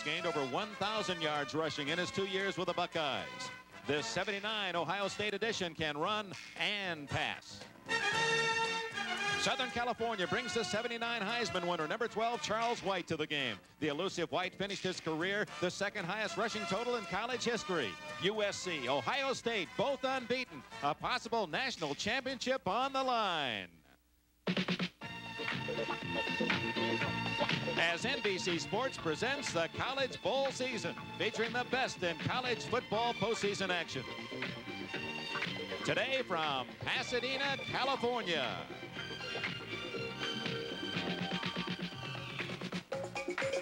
gained over 1,000 yards rushing in his 2 years with the Buckeyes. This 79 Ohio State edition can run and pass. Southern California brings the 79 Heisman winner, number 12, Charles White, to the game. The elusive White finished his career the second highest rushing total in college history. USC, Ohio State, both unbeaten. A possible national championship on the line. As NBC Sports presents the College Bowl season, featuring the best in college football postseason action. Today from Pasadena, California.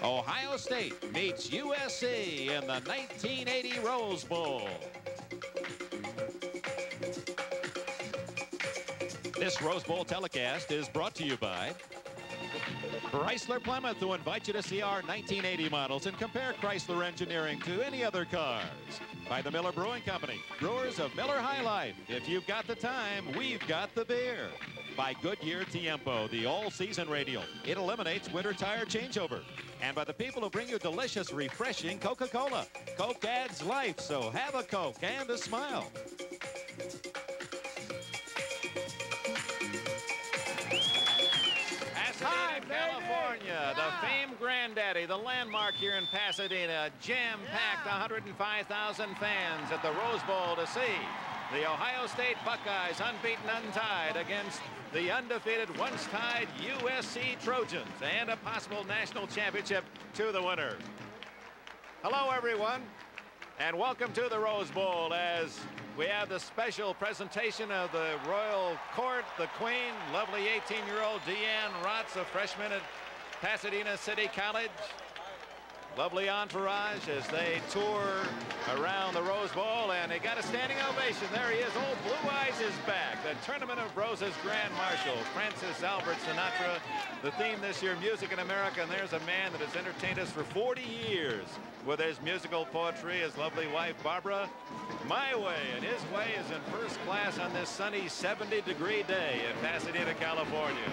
Ohio State meets USC in the 1980 Rose Bowl. This Rose Bowl telecast is brought to you by Chrysler Plymouth, who invite you to see our 1980 models and compare Chrysler engineering to any other cars. By the Miller Brewing Company, brewers of Miller High Life. If you've got the time, we've got the beer. By Goodyear Tiempo, the all-season radial. It eliminates winter tire changeover. And by the people who bring you delicious, refreshing Coca-Cola. Coke adds life, so have a Coke and a smile. California, the famed granddaddy, the landmark here in Pasadena, jam-packed 105,000 fans at the Rose Bowl to see the Ohio State Buckeyes unbeaten, untied against the undefeated, once-tied USC Trojans, and a possible national championship to the winner. Hello, everyone, and welcome to the Rose Bowl as we have the special presentation of the Royal Court, the Queen, lovely 18-year-old Deanne Rotz, a freshman at Pasadena City College. Lovely entourage as they tour around the Rose Bowl, and they got a standing ovation. There he is. Old Blue Eyes is back. The Tournament of Roses Grand Marshal, Francis Albert Sinatra. The theme this year, Music in America, and there's a man that has entertained us for 40 years with his musical poetry, his lovely wife, Barbara. My way, and his way is in first class on this sunny 70-degree day in Pasadena, California.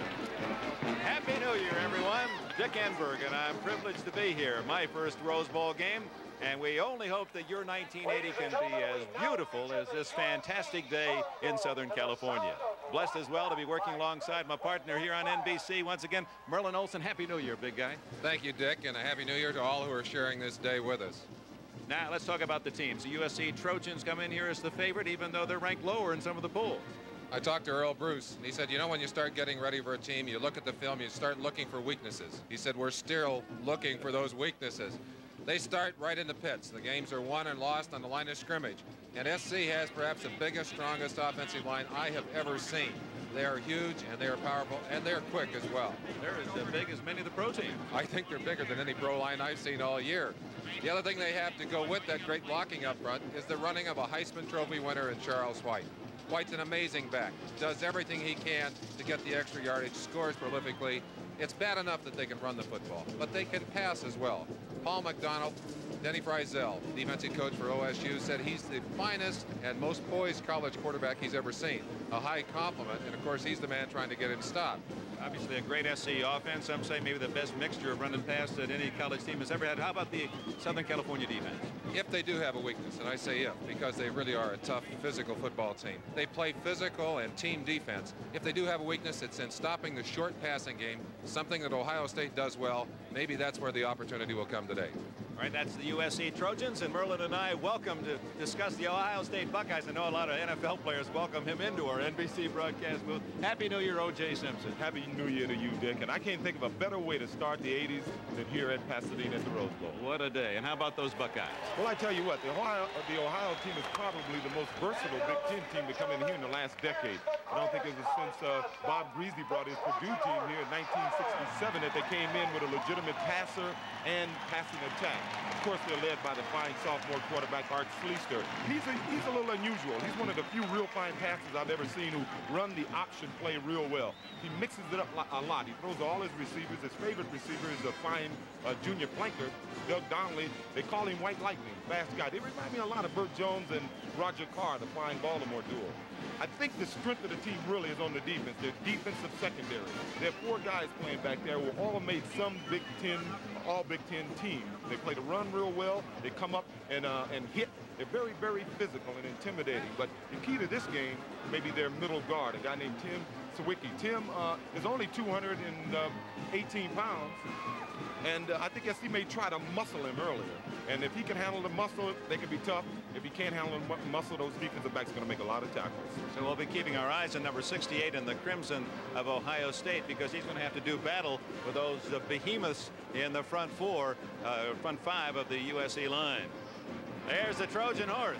Happy New Year, everyone. Dick Enberg, and I'm privileged to be here. My first Rose Bowl game, and we only hope that your 1980 can be as beautiful as this fantastic day in Southern California. Blessed as well to be working alongside my partner here on NBC once again, Merlin Olsen. Happy New Year, big guy. Thank you, Dick, and a Happy New Year to all who are sharing this day with us. Now, let's talk about the teams. The USC Trojans come in here as the favorite, even though they're ranked lower in some of the polls. I talked to Earl Bruce, and he said, you know, when you start getting ready for a team, you look at the film, you start looking for weaknesses. He said, we're still looking for those weaknesses. They start right in the pits. The games are won and lost on the line of scrimmage. And SC has perhaps the biggest, strongest offensive line I have ever seen. They are huge, and they are powerful, and they're quick as well. They're as big as many of the pro teams. I think they're bigger than any pro line I've seen all year. The other thing they have to go with that great blocking up front is the running of a Heisman Trophy winner in Charles White. White's an amazing back, does everything he can to get the extra yardage, scores prolifically. It's bad enough that they can run the football, but they can pass as well. Paul McDonald, Denny Frizzell, defensive coach for OSU, said he's the finest and most poised college quarterback he's ever seen. A high compliment, and of course he's the man trying to get him stopped. Obviously a great SC offense. Some say maybe the best mixture of running pass that any college team has ever had. How about the Southern California defense? If they do have a weakness, and I say if, because they really are a tough physical football team. They play physical and team defense. If they do have a weakness, it's in stopping the short passing game, something that Ohio State does well. Maybe that's where the opportunity will come today. All right, that's the USC Trojans, and Merlin and I welcome to discuss the Ohio State Buckeyes. I know a lot of NFL players welcome him into our NBC broadcast booth. Happy New Year, O.J. Simpson. Happy New Year to you, Dick, and I can't think of a better way to start the 80s than here at Pasadena at the Rose Bowl. What a day. And how about those Buckeyes? Well, I tell you what, the Ohio team is probably the most versatile Big Ten team to come in here in the last decade. I don't think it was since Bob Greasy brought his Purdue team here in 1967 that they came in with a legitimate passer and passing attack. Of course, they're led by the fine sophomore quarterback, Art Schleister. He's a little unusual. He's one of the few real fine passers I've ever seen who run the option play real well. He mixes it up a lot. He throws all his receivers. His favorite receiver is a fine junior flanker, Doug Donnelly. They call him White Lightning, fast guy. They remind me a lot of Burt Jones and Roger Carr, the fine Baltimore duo. I think the strength of the team really is on the defense, their defensive secondary. There are 4 guys playing back there who all made some Big Ten all Big Ten team. They play the run real well. They come up and hit. They're very, very physical and intimidating. But the key to this game may be their middle guard, a guy named Tim Sawicki. Tim is only 218 pounds. And I think SC may try to muscle him earlier. And if he can handle the muscle, they can be tough. If he can't handle the muscle, those defensive backs are going to make a lot of tackles. So we'll be keeping our eyes on number 68 in the Crimson of Ohio State, because he's going to have to do battle with those behemoths in the front five of the USC line. There's the Trojan horse.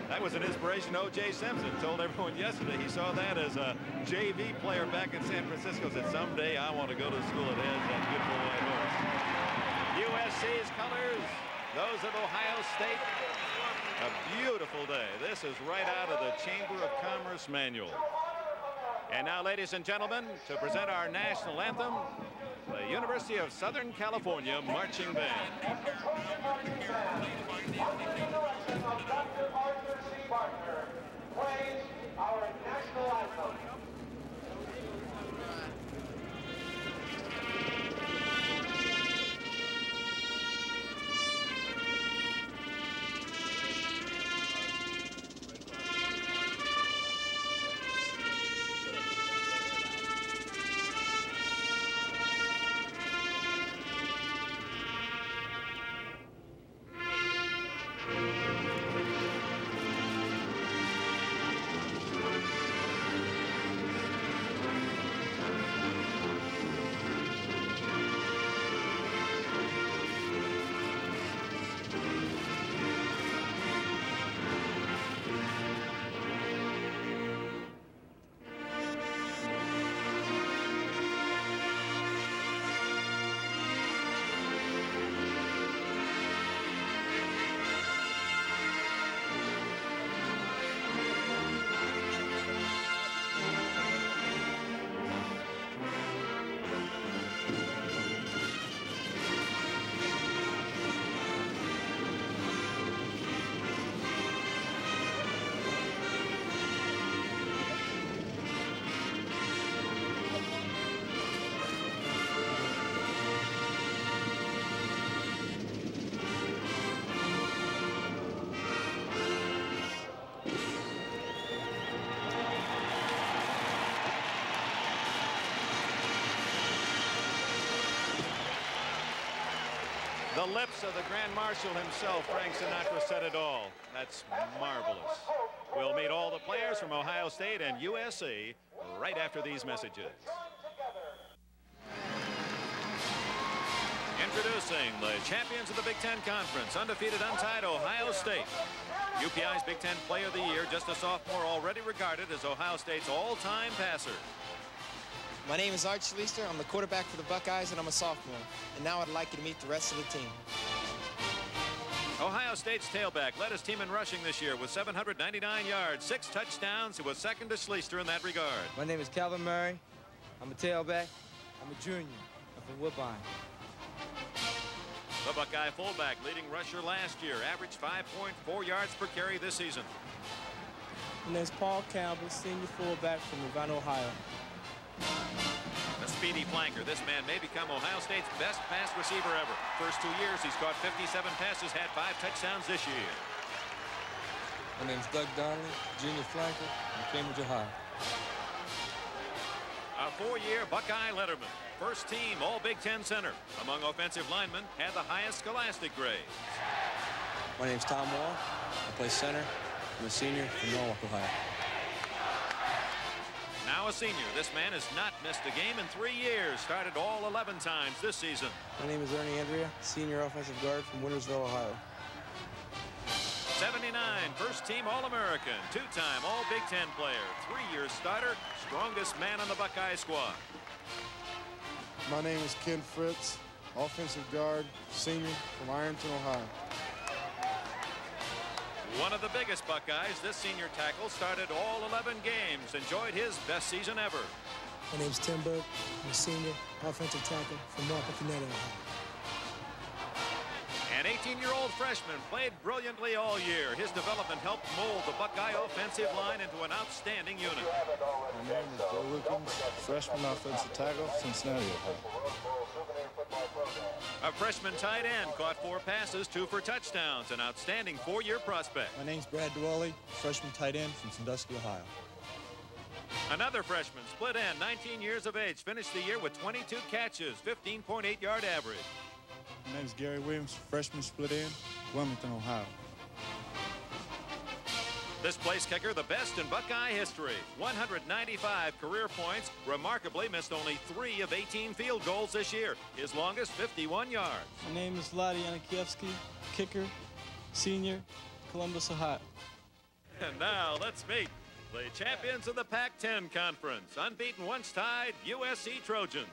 That was an inspiration. O.J. Simpson told everyone yesterday he saw that as a JV player back in San Francisco. Said, someday I want to go to school that has that beautiful white horse. USC's colors, those of Ohio State. A beautiful day. This is right out of the Chamber of Commerce manual. And now, ladies and gentlemen, to present our national anthem, the University of Southern California Marching Band. Plays our national anthem. The lips of the Grand Marshal himself, Frank Sinatra, said it all. That's marvelous. We'll meet all the players from Ohio State and USC right after these messages. Introducing the champions of the Big Ten Conference, undefeated, untied Ohio State. UPI's Big Ten Player of the Year, just a sophomore, already regarded as Ohio State's all-time passer. My name is Arch Schleister. I'm the quarterback for the Buckeyes, and I'm a sophomore. And now I'd like you to meet the rest of the team. Ohio State's tailback led his team in rushing this year with 799 yards, 6 touchdowns. He was second to Schleister in that regard. My name is Calvin Murray. I'm a tailback. I'm a junior. I'm from Woodbine. The Buckeye fullback, leading rusher last year, averaged 5.4 yards per carry this season. My name is Paul Campbell, senior fullback from Urbana, Ohio. A speedy flanker. This man may become Ohio State's best pass receiver ever. First 2 years, he's caught 57 passes, had 5 touchdowns this year. My name is Doug Donnelly, junior flanker from Cambridge, Ohio. A 4-year Buckeye letterman. First team All-Big Ten center. Among offensive linemen, had the highest scholastic grades. My name is Tom Wall. I play center. I'm a senior from Norwalk, Ohio. Now a senior. This man has not missed a game in 3 years. Started all 11 times this season. My name is Ernie Andrea, senior offensive guard from Wintersville, Ohio. 79, first team All-American, 2-time All-Big Ten player, 3-year starter, strongest man on the Buckeye squad. My name is Ken Fritz, offensive guard, senior from Ironton, Ohio. One of the biggest Buckeyes, this senior tackle started all 11 games, enjoyed his best season ever. My name is Tim Burke. I'm a senior offensive tackle from Marple, Connecticut, Ohio. An 18 19-year-old freshman played brilliantly all year. His development helped mold the Buckeye offensive line into an outstanding unit. My name is Joe Wilkins, freshman offensive tackle, Cincinnati, Ohio. A freshman tight end caught 4 passes, 2 for touchdowns. An outstanding 4-year prospect. My name's Brad Dwelly, freshman tight end from Sandusky, Ohio. Another freshman, split end, 19 years of age, finished the year with 22 catches, 15.8-yard average. My name is Gary Williams, freshman split end, Wilmington, Ohio. This place kicker, the best in Buckeye history. 195 career points. Remarkably missed only 3 of 18 field goals this year. His longest, 51 yards. My name is Vladi Anakievsky, kicker, senior, Columbus, Ohio. And now let's meet the champions of the Pac-10 Conference. Unbeaten, once tied, USC Trojans.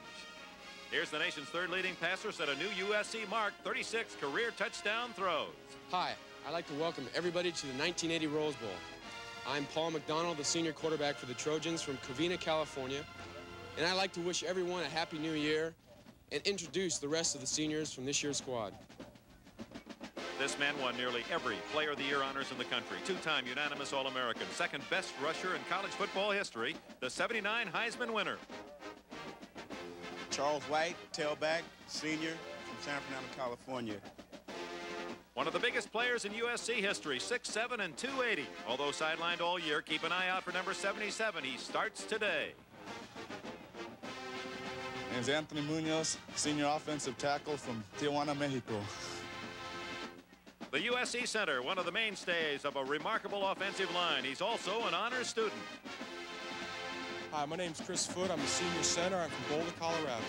Here's the nation's 3rd leading passer, set a new USC mark, 36 career touchdown throws. Hi, I'd like to welcome everybody to the 1980 Rose Bowl. I'm Paul McDonald, the senior quarterback for the Trojans from Covina, California, and I'd like to wish everyone a happy new year and introduce the rest of the seniors from this year's squad. This man won nearly every Player of the Year honors in the country. 2-time unanimous All-American, 2nd best rusher in college football history, the '79 Heisman winner. Charles White, tailback, senior from San Fernando, California. One of the biggest players in USC history, 6'7" and 280. Although sidelined all year, keep an eye out for number 77. He starts today. My name is Anthony Munoz, senior offensive tackle from Tijuana, Mexico. The USC center, one of the mainstays of a remarkable offensive line. He's also an honors student. Hi, my name's Chris Foote. I'm a senior center. I'm from Boulder, Colorado.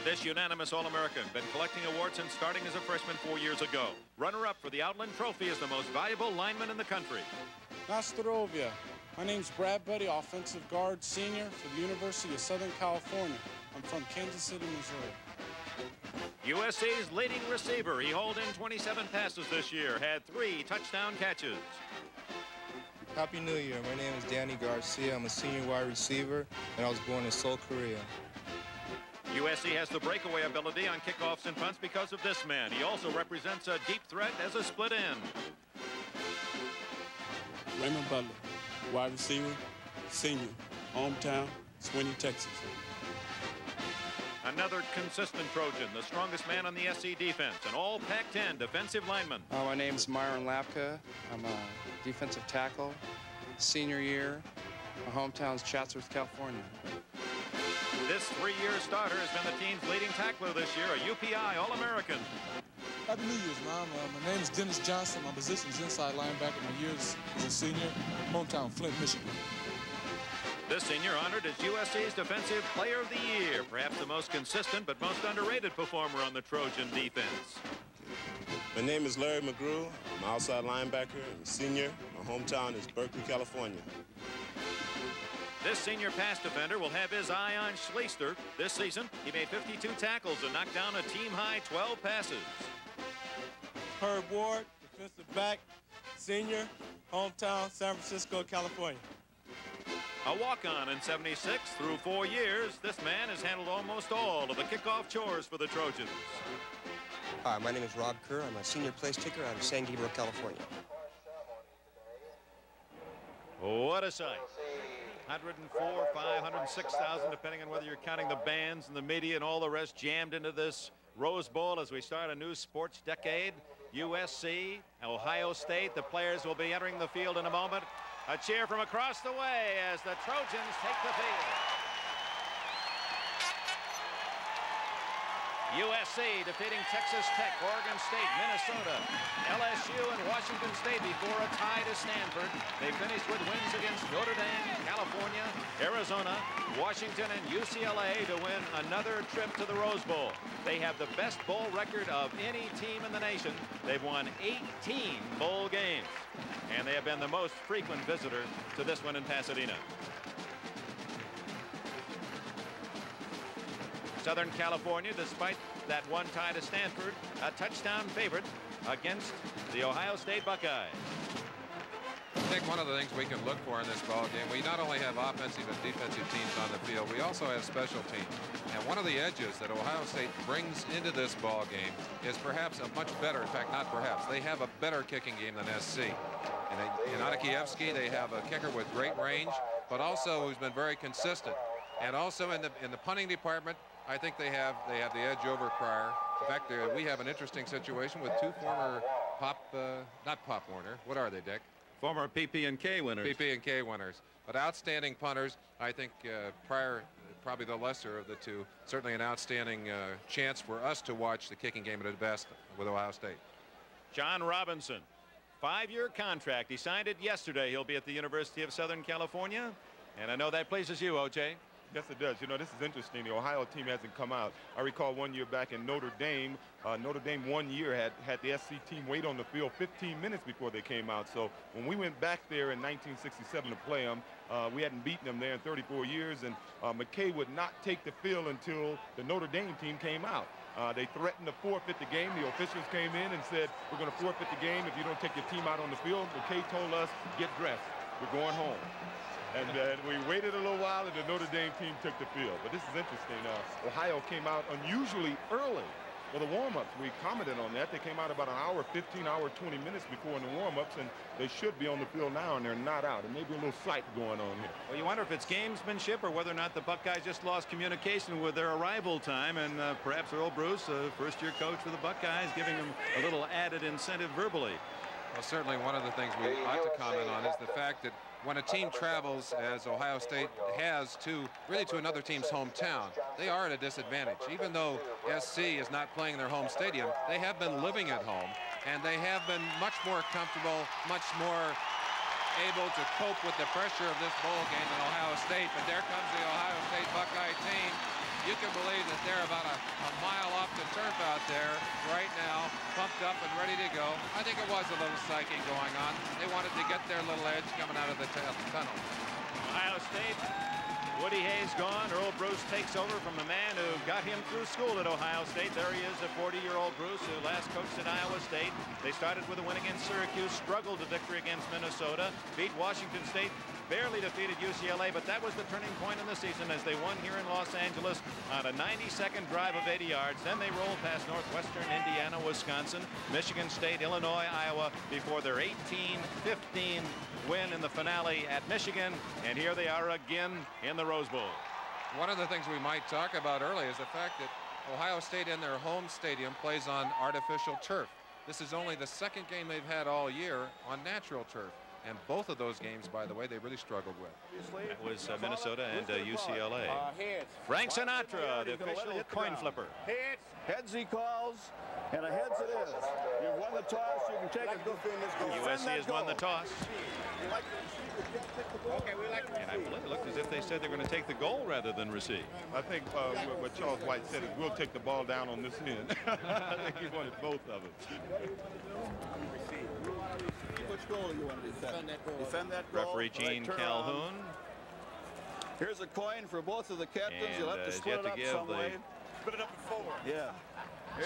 This unanimous All-American, been collecting awards since starting as a freshman 4 years ago. Runner-up for the Outland Trophy is the most valuable lineman in the country. Nastarovia. My name's Brad Buddy, offensive guard, senior for the University of Southern California. I'm from Kansas City, Missouri. USC's leading receiver. He hauled in 27 passes this year, had 3 touchdown catches. Happy New Year. My name is Danny Garcia. I'm a senior wide receiver, and I was born in Seoul, Korea. USC has the breakaway ability on kickoffs and punts because of this man. He also represents a deep threat as a split end. Raymond Butler, wide receiver, senior, hometown, Swinney, Texas. Another consistent Trojan, the strongest man on the SC defense, an all Pac-10 defensive lineman. My name's Myron Lapka. I'm a defensive tackle, senior year. My hometown's Chatsworth, California. This 3-year starter has been the team's leading tackler this year, a UPI All-American. Happy New Year's, Mom. My name is Dennis Johnson. My position is inside linebacker. My years as a senior, hometown, Flint, Michigan. This senior honored as USC's Defensive Player of the Year, perhaps the most consistent but most underrated performer on the Trojan defense. My name is Larry McGrew. I'm an outside linebacker and senior. My hometown is Berkeley, California. This senior pass defender will have his eye on Schleister. This season, he made 52 tackles and knocked down a team-high 12 passes. Herb Ward, defensive back, senior, hometown, San Francisco, California. A walk-on in '76. Through 4 years, this man has handled almost all of the kickoff chores for the Trojans. Hi, my name is Rob Kerr. I'm a senior place kicker out of San Gabriel, California. What a sight. 104, 500, 6,000, depending on whether you're counting the bands and the media and all the rest, jammed into this Rose Bowl as we start a new sports decade. USC, Ohio State, the players will be entering the field in a moment. A cheer from across the way as the Trojans take the field. USC defeating Texas Tech, Oregon State, Minnesota, LSU, and Washington State before a tie to Stanford. They finished with wins against Notre Dame, California, Arizona, Washington, and UCLA to win another trip to the Rose Bowl. They have the best bowl record of any team in the nation. They've won 18 bowl games, and they have been the most frequent visitor to this one in Pasadena. Southern California, despite that one tie to Stanford, a touchdown favorite against the Ohio State Buckeyes. Nick, one of the things we can look for in this ball game, we not only have offensive and defensive teams on the field, we also have special teams. And one of the edges that Ohio State brings into this ball game is perhaps a much better, in fact, not perhaps, they have a better kicking game than SC. In Adakievsky, they have a kicker with great range, but also who's been very consistent. And also in the punting department, I think they have the edge over Pryor. In fact, we have an interesting situation with two former not Pop Warner. What are they, Dick? Former PP&K winners. PP&K winners. But outstanding punters. I think Pryor, probably the lesser of the two. Certainly an outstanding chance for us to watch the kicking game at its best with Ohio State. John Robinson, 5-year contract. He signed it yesterday. He'll be at the University of Southern California. And I know that pleases you, O.J. Yes, it does. You know, this is interesting. The Ohio team hasn't come out. I recall 1 year back in Notre Dame, 1 year had the SC team wait on the field 15 minutes before they came out. So when we went back there in 1967 to play them, we hadn't beaten them there in 34 years. And McKay would not take the field until the Notre Dame team came out. They threatened to forfeit the game. The officials came in and said, we're going to forfeit the game if you don't take your team out on the field. McKay told us, get dressed. We're going home. And we waited a little while, and the Notre Dame team took the field. But this is interesting. Ohio came out unusually early for the warm-ups. We commented on that. They came out about an hour, 15 hour, 20 minutes before in the warm-ups, and they should be on the field now, and they're not out. And maybe a little sight going on here. Well, you wonder if it's gamesmanship or whether or not the Buckeyes just lost communication with their arrival time, and perhaps Earl Bruce, first-year coach for the Buckeyes, giving them a little added incentive verbally. Well, certainly one of the things we ought to comment on is the fact that when a team travels, as Ohio State has, to another team's hometown, they are at a disadvantage. Even though SC is not playing in their home stadium, they have been living at home, and they have been much more comfortable, much more able to cope with the pressure of this bowl game than Ohio State. But there comes the Ohio State Buckeye team. You can believe that they're about a mile off the turf out there right now, pumped up and ready to go. I think it was a little psyching going on. They wanted to get their little edge coming out of the tunnel. Ohio State, Woody Hayes gone. Earl Bruce takes over from the man who got him through school at Ohio State. There he is, a 40-year-old Bruce who last coached at Iowa State. They started with a win against Syracuse, struggled to victory against Minnesota, beat Washington State, barely defeated UCLA, but that was the turning point in the season as they won here in Los Angeles on a 90-second drive of 80 yards. Then they rolled past Northwestern, Indiana, Wisconsin, Michigan State, Illinois, Iowa before their 18-15 win in the finale at Michigan. And here they are again in the Rose Bowl. One of the things we might talk about early is the fact that Ohio State in their home stadium plays on artificial turf. This is only the second game they've had all year on natural turf. And both of those games, by the way, they really struggled with. That was Minnesota and UCLA. Frank Sinatra, the official coin flipper. Heads he calls, and a heads it is. You've won the toss, you can take it. USC has won the toss. And I believe it looked as if they said they're going to take the goal rather than receive. I think what Charles White said is we'll take the ball down on this end. I think he wanted both of it. Which goal do you want to defend? Defend that goal. Referee Gene Calhoun. Here's a coin for both of the captains. And, you'll have to split it up some way. Split it up in forward. Yeah.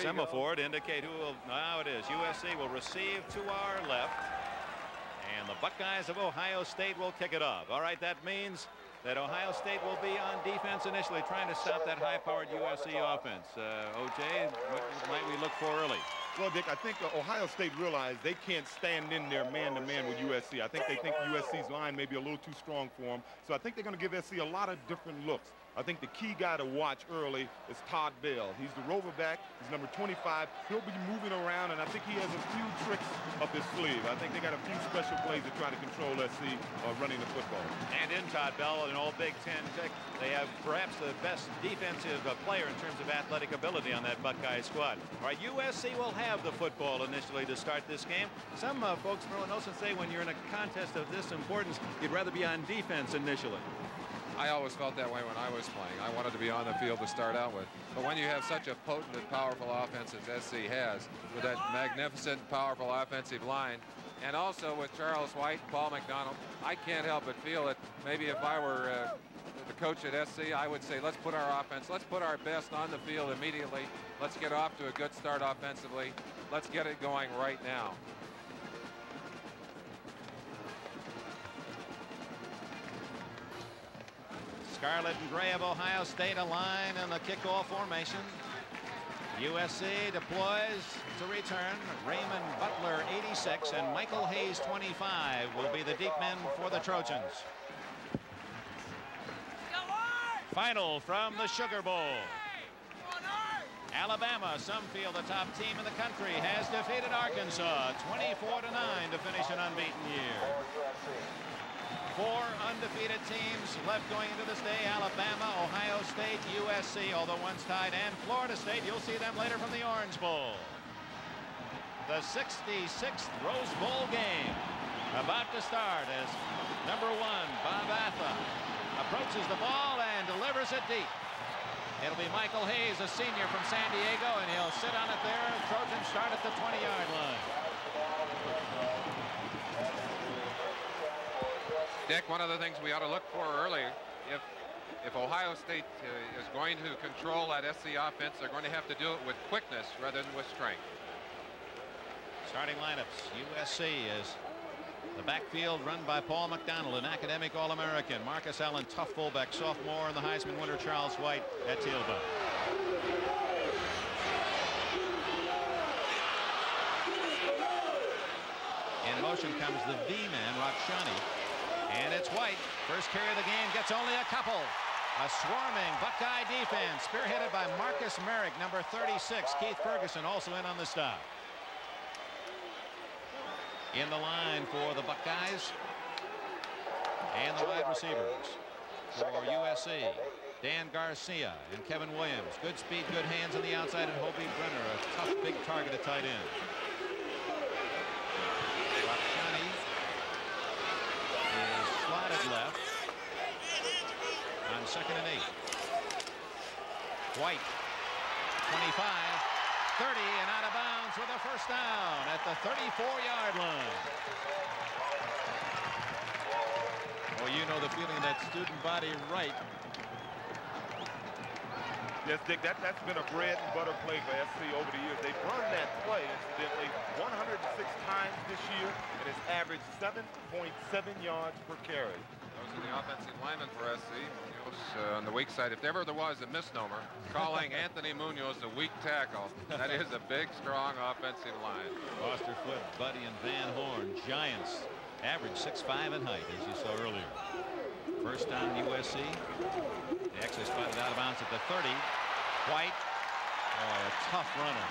Semaphore to indicate who will. Now it is. USC will receive to our left. And the Buckeyes of Ohio State will kick it off. All right, that means that Ohio State will be on defense initially, trying to stop that high-powered USC offense. O.J., what might we look for early? Well, Dick, I think Ohio State realized they can't stand in there man-to-man with USC. I think they think USC's line may be a little too strong for them. So I think they're going to give SC a lot of different looks. I think the key guy to watch early is Todd Bell. He's the rover back. He's number 25. He'll be moving around, and I think he has a few tricks up his sleeve. I think they got a few special plays to try to control SC running the football. And in Todd Bell, an all Big Ten pick, they have perhaps the best defensive player in terms of athletic ability on that Buckeye squad. All right, USC will have the football initially to start this game. Some folks from Illinois say when you're in a contest of this importance, you'd rather be on defense initially. I always felt that way when I was playing. I wanted to be on the field to start out with. But when you have such a potent and powerful offense as SC has, with that magnificent, powerful offensive line, and also with Charles White and Paul McDonald, I can't help but feel that maybe if I were the coach at SC, I would say, let's put our offense, let's put our best on the field immediately. Let's get off to a good start offensively. Let's get it going right now. Scarlet and gray of Ohio State align in the kickoff formation. USC deploys to return. Raymond Butler, 86, and Michael Hayes, 25, will be the deep men for the Trojans. Final from the Sugar Bowl. Alabama, some feel the top team in the country, has defeated Arkansas 24-9 to finish an unbeaten year. 4 undefeated teams left going into this day: Alabama, Ohio State, USC, although one's tied, and Florida State. You'll see them later from the Orange Bowl. The 66th Rose Bowl game about to start as number 1, Bob Atha, approaches the ball and delivers it deep. It'll be Michael Hayes, a senior from San Diego, and he'll sit on it there. Trojans start at the 20-yard line. Dick, one of the things we ought to look for early, if Ohio State is going to control that SC offense, they're going to have to do it with quickness rather than with strength. Starting lineups: USC is the backfield run by Paul McDonald, an academic All-American. Marcus Allen, tough fullback, sophomore, and the Heisman winner Charles White at tailback. In motion comes the V-man, Rakshani. And it's White. First carry of the game, gets only a couple. A swarming Buckeye defense spearheaded by Marcus Merrick, number 36. Keith Ferguson also in on the stop. In the line for the Buckeyes and the wide receivers for USC, Dan Garcia and Kevin Williams. Good speed, good hands on the outside, and Hobie Brenner, a tough big target at tight end. Rakshani is slotted left on 2nd and 8. White, 25, 30, and out of bounds with a first down at the 34-yard line. Well, you know the feeling of that student body right. Yes, Dick, that's been a bread and butter play for SC over the years. They've run that play, incidentally, 106 times this year, and it's averaged 7.7 yards per carry. Those are the offensive linemen for SC. Munoz on the weak side. If ever there was a misnomer, calling Anthony Munoz a weak tackle, that is a big, strong offensive line. Foster Foot, Buddy, and Van Horn, giants, average 6'5" in height, as you saw earlier. First down, USC. They actually spotted out of bounds at the 30. White, a tough runner.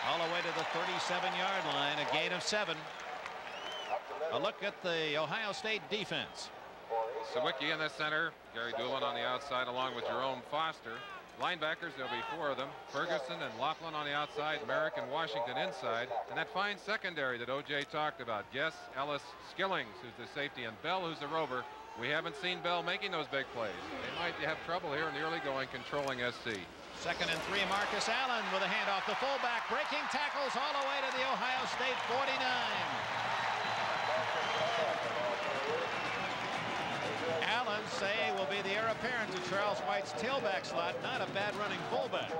All the way to the 37-yard line, a gain of 7. A look at the Ohio State defense. Sawicki in the center, Gary Doolin on the outside along with Jerome Foster. Linebackers, there'll be 4 of them. Ferguson and Laughlin on the outside, Merrick and Washington inside. And that fine secondary that O.J. talked about. Guess, Ellis, Skillings, who's the safety, and Bell, who's the rover. We haven't seen Bell making those big plays. They might have trouble here in the early going controlling SC. 2nd and 3, Marcus Allen with a handoff. The fullback breaking tackles all the way to the Ohio State 49. Allen, say, will be the heir apparent to Charles White's tailback slot. Not a bad running fullback.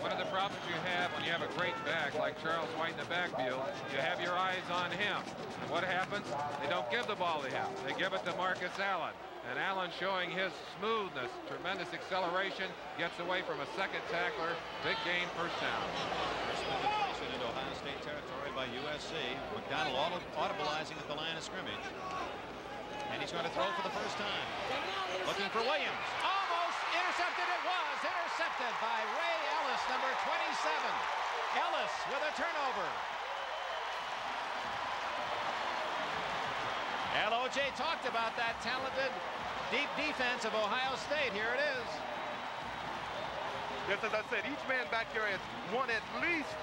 One of the problems you have when you have a great back like Charles White in the backfield, you have your eyes on him. And what happens? They don't give the ball to him. They give it to Marcus Allen. And Allen showing his smoothness, tremendous acceleration, gets away from a second tackler. Big gain, first down. First penetration into Ohio State territory by USC. McDonald audibilizing at the line of scrimmage. And he's going to throw for the first time. Looking for Williams. Almost intercepted. It was intercepted by Ray Ellis, number 27. Ellis with a turnover. LOJ talked about that talented deep defense of Ohio State. Here it is. Yes, as I said, each man back there has won at least,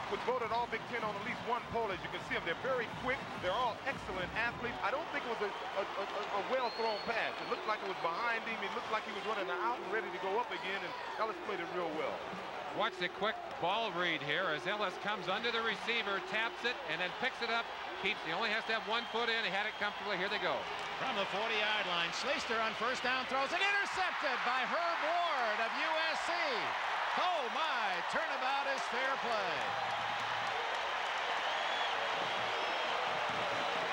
was voted all Big Ten on at least one poll. As you can see them, they're very quick. They're all excellent athletes. I don't think it was a well-thrown pass. It looked like it was behind him. It looked like he was running out and ready to go up again, and Ellis played it real well. Watch the quick ball read here as Ellis comes under the receiver, taps it, and then picks it up. He only has to have 1 foot in. He had it comfortably. Here they go. From the 40-yard line, Schleister on first down throws it intercepted by Herb Ward of USC. Oh my, turnabout is fair play.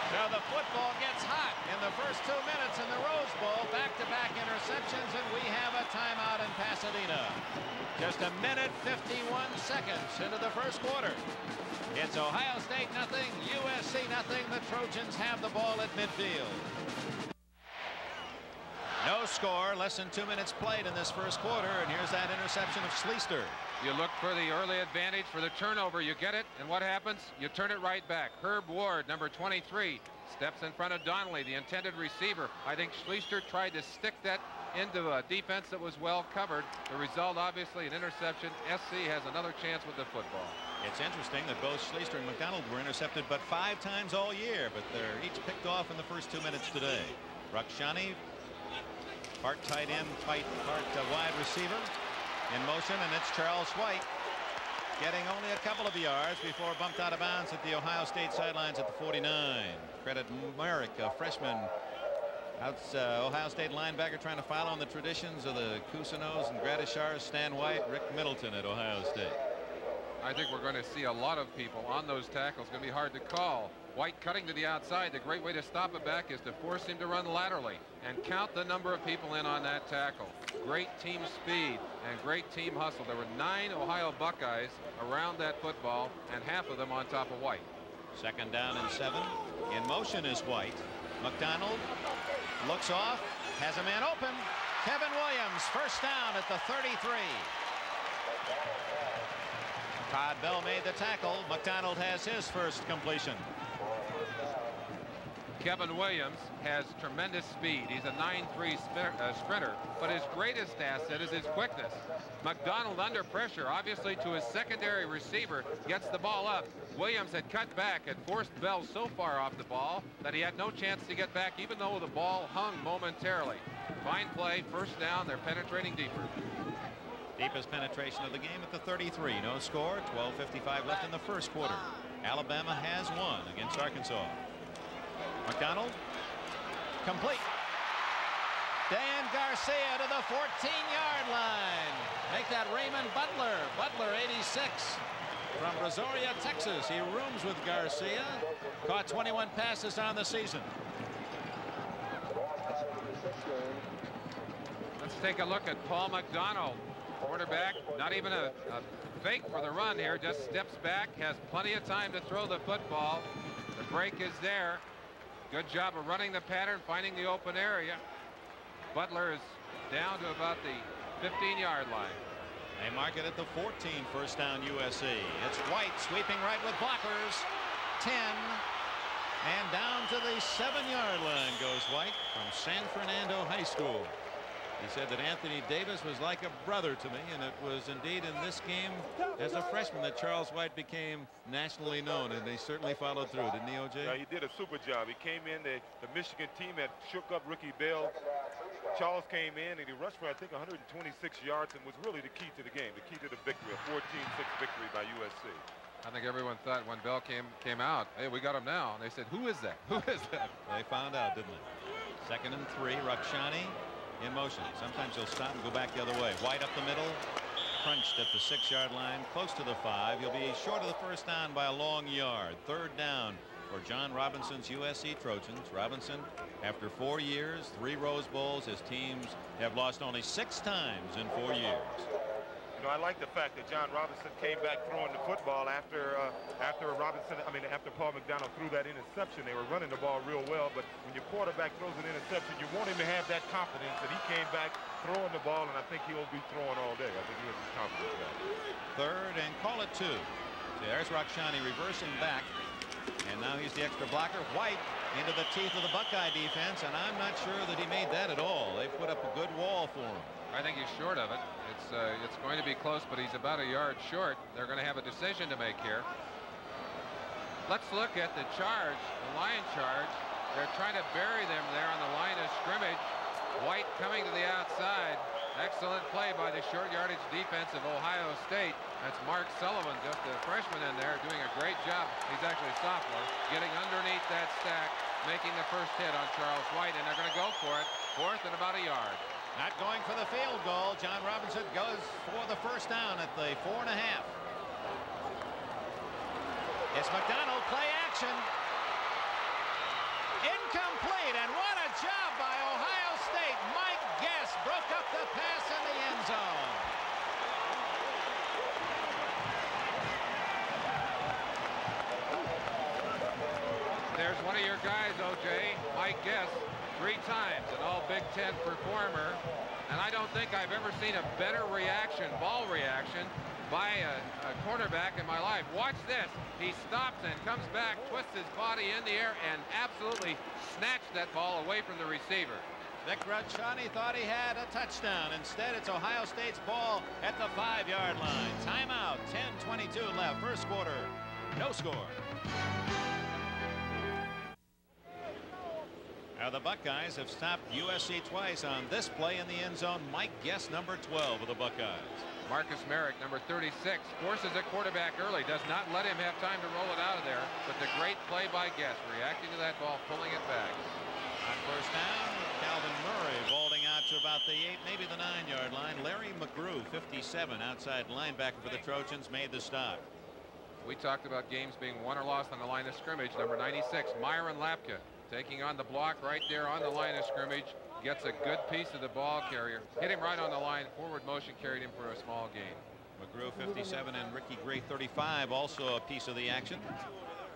So the football gets hot in the first 2 minutes in the Rose Bowl. Back-to-back interceptions, and we have a timeout in Pasadena. Just a minute 51 seconds into the first quarter. It's Ohio State nothing, USC nothing. The Trojans have the ball at midfield. No score, less than 2 minutes played in this first quarter, and here's that interception of Schleister. You look for the early advantage for the turnover. You get it, and what happens? You turn it right back. Herb Ward, number 23, steps in front of Donnelly, the intended receiver. I think Schleister tried to stick that into a defense that was well covered. The result, obviously, an interception. SC has another chance with the football. It's interesting that both Schleister and McDonald were intercepted but 5 times all year, but they're each picked off in the first 2 minutes today. Rakshani, part tight end, part wide receiver. In motion, and it's Charles White getting only a couple of yards before bumped out of bounds at the Ohio State sidelines at the 49. Credit Merrick, a freshman. That's Ohio State linebacker trying to follow on the traditions of the Cousineaus and Gradishars. Stan White, Rick Middleton at Ohio State. I think we're going to see a lot of people on those tackles. Going to be hard to call. White cutting to the outside. The great way to stop it back is to force him to run laterally and count the number of people in on that tackle. Great team speed and great team hustle. There were 9 Ohio Buckeyes around that football, and half of them on top of White. Second down and 7. In motion is White. McDonald looks off, has a man open. Kevin Williams, first down at the 33. Todd Bell made the tackle. McDonald has his first completion. Kevin Williams has tremendous speed. He's a 9.3 sprinter, but his greatest asset is his quickness. McDonald under pressure, obviously to his secondary receiver, gets the ball up. Williams had cut back and forced Bell so far off the ball that he had no chance to get back, even though the ball hung momentarily. Fine play, first down, they're penetrating deeper. Deepest penetration of the game at the 33. No score, 12:55 left in the first quarter. Alabama has won against Arkansas. McDonald, complete. Dan Garcia to the 14-yard line. Make that Raymond Butler. Butler, 86. From Brazoria, Texas. He rooms with Garcia. Caught 21 passes on the season. Let's take a look at Paul McDonald. Quarterback, not even a fake for the run here, just steps back, has plenty of time to throw the football. The break is there. Good job of running the pattern, finding the open area. Butler is down to about the 15-yard line. They mark it at the 14, first down USC. It's White sweeping right with blockers. 10. And down to the 7-yard line goes White from San Fernando High School. He said that Anthony Davis was like a brother to me, and it was indeed in this game as a freshman that Charles White became nationally known, and they certainly followed through, didn't he, O.J.? Yeah, he did a super job. He came in, the Michigan team had shook up Ricky Bell. Charles came in, and he rushed for, I think, 126 yards and was really the key to the game, the key to the victory, a 14-6 victory by USC. I think everyone thought when Bell came out, hey, we got him now. And they said, who is that? Who is that? They found out, didn't they? Second and 3, Rakshani in motion. Sometimes he'll stop and go back the other way. White up the middle, crunched at the 6-yard line, close to the 5. He'll be short of the first down by a long yard. Third down for John Robinson's USC Trojans. Robinson, after 4 years, 3 Rose Bowls, his teams have lost only 6 times in 4 years. You know, I like the fact that John Robinson came back throwing the football after Paul McDonald threw that interception. They were running the ball real well, but when your quarterback throws an interception, you want him to have that confidence that he came back throwing the ball, and I think he'll be throwing all day. I think he has the confidence in that. Third and call it 2. There's Rakshani reversing back, and now he's the extra blocker. White into the teeth of the Buckeye defense, and I'm not sure that he made that at all. They put up a good wall for him. I think he's short of it. It's going to be close, but he's about a yard short. They're going to have a decision to make here. Let's look at the charge, the line charge. They're trying to bury them there on the line of scrimmage. White coming to the outside. Excellent play by the short yardage defense of Ohio State. That's Mark Sullivan, just a freshman in there, doing a great job. He's actually a sophomore, getting underneath that stack, making the first hit on Charles White, and they're going to go for it. Fourth and about a yard. Not going for the field goal. John Robinson goes for the first down at the 4.5. It's McDonald, play action. Incomplete, and what a job by Ohio State. Mike Guess broke up the pass in the end zone. There's one of your guys, O.J., Mike Guess, 3 times an all Big Ten performer. And I don't think I've ever seen a better reaction, ball reaction, by a cornerback in my life. Watch this. He stops and comes back, twists his body in the air, and absolutely snatched that ball away from the receiver. Vic Rutschani thought he had a touchdown. Instead, it's Ohio State's ball at the 5-yard line. Timeout, 10:22 left. First quarter, no score. Now the Buckeyes have stopped USC twice on this play in the end zone. Mike Guess, number 12 of the Buckeyes. Marcus Merrick, number 36, forces a quarterback early, does not let him have time to roll it out of there. But the great play by Guess, reacting to that ball, pulling it back. On first down, Calvin Murray vaulting out to about the 8, maybe the 9-yard line. Larry McGrew, 57, outside linebacker for the Trojans, made the stop. We talked about games being won or lost on the line of scrimmage. Number 96, Myron Lapka, taking on the block right there on the line of scrimmage. Gets a good piece of the ball carrier. Hit him right on the line. Forward motion carried him for a small gain. McGrew 57 and Ricky Gray 35, also a piece of the action.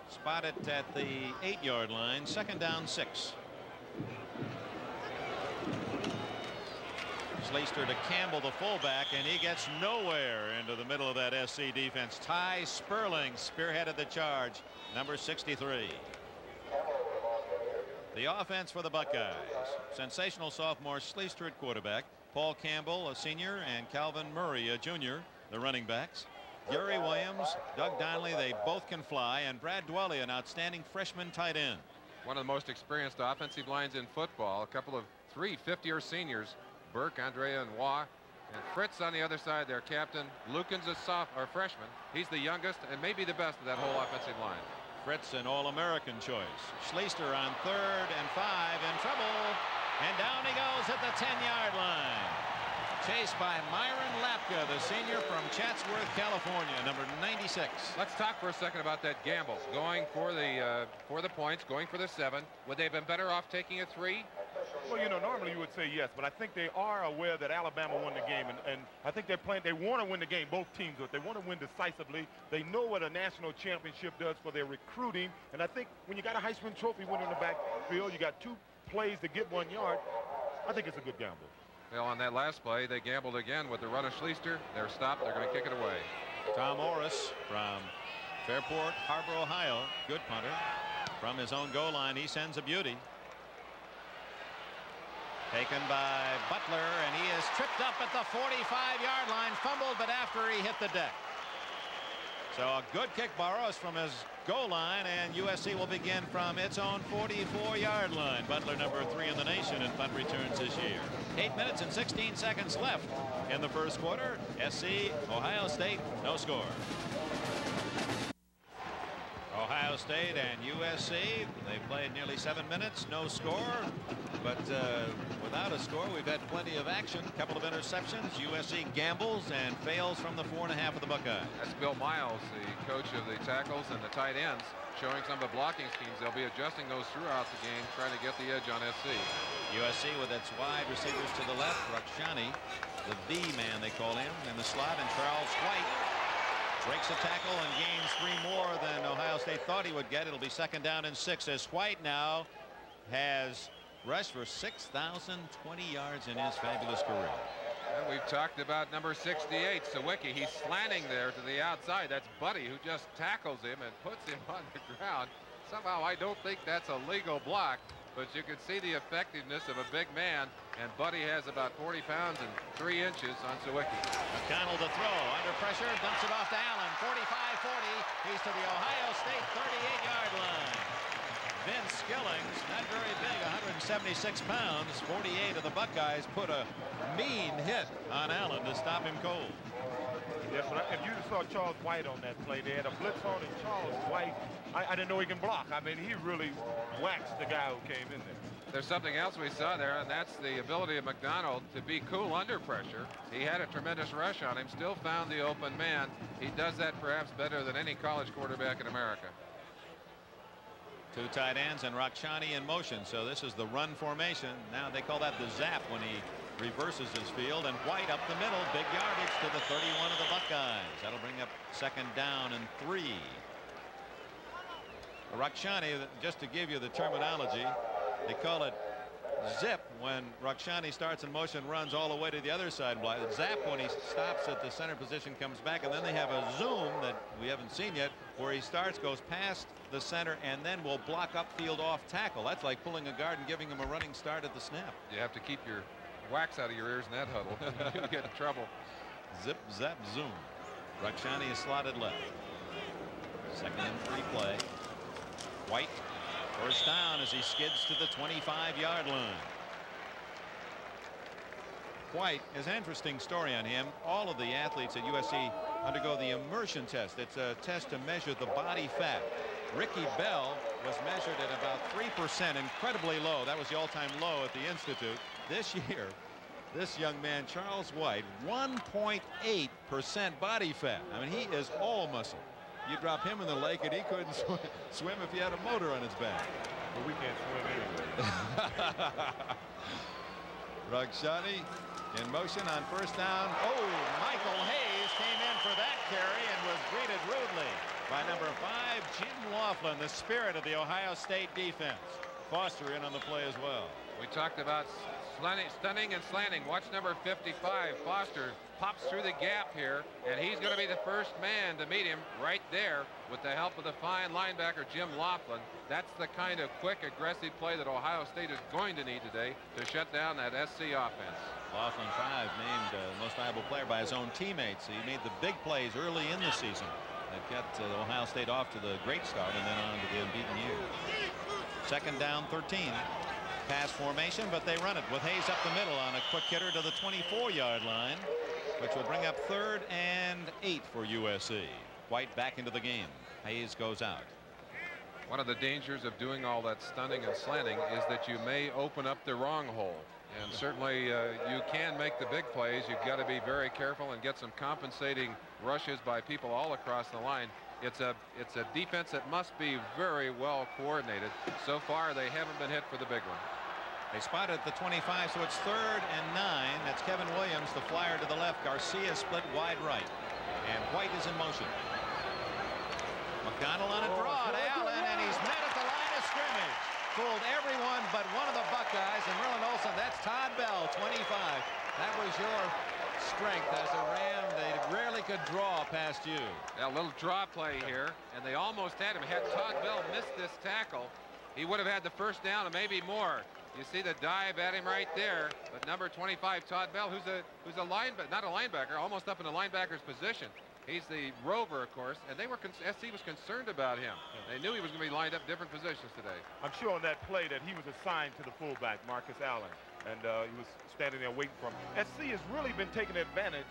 Spotted at the 8-yard line. Second down 6. Schleister to Campbell, the fullback, and he gets nowhere into the middle of that SC defense. Ty Sperling spearheaded the charge, number 63. The offense for the Buckeyes. Sensational sophomore Schleister at quarterback. Paul Campbell, a senior, and Calvin Murray, a junior, the running backs. Gary Williams, Doug Donnelly, they both can fly, and Brad Dwelly, an outstanding freshman tight end. One of the most experienced offensive lines in football. A couple of 3 fifth-year seniors, Burke, Andrea, and Waugh. And Fritz on the other side, their captain. Lukens, a freshman. He's the youngest and maybe the best of that whole offensive line. Fritz, an All-American choice. Schleister on 3rd and 5, in trouble, and down he goes at the 10-yard line. Chased by Myron Lapka, the senior from Chatsworth, California, number 96. Let's talk for a second about that gamble. Going for the points, going for the 7. Would they have been better off taking a 3? Well, you know, normally you would say yes, but I think they are aware that Alabama won the game, and I think they're playing. They want to win the game, both teams, but they want to win decisively. They know what a national championship does for their recruiting, and I think when you got a Heisman Trophy winner in the backfield, you got 2 plays to get 1 yard. I think it's a good gamble. Well, on that last play, they gambled again with the run of Schleister. They're stopped. They're going to kick it away. Tom Morris from Fairport Harbor, Ohio, good punter. From his own goal line, he sends a beauty. Taken by Butler, and he is tripped up at the 45-yard line, fumbled, but after he hit the deck. So a good kick Barros from his goal line, and USC will begin from its own 44-yard line. Butler, number 3 in the nation in punt returns this year. 8 minutes and 16 seconds left in the first quarter. SC, Ohio State, no score. Ohio State and USC, they played nearly 7 minutes, no score. But without a score, we've had plenty of action. A couple of interceptions. USC gambles and fails from the 4.5 of the Buckeyes. That's Bill Miles, the coach of the tackles and the tight ends, showing some of the blocking schemes. They'll be adjusting those throughout the game, trying to get the edge on SC. USC with its wide receivers to the left. Rutschani, the V man they call him, in the slot, and Charles White breaks a tackle and gains 3 more than Ohio State thought he would get. It'll be second down and 6 as White now has rushed for 6,020 yards in his fabulous career. And we've talked about number 68, Sawicki. He's slanting there to the outside. That's Buddy, who just tackles him and puts him on the ground. Somehow I don't think that's a legal block, but you can see the effectiveness of a big man, and Buddy has about 40 pounds and 3 inches on Sawicki. McConnell to throw, under pressure, dumps it off to Allen, 45-40. He's to the Ohio State 38-yard line. Vince Skillings, not very big, 176 pounds. 48 of the Buckeyes put a mean hit on Allen to stop him cold. Yes, but if you saw Charles White on that play, they had a blitz on, and Charles White, I didn't know he can block. I mean, he really waxed the guy who came in there. There's something else we saw there, and that's the ability of McDonald to be cool under pressure. He had a tremendous rush on him, still found the open man. He does that perhaps better than any college quarterback in America. Two tight ends and Rakshani in motion. So this is the run formation. Now they call that the zap when he reverses his field, and White up the middle, big yardage to the 31 of the Buckeyes. That'll bring up 2nd down and 3. Rakshani, just to give you the terminology, they call it zip when Rakshani starts in motion, runs all the way to the other side. Zap when he stops at the center position, comes back, and then they have a zoom that we haven't seen yet where he starts, goes past the center, and then will block upfield off tackle. That's like pulling a guard and giving him a running start at the snap. You have to keep your wax out of your ears in that huddle. You get in trouble. Zip, zap, zoom. Rakshani is slotted left. 2nd and 3 play. White, 1st down as he skids to the 25-yard line. White is an interesting story on him. All of the athletes at USC undergo the immersion test. It's a test to measure the body fat. Ricky Bell was measured at about 3%, incredibly low. That was the all-time low at the Institute. This year, this young man, Charles White, 1.8% body fat. I mean, he is all muscle. You drop him in the lake and he couldn't swim if he had a motor on his back. But we can't swim anyway. Rakshani in motion on 1st down. Oh, Michael Hayes came in for that carry and was greeted rudely by number 5, Jim Laughlin, the spirit of the Ohio State defense. Foster in on the play as well. We talked about stunning and slanting. Watch number 55. Foster pops through the gap here, and he's going to be the first man to meet him right there with the help of the fine linebacker Jim Laughlin. That's the kind of quick, aggressive play that Ohio State is going to need today to shut down that SC offense. Laughlin, 5, named most valuable player by his own teammates. He made the big plays early in the season that got Ohio State off to the great start and then on to the unbeaten year. 2nd down, 13. Pass formation, but they run it with Hayes up the middle on a quick hitter to the 24-yard line, which will bring up 3rd and 8 for USC. White back into the game. Hayes goes out. One of the dangers of doing all that stunning and slanting is that you may open up the wrong hole. And certainly you can make the big plays. You've got to be very careful and get some compensating rushes by people all across the line. It's a defense that must be very well coordinated. So far, they haven't been hit for the big one. They spotted the 25, so it's 3rd and 9. That's Kevin Williams, the flyer to the left. Garcia split wide right. And White is in motion. McDonald on a draw to Allen, and he's met at the line of scrimmage. Fooled everyone but one of the Buckeyes, and Merlin Olsen, that's Todd Bell, 25. That was your strength as a Ram. They rarely could draw past you. A little draw play here, and they almost had him. Had Todd Bell missed this tackle, he would have had the 1st down and maybe more. You see the dive at him right there, but number 25, Todd Bell, who's a linebacker, not a linebacker, almost up in the linebacker's position. He's the rover, of course, and SC was concerned about him. They knew he was going to be lined up different positions today. I'm sure on that play that he was assigned to the fullback, Marcus Allen, and he was standing there waiting for him. SC has really been taking advantage.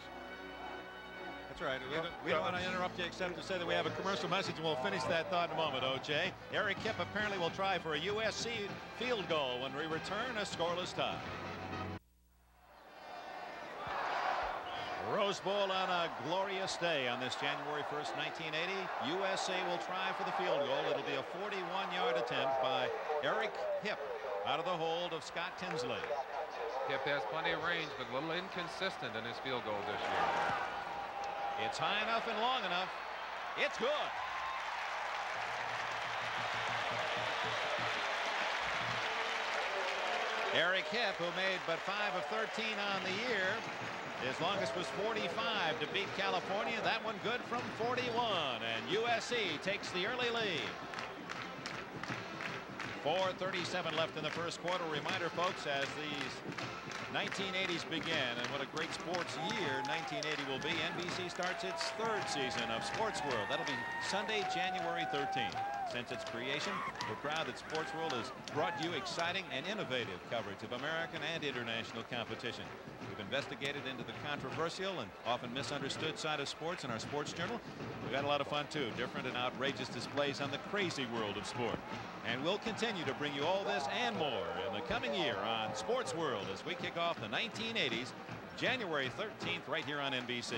That's right. We don't want to interrupt you except to say that we have a commercial message, and we'll finish that thought in a moment, O.J. Eric Kipp apparently will try for a USC field goal when we return a scoreless tie. Rose Bowl on a glorious day on this January 1st, 1980. USC will try for the field goal. It'll be a 41-yard attempt by Eric Kipp out of the hold of Scott Tinsley. Kipp has plenty of range, but a little inconsistent in his field goal this year. It's high enough and long enough. It's good. Eric Kipp, who made but 5 of 13 on the year. His longest was 45 to beat California. That one good from 41. And USC takes the early lead. 4:37 left in the first quarter. Reminder, folks, as these 1980s begin, and what a great sports year 1980 will be. NBC starts its 3rd season of Sports World. That'll be Sunday, January 13th. Since its creation, we're proud that Sports World has brought you exciting and innovative coverage of American and international competition. We've investigated into the controversial and often misunderstood side of sports in our sports journal. We've had a lot of fun, too. Different and outrageous displays on the crazy world of sport. And we'll continue to bring you all this and more in the coming year on Sports World as we kick off the 1980s, January 13th, right here on NBC.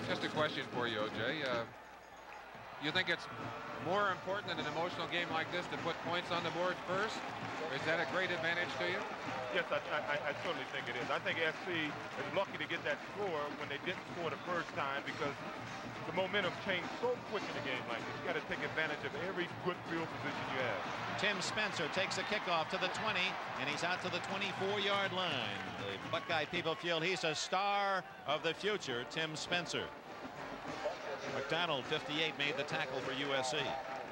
Just a question for you, O.J. You think it's more important in an emotional game like this to put points on the board first? Or is that a great advantage to you? Yes, I certainly think it is. I think SC is lucky to get that score when they didn't score the first time because the momentum changed so quick in a game like this. You got to take advantage of every good field position you have. Tim Spencer takes a kickoff to the 20, and he's out to the 24-yard line. The Buckeye people feel he's a star of the future, Tim Spencer. McDonald, 58, made the tackle for USC.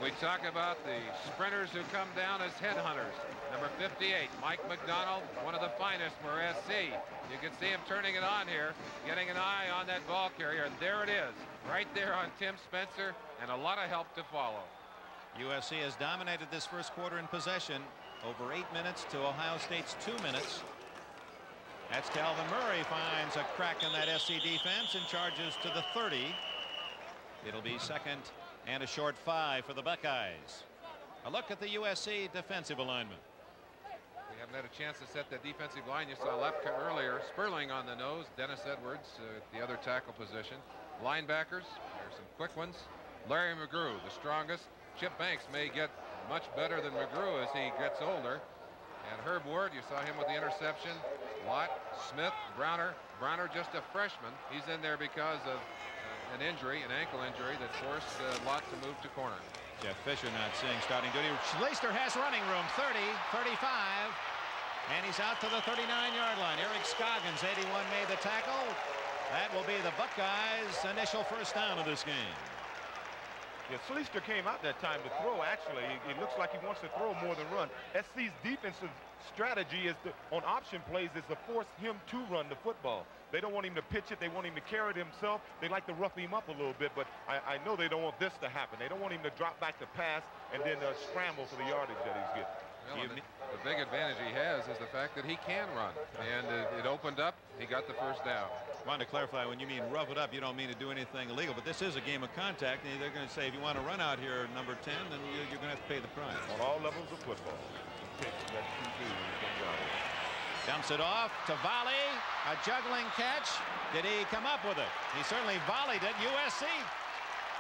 We talk about the sprinters who come down as headhunters. Number 58, Mike McDonald, one of the finest for SC. You can see him turning it on here, getting an eye on that ball carrier, and there it is, right there on Tim Spencer, and a lot of help to follow. USC has dominated this first quarter in possession, over 8 minutes to Ohio State's 2 minutes. That's Calvin Murray finds a crack in that SC defense and charges to the 30. It'll be second and a short 5 for the Buckeyes. A look at the USC defensive alignment. We haven't had a chance to set that defensive line. You saw Lepka earlier. Sperling on the nose. Dennis Edwards at the other tackle position. Linebackers, there's some quick ones. Larry McGrew, the strongest. Chip Banks may get much better than McGrew as he gets older. And Herb Ward, you saw him with the interception. Lott, Smith, Browner. Browner just a freshman. He's in there because of an injury, an ankle injury that forced Lott to move to corner. Jeff Fisher not seeing starting duty. Schleister has running room, 30, 35, and he's out to the 39-yard line. Eric Scoggins, 81, made the tackle. That will be the Buckeyes' initial first down of this game. Yeah, Schleister came out that time to throw, actually. It looks like he wants to throw more than run. SC's defensive strategy is on option plays is to force him to run the football. They don't want him to pitch it. They want him to carry it himself. They like to rough him up a little bit, but I know they don't want this to happen. They don't want him to drop back to pass and then scramble for the yardage that he's getting. Well, the big advantage he has is the fact that he can run, and it opened up. He got the first down. I want to clarify, when you mean rough it up, you don't mean to do anything illegal, but this is a game of contact, and they're going to say if you want to run out here number 10, then you're going to have to pay the price. On all levels of football. Dumps it off to Volley, a juggling catch. Did he come up with it? He certainly volleyed it. USC.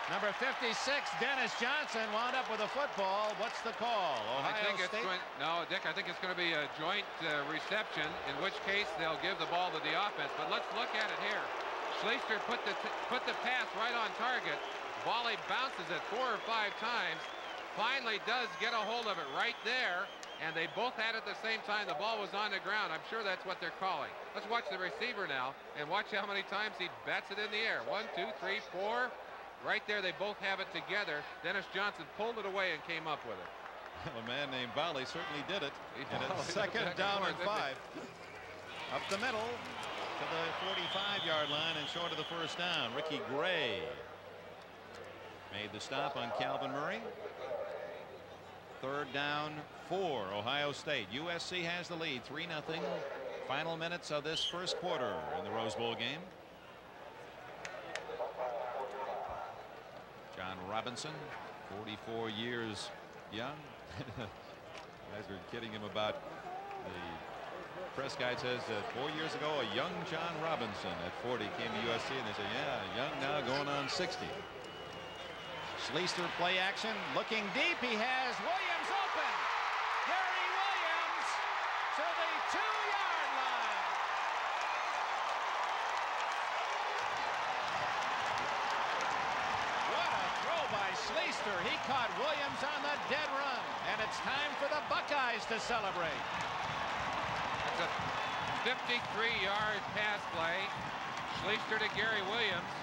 Number 56, Dennis Johnson, wound up with a football. What's the call? Ohio State? No, Dick, I think it's going to be a joint reception, in which case they'll give the ball to the offense. But let's look at it here. Schleister put the pass right on target. Volley bounces it 4 or 5 times. Finally does get a hold of it right there. And they both had it at the same time. The ball was on the ground. I'm sure that's what they're calling. Let's watch the receiver now and watch how many times he bats it in the air. 1, 2, 3, 4. Right there, they both have it together. Dennis Johnson pulled it away and came up with it. Well, a man named Volley certainly did it. And it's second down and 5. Up the middle to the 45-yard line and short of the first down. Ricky Gray made the stop on Calvin Murray. Third down 4, Ohio State. USC has the lead, 3-0. Final minutes of this first quarter in the Rose Bowl game. John Robinson, 44 years young. Guys are kidding him about the press guy says that 4 years ago a young John Robinson at 40 came to USC, and they say, yeah, young now going on 60. Schleister play action, looking deep. He has Williams open. Gary Williams to the 2-yard line. What a throw by Schleister. He caught Williams on the dead run, and it's time for the Buckeyes to celebrate. It's a 53-yard pass play. Schleister to Gary Williams.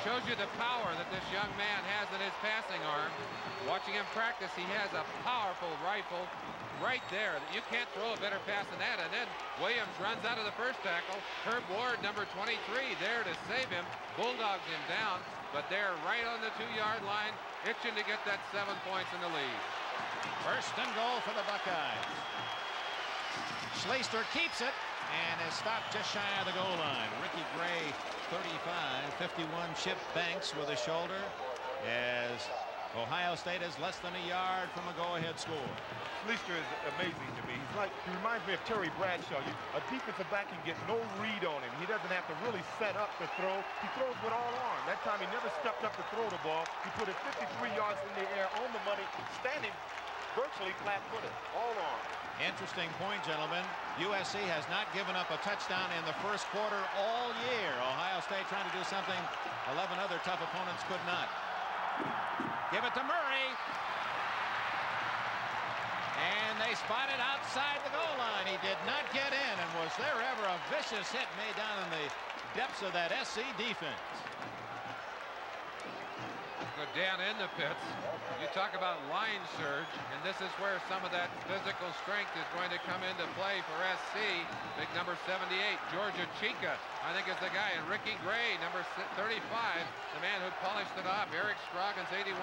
Shows you the power that this young man has in his passing arm. Watching him practice, he has a powerful rifle right there. You can't throw a better pass than that. And then Williams runs out of the first tackle. Herb Ward, number 23, there to save him. Bulldogs him down, but they're right on the 2-yard line, itching to get that 7 points in the lead. First and goal for the Buckeyes. Schleister keeps it and is stopped just shy of the goal line. Ricky Gray, 35, 51. Chip Banks with a shoulder as Ohio State is less than a yard from a go-ahead score. Schlichter is amazing to me. He reminds me of Terry Bradshaw. A defensive back can get no read on him. He doesn't have to really set up to throw. He throws with all arm. That time he never stepped up to throw the ball. He put it 53 yards in the air on the money, standing virtually flat-footed, all arm. Interesting point, gentlemen. USC has not given up a touchdown in the first quarter all year. Ohio State trying to do something 11 other tough opponents could not. Give it to Murray. And they spotted outside the goal line. He did not get in. And was there ever a vicious hit made down in the depths of that SC defense? Go down in the pits. You talk about line surge, and this is where some of that physical strength is going to come into play for SC. Big number 78, Georgia Chica, I think is the guy. And Ricky Gray, number 35, the man who polished it off. Eric Scroggins, 81.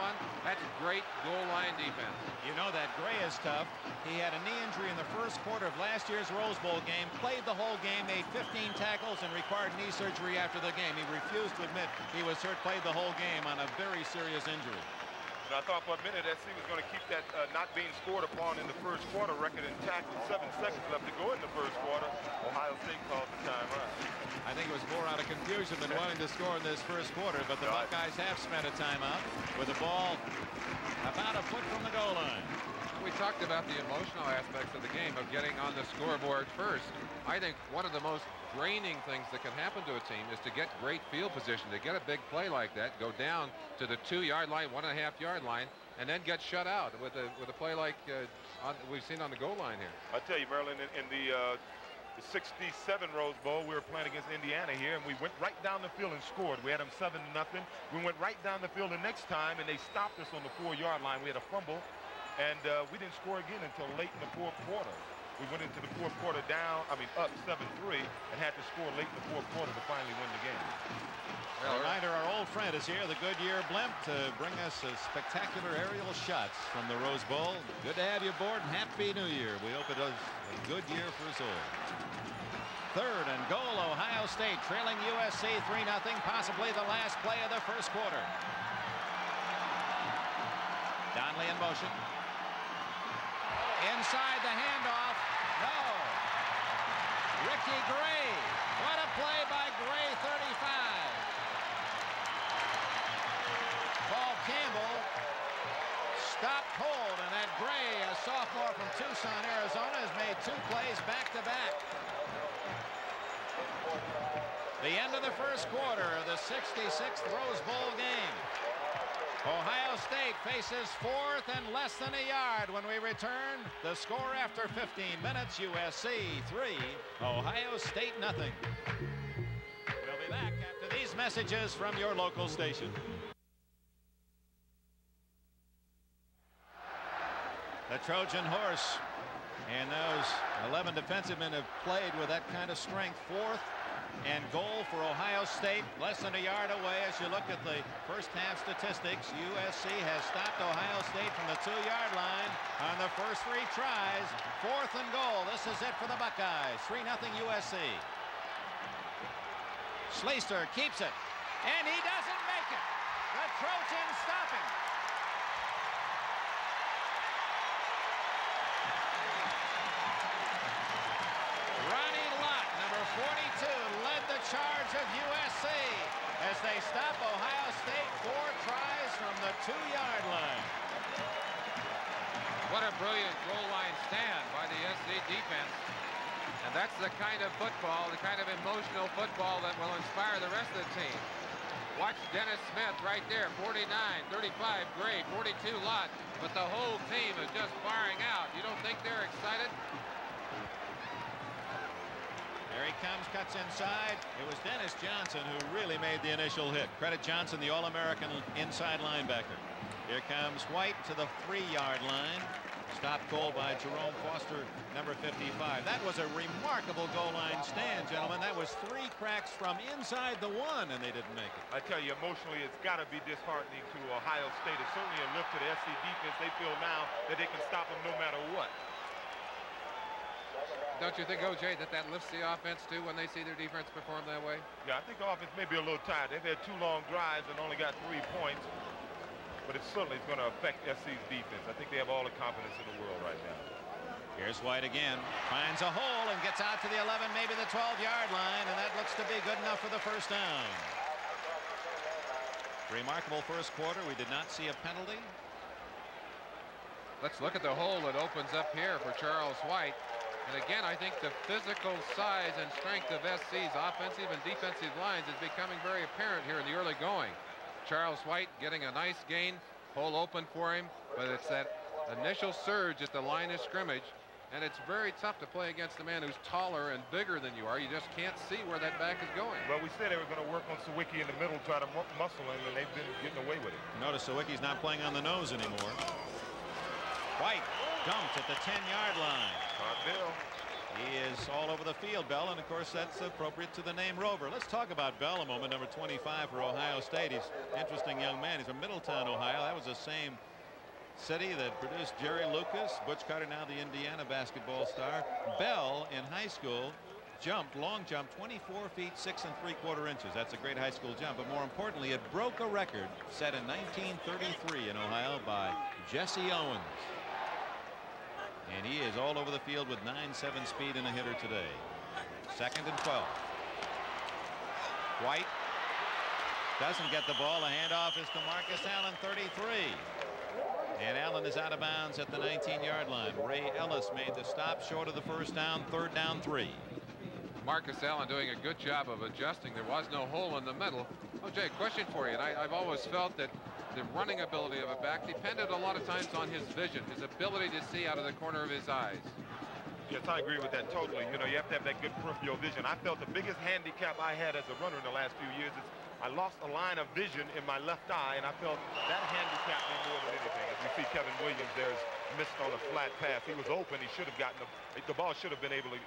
That's great goal line defense. You know that Gray is tough. He had a knee injury in the first quarter of last year's Rose Bowl game, played the whole game, made 15 tackles, and required knee surgery after the game. He refused to admit he was hurt, played the whole game on a very serious injury. And I thought for a minute SC was going to keep that not being scored upon in the first quarter record intact with 7 seconds left to go in the first quarter. Ohio State called the timeout. I think it was more out of confusion than wanting to score in this first quarter, but the Buckeyes have spent a timeout with the ball about a foot from the goal line. We talked about the emotional aspects of the game, of getting on the scoreboard first. I think one of the most draining things that can happen to a team is to get great field position, to get a big play like that, go down to the 2-yard line, 1.5-yard line, and then get shut out with a play like we've seen on the goal line here. I tell you, Maryland, in the 67 Rose Bowl, we were playing against Indiana here, and we went right down the field and scored. We had them 7-0. We went right down the field the next time, and they stopped us on the 4-yard line. We had a fumble, and we didn't score again until late in the fourth quarter. We went into the fourth quarter up 7-3, and had to score late in the fourth quarter to finally win the game. A reminder, our old friend is here, the Goodyear blimp, to bring us a spectacular aerial shots from the Rose Bowl. Good to have you aboard, and Happy New Year. We hope it does a good year for us all. 3rd and goal, Ohio State trailing USC 3-0, possibly the last play of the first quarter. Donley in motion. Inside the handoff. No. Ricky Gray. What a play by Gray, 35. Paul Campbell stopped cold, and that Gray, a sophomore from Tucson, Arizona, has made 2 plays back-to-back. The end of the first quarter of the 66th Rose Bowl game. Ohio State faces 4th and less than a yard when we return. The score after 15 minutes, USC 3, Ohio State 0. We'll be back after these messages from your local station. The Trojan horse, and those 11 defensive men have played with that kind of strength. 4th and goal for Ohio State, less than a yard away. As you look at the first half statistics, USC has stopped Ohio State from the 2-yard line on the first 3 tries. 4th and goal. This is it for the Buckeyes. 3-0 USC. Schlichter keeps it, and he doesn't make it. The Trojans stop him. Ronnie Lott, number 42, led the charge of USC as they stop Ohio State 4 tries from the 2-yard line. What a brilliant goal line stand by the SC defense. And that's the kind of football, the kind of emotional football that will inspire the rest of the team. Watch Dennis Smith right there, 49, 35 Gray, 42 Lott, but the whole team is just firing out. You don't think they're excited? There he comes, cuts inside. It was Dennis Johnson who really made the initial hit. Credit Johnson, the All-American inside linebacker. Here comes White to the 3-yard line. Stopped goal by Jerome Foster, number 55. That was a remarkable goal line stand, gentlemen. That was 3 cracks from inside the 1, and they didn't make it. I tell you, emotionally, it's got to be disheartening to Ohio State. It's certainly a lift to the SC defense. They feel now that they can stop them no matter what. Don't you think, OJ, that lifts the offense, too, when they see their defense perform that way? Yeah, I think the offense may be a little tired. They've had 2 long drives and only got 3 points. but it certainly is going to affect SC's defense. I think they have all the confidence in the world right now. Here's White again. Finds a hole and gets out to the 11, maybe the 12-yard line, and that looks to be good enough for the first down. Remarkable first quarter. We did not see a penalty. Let's look at the hole that opens up here for Charles White. And again, I think the physical size and strength of SC's offensive and defensive lines is becoming very apparent here in the early going. Charles White getting a nice gain, hole open for him, but it's that initial surge at the line of scrimmage, and it's very tough to play against a man who's taller and bigger than you are. You just can't see where that back is going. Well, we said they were going to work on Sawicki in the middle, try to muscle him, and they've been getting away with it. Notice Sawicki's not playing on the nose anymore. White dumped at the 10-yard line. Todd Bell. He is all over the field, Bell, and of course that's appropriate to the name Rover. Let's talk about Bell a moment, number 25 for Ohio State. He's an interesting young man. He's from Middletown, Ohio. That was the same city that produced Jerry Lucas, Butch Carter, now the Indiana basketball star. Bell in high school long jumped 24 feet 6 3/4 inches. That's a great high school jump, but more importantly, it broke a record set in 1933 in Ohio by Jesse Owens. And he is all over the field with 9.7 speed and a hitter today. 2nd and 12. White doesn't get the ball. The handoff is to Marcus Allen, 33. And Allen is out of bounds at the 19-yard line. Ray Ellis made the stop short of the first down. 3rd down 3. Marcus Allen doing a good job of adjusting. There was no hole in the middle. Oh, Jay, question for you. And I've always felt that the running ability of a back depended a lot of times on his vision, his ability to see out of the corner of his eyes. Yes, I agree with that totally. You know, you have to have that good peripheral vision. I felt the biggest handicap I had as a runner in the last few years is I lost a line of vision in my left eye, and I felt that handicapped me more than anything. As we see Kevin Williams, there's missed on a flat pass. He was open. He should have gotten the ball. Should have been able to.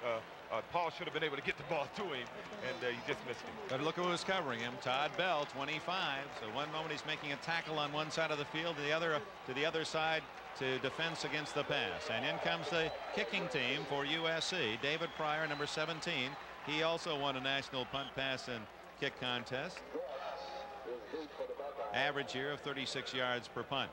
Paul should have been able to get the ball to him, and he just missed him. But look who was covering him. Todd Bell, 25. So one moment he's making a tackle on one side of the field, the other to the other side to defense against the pass. And in comes the kicking team for USC. David Pryor, number 17. He also won a national punt, pass, and kick contest. Average here of 36 yards per punt.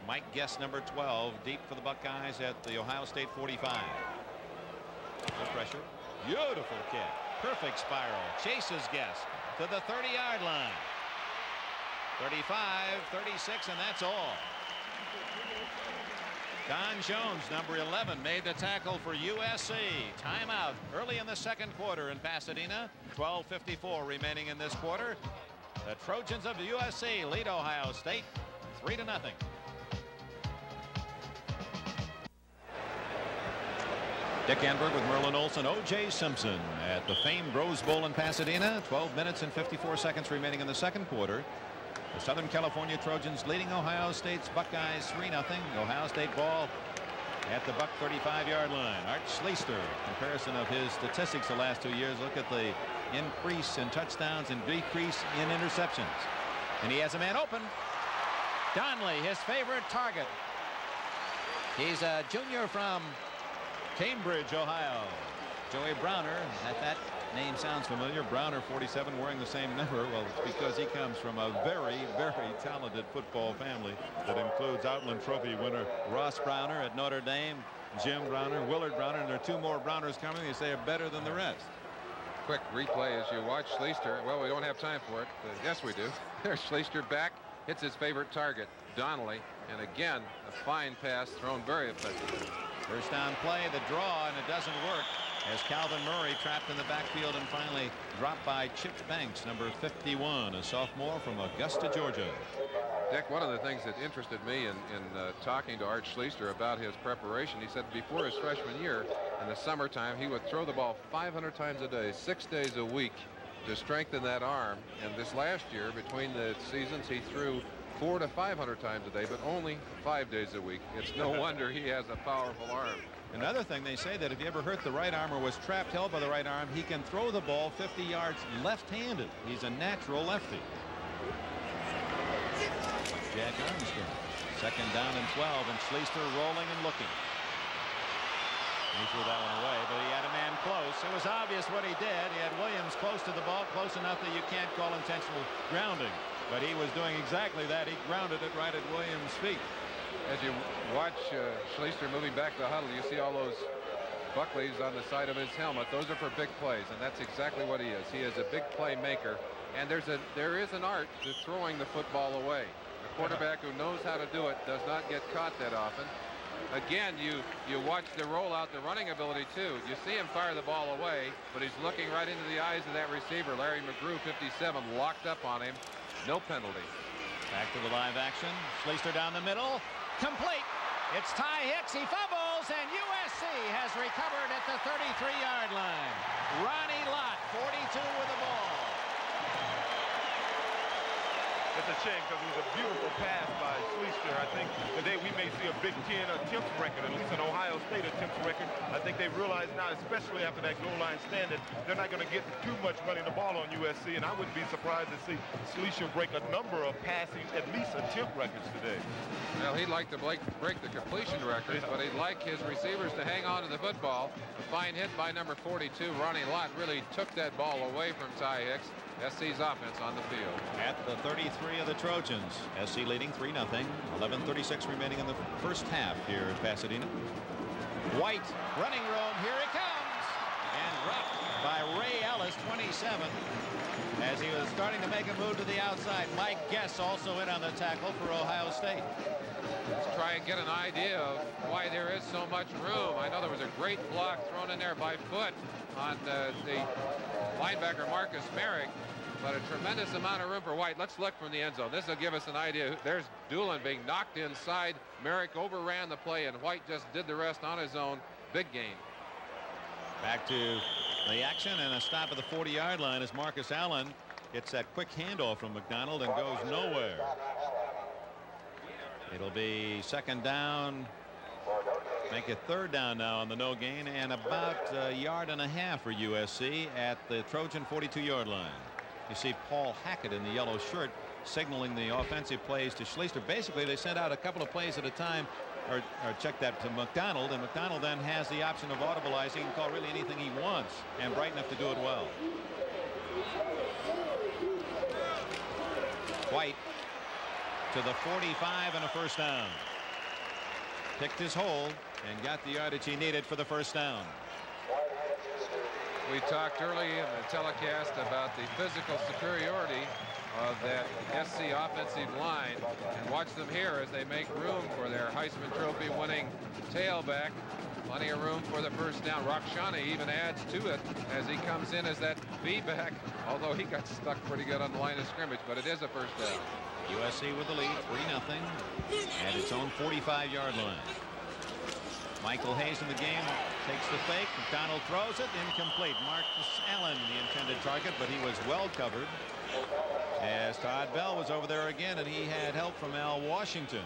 Mike Guess, number 12, deep for the Buckeyes at the Ohio State 45. No pressure. Beautiful kick. Perfect spiral. Chases Guess to the 30-yard line. 35, 36, and that's all. Don Jones, number 11, made the tackle for USC. Timeout early in the second quarter in Pasadena. 12:54 remaining in this quarter. The Trojans of USC lead Ohio State 3-0. Dick Enberg with Merlin Olsen, O.J. Simpson at the famed Rose Bowl in Pasadena. 12 minutes and 54 seconds remaining in the second quarter. The Southern California Trojans leading Ohio State's Buckeyes 3-0. Ohio State ball at the Buck 35-yard line. Art Schleister, comparison of his statistics the last 2 years. Look at the increase in touchdowns and decrease in interceptions. And he has a man open. Donnelly, his favorite target. He's a junior from Cambridge, Ohio. Joey Browner, that name sounds familiar. Browner, 47, wearing the same number. Well, it's because he comes from a very, very talented football family that includes Outland Trophy winner Ross Browner at Notre Dame, Jim Browner, Willard Browner, and there are 2 more Browners coming. They say are better than the rest. Quick replay as you watch Schleister. Well, we don't have time for it. Yes, we do. There's Schleister back. Hits his favorite target, Donnelly. And again, a fine pass thrown very effectively. First down play, the draw, and it doesn't work as Calvin Murray trapped in the backfield and finally dropped by Chip Banks, number 51, a sophomore from Augusta, Georgia. Dick, one of the things that interested me in talking to Art Schleister about his preparation, he said before his freshman year in the summertime he would throw the ball 500 times a day, 6 days a week to strengthen that arm. And this last year, between the seasons, he threw 400 to 500 times a day, but only 5 days a week. It's no wonder he has a powerful arm. Another thing, they say that if he ever hurt the right arm or was trapped held by the right arm, he can throw the ball 50 yards left-handed. He's a natural lefty. Jack Armstrong, 2nd down and 12, and Schleister rolling and looking. He threw that one away, but he had a man close. It was obvious what he did. He had Williams close to the ball, close enough that you can't call intentional grounding. but he was doing exactly that. He grounded it right at Williams' feet. As you watch Schleister moving back to the huddle, you see all those Buckleys on the side of his helmet. Those are for big plays, and that's exactly what he is. He is a big play maker, and there is an art to throwing the football away. A quarterback who knows how to do it does not get caught that often. Again, you watch the rollout, the running ability too. You see him fire the ball away, but he's looking right into the eyes of that receiver. Larry McGrew, 57, locked up on him. No penalty. Back to the live action. Schleister down the middle. Complete. It's Ty Hicks. He fumbles, and USC has recovered at the 33-yard line. Ronnie Lott, 42 with the ball. It's a shame because it was a beautiful pass by Schleister. I think today we may see a Big Ten attempts record, at least an Ohio State attempts record. I think they realize now, especially after that goal line stand, that they're not going to get too much running the ball on USC, and I wouldn't be surprised to see Schleister break a number of passing, at least attempt records today. Well, he'd like to break the completion records, but he'd like his receivers to hang on to the football. A fine hit by number 42, Ronnie Lott, really took that ball away from Ty Hicks. SC's offense on the field. At the 33 of the Trojans, SC leading 3-0. 11:36 remaining in the first half here at Pasadena. White, running room, here he comes, and dropped by Ray Ellis, 27, as he was starting to make a move to the outside. Mike Guess also in on the tackle for Ohio State. Let's try and get an idea of why there is so much room. I know there was a great block thrown in there by Foot on the linebacker Marcus Merrick, but a tremendous amount of room for White. Let's look from the end zone. This will give us an idea. There's Doolin being knocked inside. Merrick overran the play, and White just did the rest on his own. Big gain. Back to the action, and a stop at the 40-yard line as Marcus Allen gets that quick handoff from McDonald and goes nowhere. It'll be second down. Make it third down now on the no gain, and about a yard and a half for USC at the Trojan 42-yard line. You see Paul Hackett in the yellow shirt signaling the offensive plays to Schleister. Basically, they send out a couple of plays at a time, or check that to McDonald, and McDonald then has the option of audibilizing. He can call really anything he wants, and bright enough to do it well. White to the 45 and a first down. Picked his hole and got the yardage he needed for the first down. We talked early in the telecast about the physical superiority of that SC offensive line, and watch them here as they make room for their Heisman Trophy winning tailback. Plenty of room for the first down. Rakshani even adds to it as he comes in as that B-back, although he got stuck pretty good on the line of scrimmage, but it is a first down. USC with the lead, 3-0 at its own 45-yard line. Michael Hayes in the game, takes the fake. McDonald throws it, incomplete. Marcus Allen the intended target, but he was well covered as Todd Bell was over there again, and he had help from Al Washington.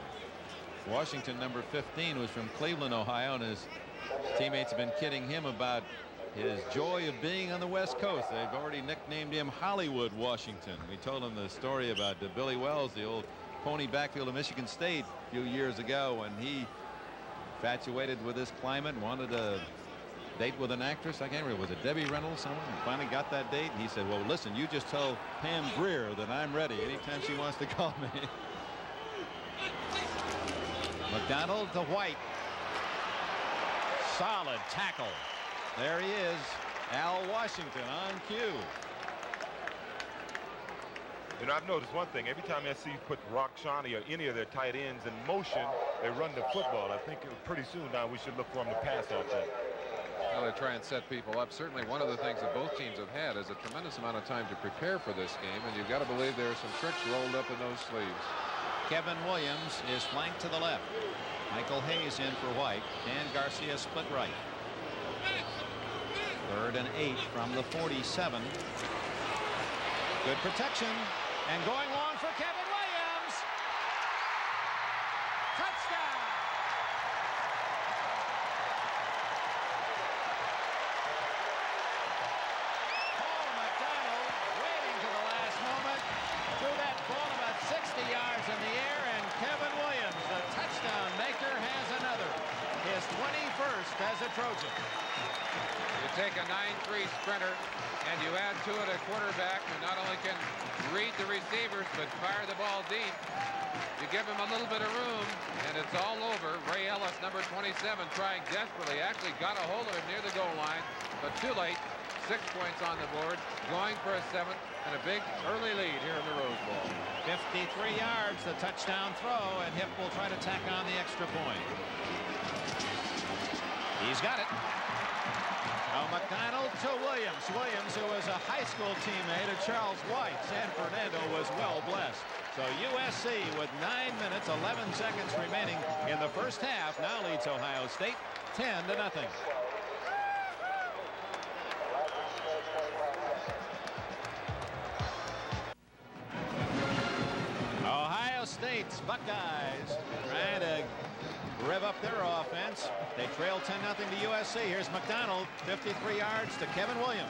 Washington, number 15, was from Cleveland, Ohio, and his teammates have been kidding him about his joy of being on the West Coast. They've already nicknamed him Hollywood Washington. We told him the story about Billy Wells, the old pony backfield of Michigan State a few years ago, when he infatuated with this climate, wanted to date with an actress. I can't remember, was it Debbie Reynolds, someone? And finally got that date, and he said, well, listen, you just tell Pam Grier that I'm ready anytime she wants to call me. McDonald to White. Solid tackle. There he is, Al Washington on cue. You know, I've noticed one thing. Every time SC put Rakshani or any of their tight ends in motion, they run the football. I think pretty soon now we should look for them to pass off that. Well, they try and set people up. Certainly one of the things that both teams have had is a tremendous amount of time to prepare for this game, and you've got to believe there are some tricks rolled up in those sleeves. Kevin Williams is flanked to the left. Michael Hayes in for White, and Garcia split right. 3rd and 8 from the 47. Good protection, and going long for Kevin Williams. Touchdown. Paul McDonald waiting to the last moment. Threw that ball about 60 yards in the air, and Kevin Williams, the touchdown maker, has another. His 21st as a Trojan. You take a 9'3" sprinter and you add to it a quarterback who not only can read the receivers, but fire the ball deep. You give him a little bit of room, and it's all over. Ray Ellis, number 27, trying desperately. Actually got a hold of him near the goal line, but too late. 6 points on the board, going for a 7th, and a big early lead here in the Rose Bowl. 53 yards, the touchdown throw, and Hip will try to tack on the extra point. He's got it. Now McDonald to Williams. Williams, who was a high school teammate of Charles White. San Fernando was well blessed. So USC with 9 minutes, 11 seconds remaining in the first half now leads Ohio State 10-0. Ohio State's Buckeyes trying to rev up their offense. They trail 10-0 to USC. Here's McDonald, 53 yards to Kevin Williams.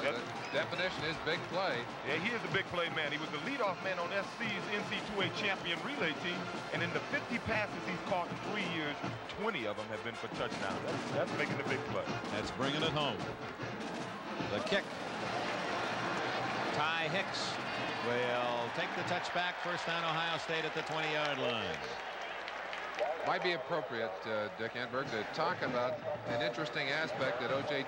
Yeah, the definition is big play. Yeah, he is a big play man. He was the leadoff man on SC's NC2A champion relay team, and in the 50 passes he's caught in 3 years, 20 of them have been for touchdowns. That's making the big play. That's bringing it home. The kick. Ty Hicks will take the touchback. First down, Ohio State at the 20-yard line. Might be appropriate, Dick Enberg, to talk about an interesting aspect that O.J.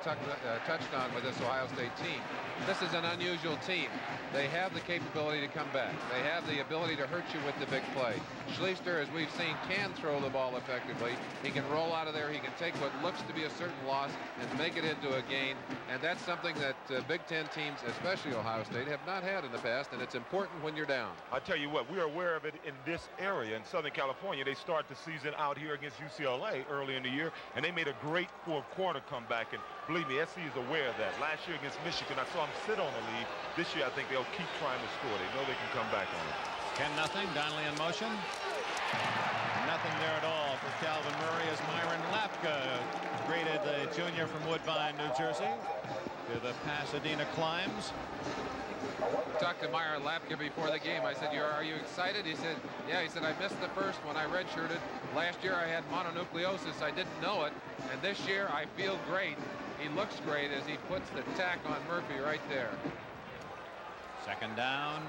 touched on with this Ohio State team. This is an unusual team. They have the capability to come back. They have the ability to hurt you with the big play. Schleister, as we've seen, can throw the ball effectively. He can roll out of there. He can take what looks to be a certain loss and make it into a gain. And that's something that Big Ten teams, especially Ohio State, have not had in the past, and it's important when you're down. I'll tell you what, we are aware of it in this area in Southern California. They start the season out here against UCLA early in the year, and they made a great fourth quarter comeback. And believe me, SC is aware of that. Last year against Michigan, I saw them sit on the lead. This year, I think they'll keep trying to score. They know they can come back on it. 10-0. Donnelly in motion. Nothing there at all for Calvin Murray as Myron Lapka greeted the junior from Woodbine, New Jersey, to the Pasadena Climbs. Talked to Myron Lapka before the game. I said, are you excited? He said, yeah. He said, I missed the first one. I redshirted. Last year I had mononucleosis. I didn't know it. And this year I feel great. He looks great as he puts the tack on Murphy right there. Second down,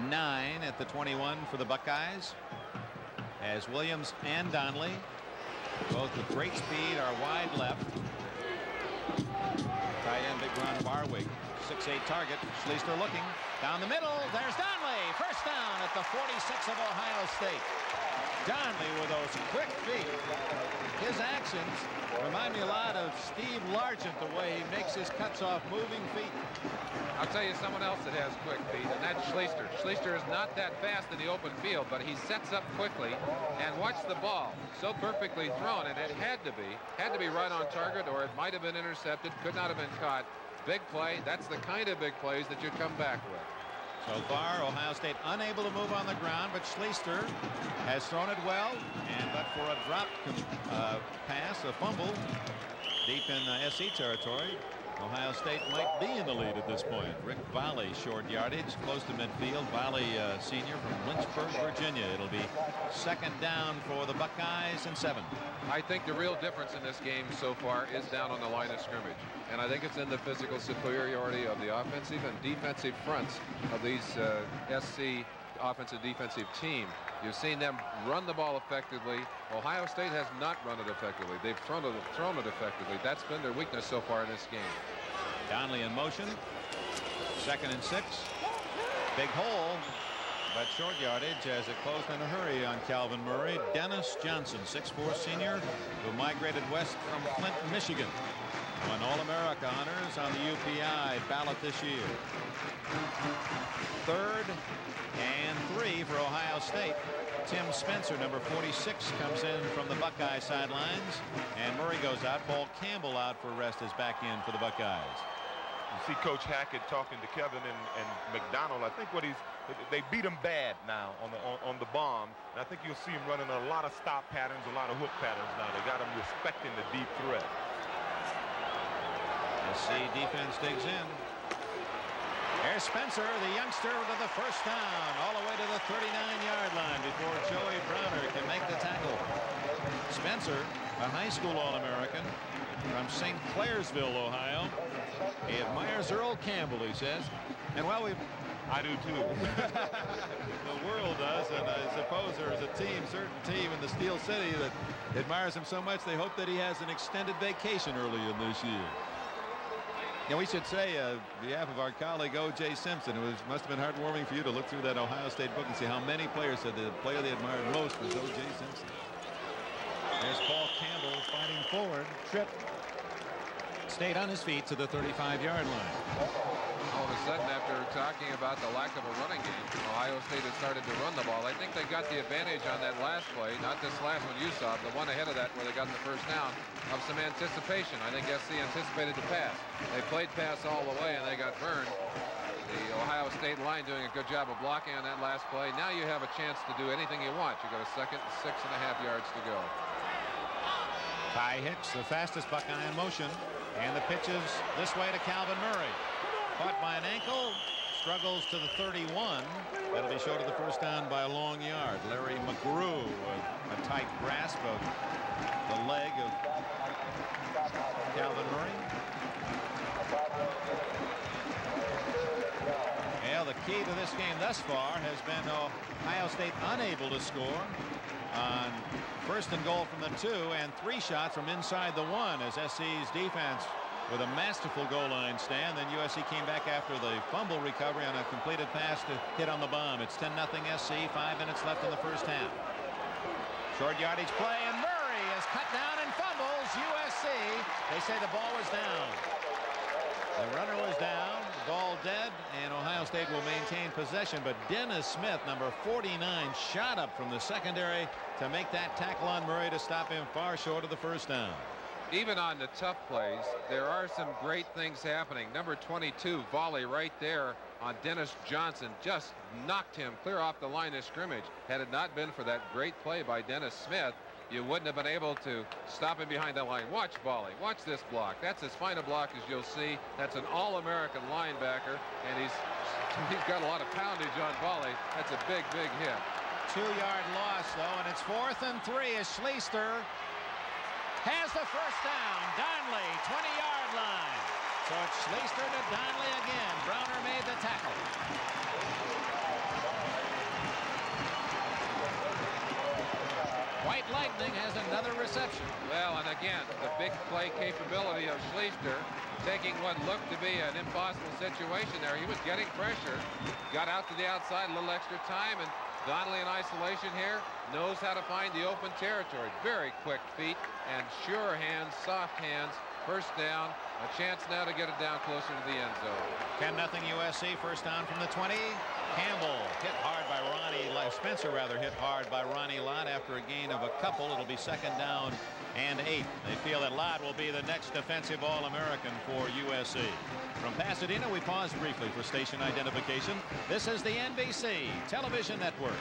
9 at the 21 for the Buckeyes. As Williams and Donnelly, both with great speed, are wide left. Tight end, big Ron Barwick. 6'8" target. Schleister looking down the middle. There's Donnelly. First down at the 46 of Ohio State. Donnelly with those quick feet. His actions remind me a lot of Steve Largent, the way he makes his cuts off moving feet. I'll tell you someone else that has quick feet, and that's Schleister. Schleister is not that fast in the open field, but he sets up quickly and watch the ball. So perfectly thrown, and it had to be right on target, or it might have been intercepted, could not have been caught. Big play. That's the kind of big plays that you come back with. So far, Ohio State unable to move on the ground, but Schleister has thrown it well, and but for a drop pass, a fumble deep in SC territory, Ohio State might be in the lead at this point. Rick Volley, short yardage, close to midfield. Volley, senior from Lynchburg, Virginia. It'll be second down for the Buckeyes and 7. I think the real difference in this game so far is down on the line of scrimmage. And I think it's in the physical superiority of the offensive and defensive fronts of these SC offensive defensive team. You've seen them run the ball effectively. Ohio State has not run it effectively. They've thrown it effectively. That's been their weakness so far in this game. Donnelly in motion. Second and 6. Big hole, but short yardage as it closed in a hurry on Calvin Murray. Dennis Johnson, 6'4" senior, who migrated west from Flint, Michigan. Won All-America honors on the UPI ballot this year. 3rd and 3 for Ohio State. Tim Spencer, number 46, comes in from the Buckeye sidelines, and Murray goes out. Paul Campbell out for rest is back in for the Buckeyes. You see Coach Hackett talking to Kevin and McDonald. I think they beat him bad now on the bomb, and I think you'll see him running a lot of stop patterns, a lot of hook patterns now. They got him respecting the deep threat. SC defense digs in. There's Spencer, the youngster, to the first down, all the way to the 39-yard line before Joey Browner can make the tackle. Spencer, a high school All-American from St. Clairsville, Ohio. He admires Earl Campbell, he says. And, well, we've I do too. The world does, and I suppose there is a certain team in the Steel City that admires him so much they hope that he has an extended vacation early in this year. Now, we should say, on behalf of our colleague O.J. Simpson, it must have been heartwarming for you to look through that Ohio State book and see how many players said the player they admired most was O.J. Simpson. There's Paul Campbell fighting forward. Tripp stayed on his feet to the 35-yard line. All of a sudden, after talking about the lack of a running game, Ohio State has started to run the ball. I think they got the advantage on that last play, not this last one you saw, the one ahead of that where they got the first down, of some anticipation. I think SC anticipated the pass. They played pass all the way, and they got burned. The Ohio State line doing a good job of blocking on that last play. Now you have a chance to do anything you want. You got a second and 6.5 yards to go. Ty Hicks, the fastest Buckeye in motion, and the pitches this way to Calvin Murray. Caught by an ankle, struggles to the 31. That'll be short of the first down by a long yard. Larry McGrew with a tight grasp of the leg of Calvin Murray. Well, the key to this game thus far has been Ohio State unable to score on first and goal from the 2 and 3 shots from inside the 1 as SC's defense with a masterful goal line stand. Then USC came back after the fumble recovery on a completed pass to hit on the bomb. It's 10-0 SC, 5 minutes left in the first half. Short yardage play, and Murray is cut down and fumbles. USC, they say the ball was down. The runner was down, the ball dead, and Ohio State will maintain possession. But Dennis Smith, number 49, shot up from the secondary to make that tackle on Murray to stop him far short of the first down. Even on the tough plays, there are some great things happening. Number 22, volley right there on Dennis Johnson, just knocked him clear off the line of scrimmage. Had it not been for that great play by Dennis Smith, you wouldn't have been able to stop him behind that line. Watch volley. Watch this block. That's as fine a block as you'll see. That's an all-American linebacker, and he's got a lot of poundage on volley. That's a big, big hit. 2-yard loss, though, and it's 4th and 3 as Schleister has the first down. Donnelly, 20-yard line. So it's Schleister to Donnelly again. Browner made the tackle. White Lightning has another reception. Well, and again, the big play capability of Schleister, taking what looked to be an impossible situation there. He was getting pressure, got out to the outside, a little extra time, and Donnelly in isolation here knows how to find the open territory. Very quick feet and sure hands, soft hands. First down, a chance now to get it down closer to the end zone. 10-0 USC, first down from the 20. Campbell hit hard by Spencer hit hard by Ronnie Lott after a gain of a couple. It'll be 2nd down and 8. They feel that Lott will be the next defensive All-American for USC. From Pasadena, we pause briefly for station identification. This is the NBC Television Network.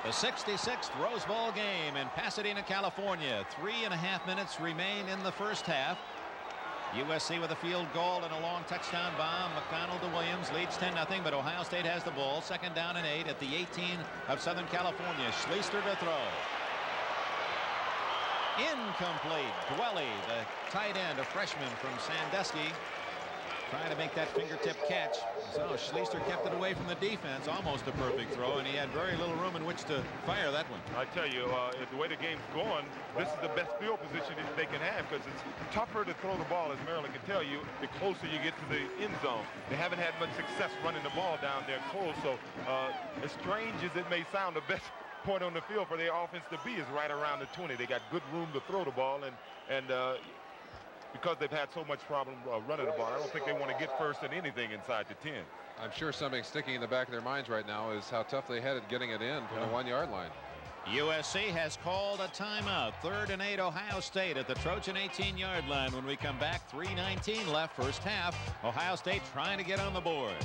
The 66th Rose Bowl game in Pasadena, California. 3.5 minutes remain in the first half. USC with a field goal and a long touchdown bomb. McConnell to Williams leads 10-0, but Ohio State has the ball. 2nd down and 8 at the 18 of Southern California. Schleister to throw. Incomplete. Dwelly, the tight end, a freshman from Sandusky, trying to make that fingertip catch. So Schleister kept it away from the defense. Almost a perfect throw, and he had very little room in which to fire that one. I tell you, the way the game's going, this is the best field position they can have, because it's tougher to throw the ball, as Maryland can tell you, the closer you get to the end zone. They haven't had much success running the ball down there close, so as strange as it may sound, the best point on the field for their offense to be is right around the 20. They got good room to throw the ball, and because they've had so much problem running the ball, I don't think they want to get first in anything inside the 10. I'm sure something sticking in the back of their minds right now is how tough they had at getting it in from the 1-yard line. USC has called a timeout. 3rd and 8 Ohio State at the Trojan 18-yard line. When we come back, 3:19 left first half. Ohio State trying to get on the board.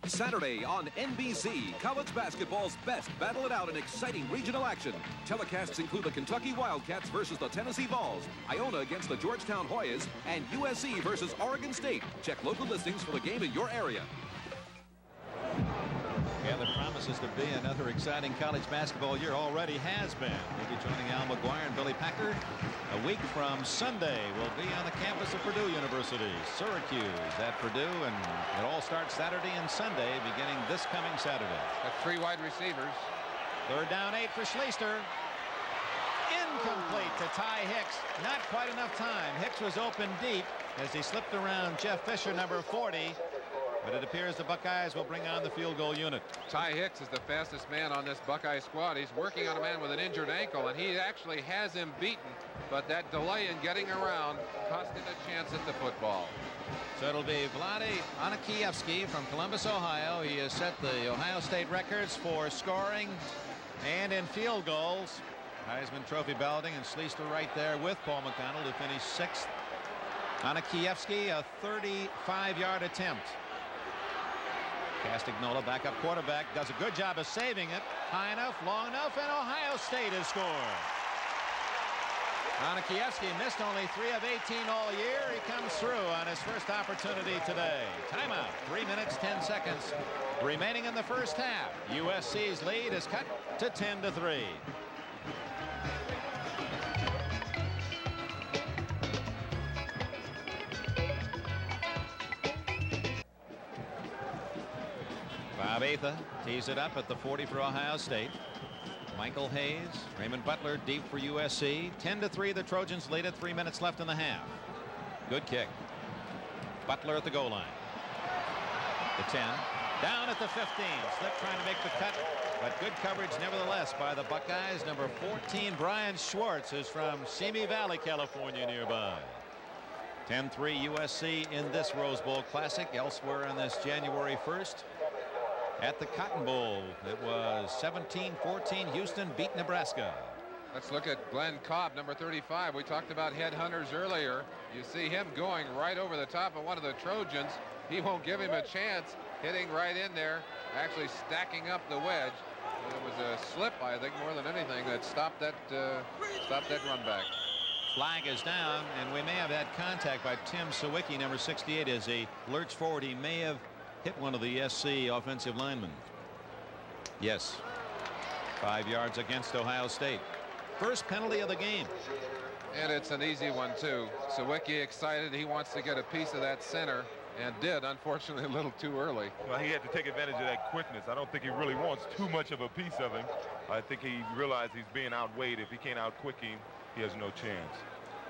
Saturday on NBC, college basketball's best battle it out in exciting regional action. Telecasts include the Kentucky Wildcats versus the Tennessee Vols, Iona against the Georgetown Hoyas, and USC versus Oregon State. Check local listings for the game in your area. Yeah, the promise promises to be another exciting college basketball year. Already has been. We'll be joining Al McGuire and Billy Packard a week from Sunday. We'll be on the campus of Purdue University. Syracuse at Purdue, and it all starts Saturday and Sunday, beginning this coming Saturday. Got 3 wide receivers. 3rd down 8 for Schleister. Incomplete to Ty Hicks. Not quite enough time. Hicks was open deep as he slipped around Jeff Fisher, number 40. But it appears the Buckeyes will bring on the field goal unit. Ty Hicks is the fastest man on this Buckeye squad. He's working on a man with an injured ankle, and he actually has him beaten. But that delay in getting around cost him a chance at the football. So it'll be Vlade Anakievsky from Columbus, Ohio. He has set the Ohio State records for scoring and in field goals. Heisman Trophy balloting, and Schleister right there with Paul McDonald to finish 6th. Anakievsky, a 35-yard attempt. Castagnola, backup quarterback, does a good job of saving it. High enough, long enough, and Ohio State has scored. Anakievsky missed only 3 of 18 all year. He comes through on his first opportunity today. Timeout. 3 minutes, 10 seconds remaining in the first half. USC's lead is cut to 10-3. Bob Atha tees it up at the 40 for Ohio State. Michael Hayes, Raymond Butler deep for USC. 10-3, the Trojans lead at 3 minutes left in the half. Good kick. Butler at the goal line. The 10. Down at the 15. Slip trying to make the cut, but good coverage nevertheless by the Buckeyes. Number 14, Brian Schwartz, is from Simi Valley, California, nearby. 10-3 USC in this Rose Bowl Classic. Elsewhere on this January 1st. At the Cotton Bowl, it was 17-14. Houston beat Nebraska. Let's look at Glenn Cobb, number 35. We talked about headhunters earlier. You see him going right over the top of one of the Trojans. He won't give him a chance. Hitting right in there, actually stacking up the wedge. And it was a slip, I think, more than anything, that stopped that run back. Flag is down, and we may have had contact by Tim Sawicki, number 68, as he lurched forward. He may have hit one of the SC offensive linemen. Yes. 5 yards against Ohio State. First penalty of the game. And it's an easy one, too. Sawicki excited. He wants to get a piece of that center, and did, unfortunately, a little too early. Well, he had to take advantage of that quickness. I don't think he really wants too much of a piece of him. I think he realized he's being outweighed. If he can't outquick him, he has no chance.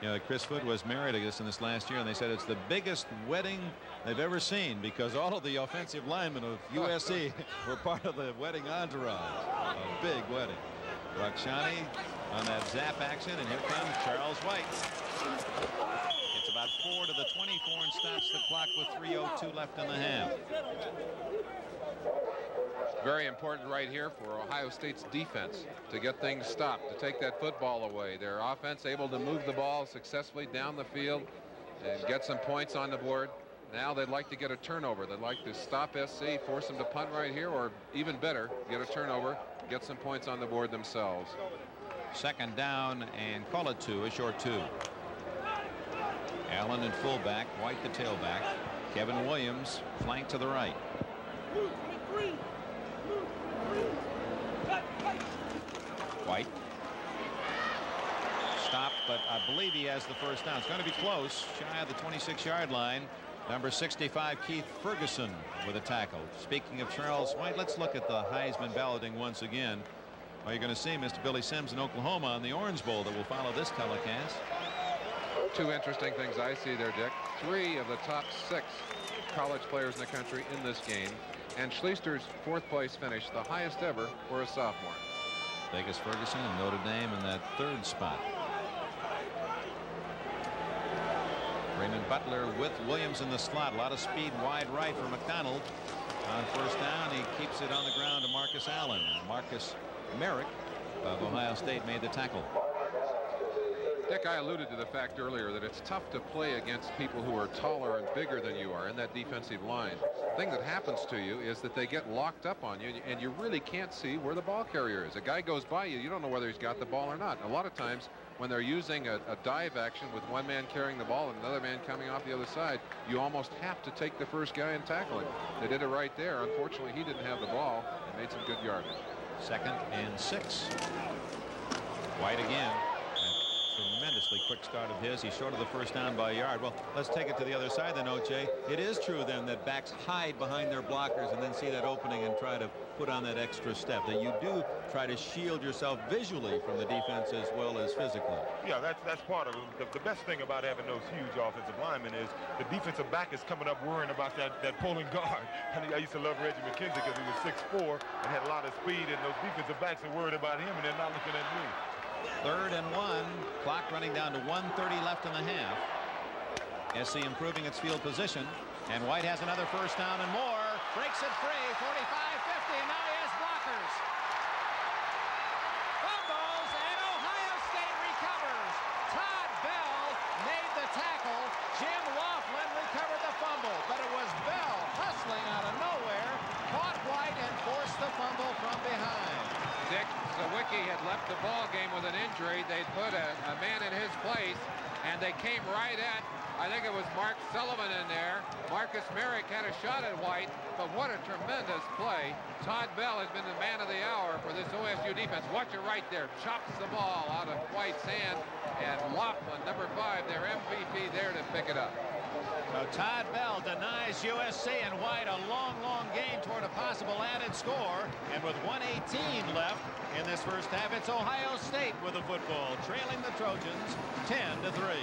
You know, Chris Foote was married, I guess, in this last year, and they said it's the biggest wedding they've ever seen because all of the offensive linemen of USC were part of the wedding entourage. A big wedding. Rakshani on that zap action, and here comes Charles White. It's about 4 to the 24 and stops the clock with 3:02 left in the half. Very important right here for Ohio State's defense to get things stopped, to take that football away. Their offense able to move the ball successfully down the field and get some points on the board. Now they'd like to get a turnover. They'd like to stop SC, force them to punt right here, or even better, get a turnover, get some points on the board themselves. 2nd down and call it 2, a short 2. Allen in fullback, White the tailback. Kevin Williams flank to the right. White stopped, but I believe he has the first down. It's going to be close, shy of the 26-yard line. Number 65, Keith Ferguson, with a tackle. Speaking of Charles White, let's look at the Heisman balloting once again. Well, you're going to see Mr. Billy Sims in Oklahoma on the Orange Bowl that will follow this telecast. 2 interesting things I see there, Dick. 3 of the top 6 college players in the country in this game, and Schleister's 4th place finish, the highest ever for a sophomore. Vegas Ferguson and Notre Dame in that 3rd spot. Raymond Butler with Williams in the slot. A lot of speed wide right for McDonald. On 1st down, he keeps it on the ground to Marcus Allen. Marcus Merrick of Ohio State made the tackle. Dick, I alluded to the fact earlier that it's tough to play against people who are taller and bigger than you are in that defensive line. The thing that happens to you is that they get locked up on you, and you really can't see where the ball carrier is. A guy goes by you, you don't know whether he's got the ball or not. And a lot of times when they're using a dive action with one man carrying the ball and another man coming off the other side, you almost have to take the first guy and tackle him. They did it right there. Unfortunately, he didn't have the ball, and made some good yardage. 2nd and 6. White again. Tremendously quick start of his. He's short of the first down by a yard. Well, let's take it to the other side then, O.J. It is true then that backs hide behind their blockers and then see that opening and try to put on that extra step. That you do try to shield yourself visually from the defense as well as physically. Yeah, that's part of it. The best thing about having those huge offensive linemen is the defensive back is coming up worrying about that pulling guard. I used to love Reggie McKenzie because he was 6'4" and had a lot of speed, and those defensive backs are worried about him and they're not looking at me. 3rd and 1. Clock running down to 1:30 left in the half. SC improving its field position. And White has another first down and more. Breaks it free. 45-50. And now he has blockers. Fumbles. And Ohio State recovers. Todd Bell made the tackle. Jim Laughlin recovered the fumble. But it was Bell hustling out of nowhere. Caught White and forced the fumble from behind. Dick Sawicki had left the ball game with an injury. They'd put a man in his place, and they came right at, I think it was Mark Sullivan in there. Marcus Merrick had a shot at White, but what a tremendous play. Todd Bell has been the man of the hour for this OSU defense. Watch it right there. Chops the ball out of White's hand, and Laughlin, number 5, their MVP, there to pick it up. So Todd Bell denies USC, and White a long gain toward a possible added score. And with 1:18 left in this first half, it's Ohio State with the football, trailing the Trojans 10-3.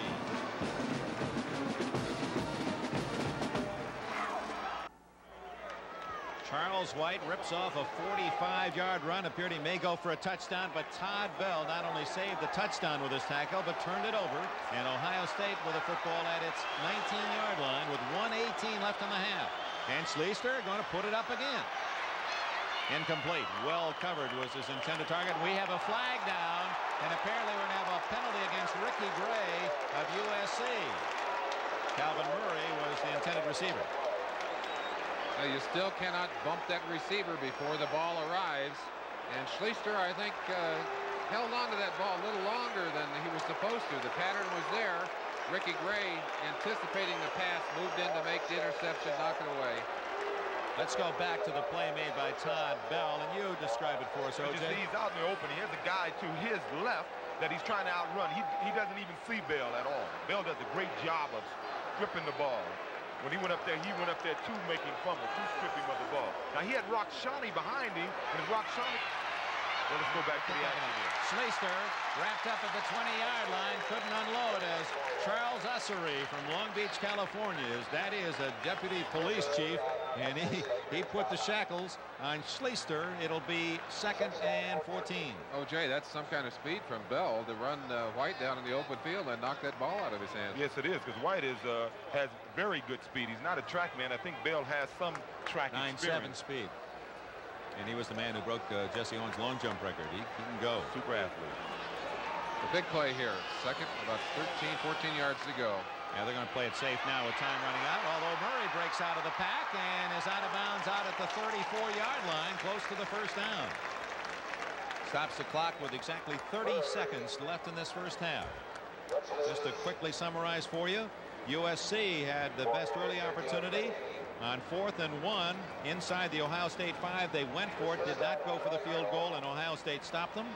Charles White rips off a 45-yard run. Appeared he may go for a touchdown, but Todd Bell not only saved the touchdown with his tackle, but turned it over. And Ohio State with the football at its 19-yard line with 1:18 left in the half. And Schleister going to put it up again. Incomplete. Well covered was his intended target. We have a flag down, and apparently we're going to have a penalty against Ricky Gray of USC. Calvin Murray was the intended receiver. You still cannot bump that receiver before the ball arrives. And Schleister, I think, held on to that ball a little longer than he was supposed to. The pattern was there. Ricky Gray, anticipating the pass, moved in to make the interception, knock it away. Let's go back to the play made by Todd Bell, and you describe it for us, O.J. He's out in the open. He has a guy to his left that he's trying to outrun. He doesn't even see Bell at all. Bell does a great job of stripping the ball. When he went up there too, making fumble, too stripping of the ball. Now he had Rock Shawnee behind him, and Rock Shawnee. Well, let's go back to the action here. Schleister wrapped up at the 20-yard line, couldn't unload as Charles Ussery from Long Beach, California. That is a deputy police chief, and he put the shackles on Schleister. It'll be 2nd and 14. O.J., that's some kind of speed from Bell to run White down in the open field and knock that ball out of his hands. Yes, it is, because White has very good speed. He's not a track man. I think Bell has some track experience. 9.7 speed. And he was the man who broke Jesse Owens' long jump record. He can go. Super athlete. A big play here. 2nd, about 13, 14 yards to go. Yeah, they're going to play it safe now with time running out. Although Murray breaks out of the pack and is out of bounds out at the 34-yard line, close to the first down. Stops the clock with exactly 30 seconds left in this first half. Just to quickly summarize for you, USC had the best early opportunity. On 4th and 1 inside the Ohio State 5, they went for it, did not go for the field goal, and Ohio State stopped them.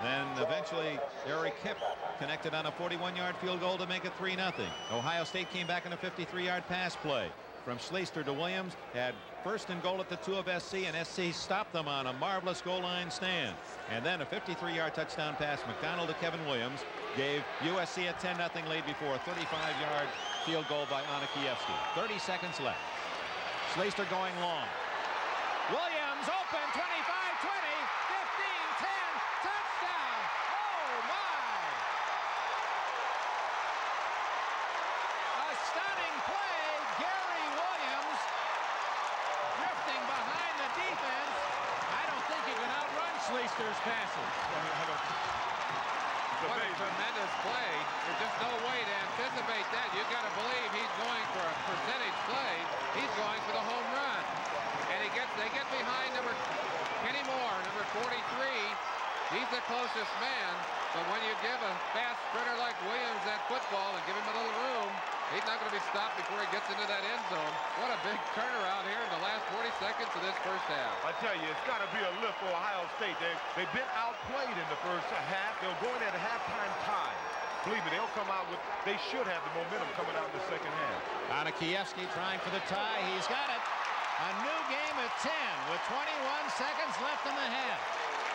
Then eventually Eric Hipp connected on a 41-yard field goal to make it 3-0. Ohio State came back in a 53-yard pass play from Schleister to Williams, had 1st and goal at the 2 of SC, and SC stopped them on a marvelous goal line stand. And then a 53-yard touchdown pass, McDonald to Kevin Williams, gave USC a 10-0 lead before a 35-yard field goal by Onikiewski. 30 seconds left. Schleister going long. Williams open, 25, 20, 15, 10, touchdown. Oh, my. A stunning play. Gary Williams drifting behind the defense. I don't think he can outrun Schleister's passes. What a tremendous play. There's just no way to anticipate that. You've got to believe he's going for a percentage play. He's going for the home run. And they get behind Kenny Moore, number 43. He's the closest man. But when you give a fast sprinter like Williams that football and give him a little room, He's not going to be stopped before he gets into that end zone. What a big turnaround here in the last 40 seconds of this first half. I tell you, it's got to be a lift for Ohio State. They've been outplayed in the first half. They'll go in at a halftime tie. Believe me, they'll come out with, they should have the momentum coming out in the second half. Anakievsky trying for the tie. He's got it. A new game at 10 with 21 seconds left in the half.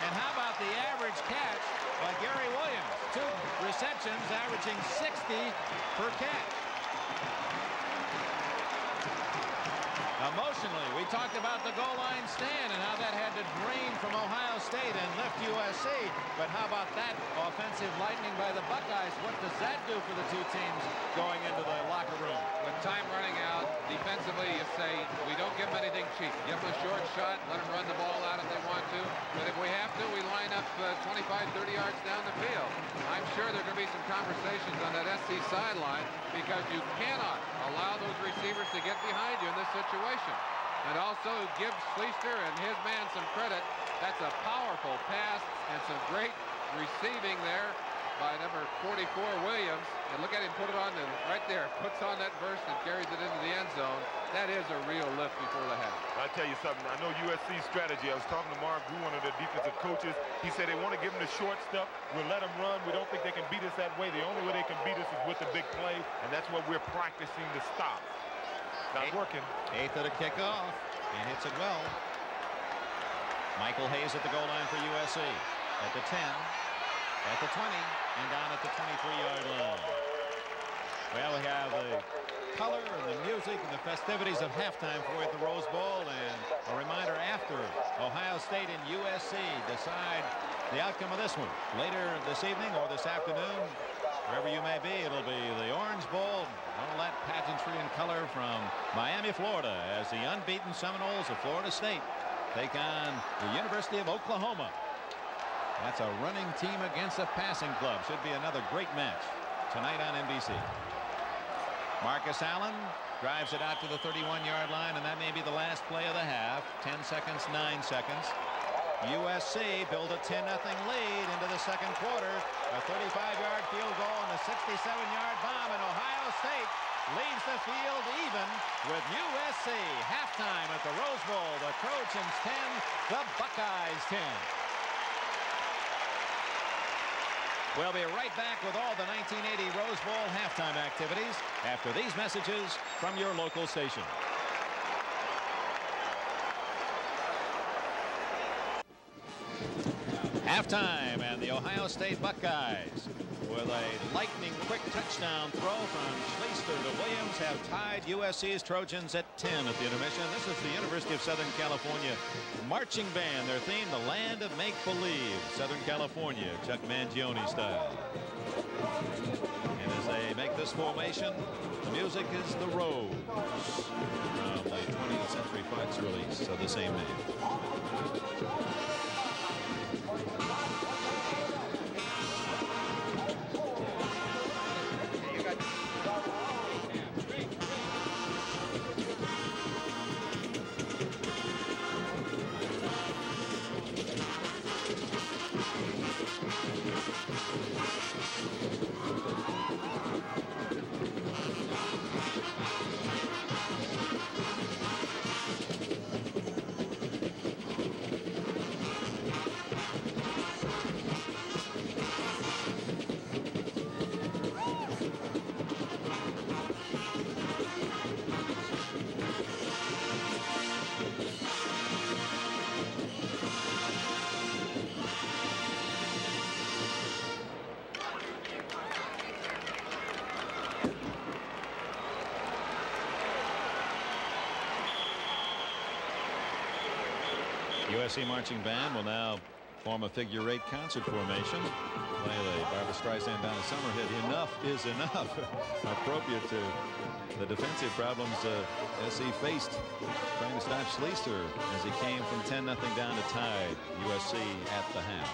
And how about the average catch by Gary Williams? 2 receptions, averaging 60 per catch. Emotionally, we talked about the goal line stand and how that had to drain from Ohio State and lift USC. But how about that offensive lightning by the Buckeyes? What does that do for the two teams going into the locker room? With time running out, defensively, you say, we don't give them anything cheap. Give them a short shot, let them run the ball out if they want to. But if we have to, we line up 25, 30 yards down the field. I'm sure there are going to be some conversations on that SC sideline because you cannot allow those receivers to get behind you in this situation. And also give Schleister and his man some credit. That's a powerful pass and some great receiving there by number 44 Williams. And look at him put it on right there. Puts on that burst and carries it into the end zone. That is a real lift before the half. I'll tell you something. I know USC's strategy. I was talking to Mark Grew, one of the defensive coaches. He said they want to give them the short stuff. We'll let them run. We don't think they can beat us that way. The only way they can beat us is with the big play, and that's what we're practicing to stop. Not working. 8th of the kickoff, and hits it well. Michael Hayes at the goal line for USC. At the 10, at the 20, and down at the 23-yard line. Well, we have the color and the music and the festivities of halftime for you at the Rose Bowl, and a reminder after Ohio State and USC decide the outcome of this one later this evening or this afternoon. Wherever you may be, it'll be the Orange Bowl. All that pageantry and color from Miami, Florida, as the unbeaten Seminoles of Florida State take on the University of Oklahoma. That's a running team against a passing club. Should be another great match tonight on NBC. Marcus Allen drives it out to the 31-yard line, and that may be the last play of the half. 10 seconds, 9 seconds. USC build a 10-0 lead into the second quarter. A 35-yard field goal and a 67-yard bomb, and Ohio State leads the field even with USC. Halftime at the Rose Bowl. The Trojans 10, the Buckeyes 10. We'll be right back with all the 1980 Rose Bowl halftime activities after these messages from your local station. Halftime, and the Ohio State Buckeyes, with a lightning quick touchdown throw from Schleister to Williams, have tied USC's Trojans at 10 at the intermission. This is the University of Southern California marching band. Their theme, the land of make-believe, Southern California, Chuck Mangione style. And as they make this formation, the music is The Rose from the 20th Century Fox release of the same name. USC marching band will now form a figure-8 concert formation. Play the Barbra Streisand Donna Summer hit, Enough is Enough. Appropriate to the defensive problems SC faced trying to stop Schleister as he came from 10-0 down to tie USC at the half.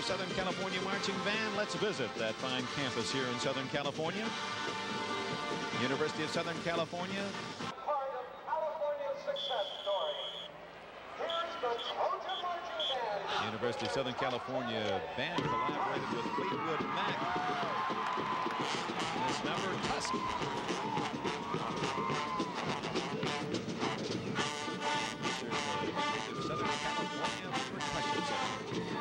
Southern California Marching Band. Let's visit that fine campus here in Southern California. University of Southern California. Part of California's success story. Here's the Trojan Marching Band. University of Southern California band collaborated with Fleetwood Mac. This number, Tusk. Southern California percussion section.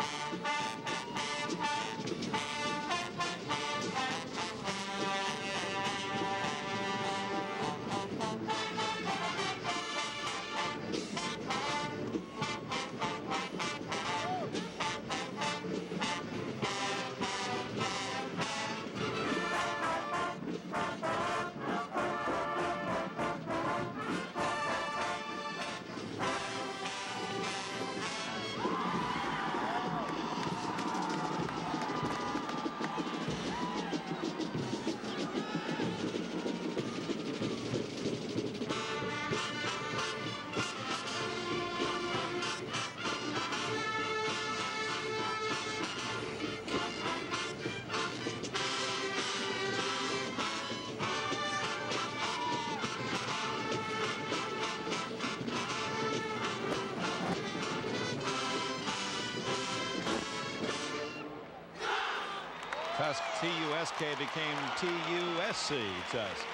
Tusk, T-U-S-K became T-U-S-C, Tusk.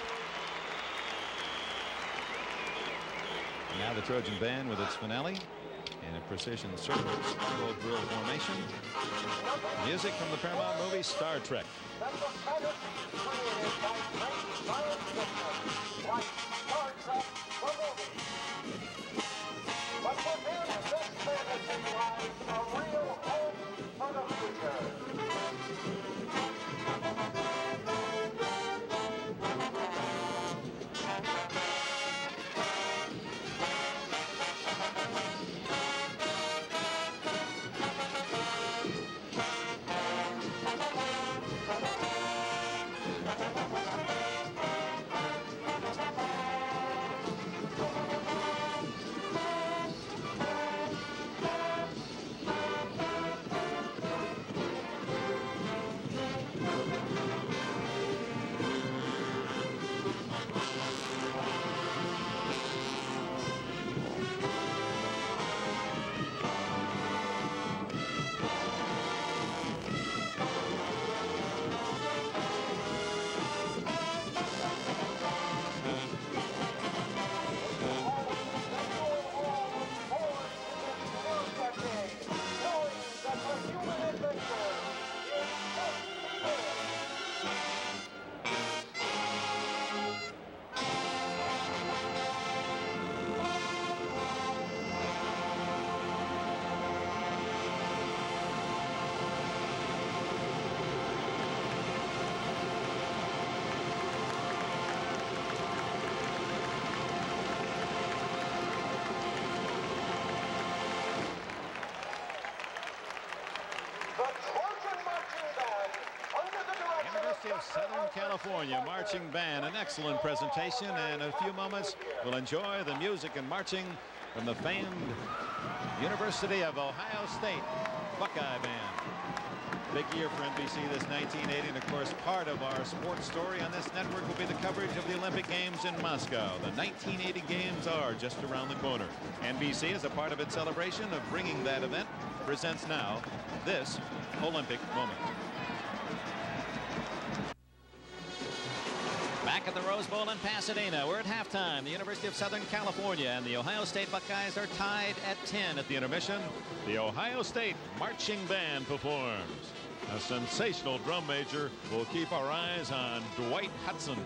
Now the Trojan Band with its finale in a precision circle spiral drill formation. Music from the Paramount movie Star Trek. Southern California Marching Band, an excellent presentation, and in a few moments we'll enjoy the music and marching from the famed University of Ohio State Buckeye Band. Big year for NBC this 1980, and of course part of our sports story on this network will be the coverage of the Olympic Games in Moscow. The 1980 Games are just around the corner. NBC, as a part of its celebration of bringing that event, presents now this Olympic moment. Back at the Rose Bowl in Pasadena, we're at halftime. The University of Southern California and the Ohio State Buckeyes are tied at 10 at the intermission. The Ohio State Marching Band performs. A sensational drum major will keep our eyes on Dwight Hudson.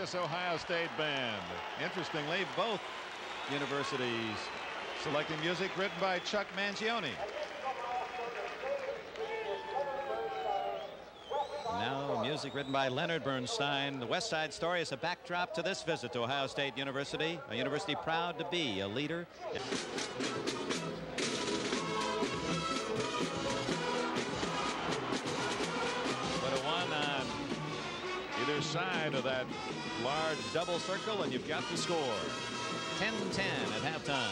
this Ohio State band. Interestingly, both universities selecting music written by Chuck Mangione. Now music written by Leonard Bernstein. The West Side Story is a backdrop to this visit to Ohio State University, a university proud to be a leader. Put a one on either side of that large double circle, and you've got the score. 10-10 at halftime.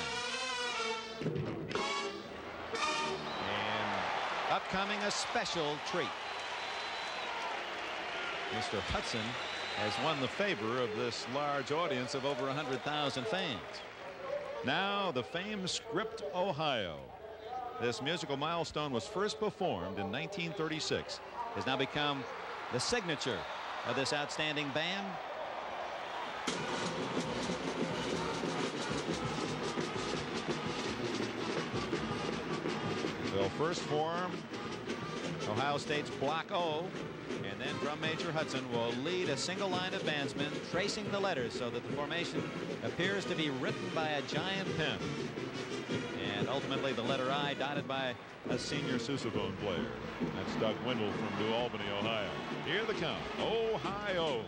And upcoming a special treat. Mr. Hudson has won the favor of this large audience of over 100,000 fans. Now the famed Script, Ohio. This musical milestone was first performed in 1936. Has now become the signature of this outstanding band. They'll first form Ohio State's Block O, and then drum major Hudson will lead a single line advancement, tracing the letters so that the formation appears to be written by a giant pen. And ultimately the letter I dotted by a senior sousaphone player. That's Doug Wendell from New Albany, Ohio. Here they come, Ohio.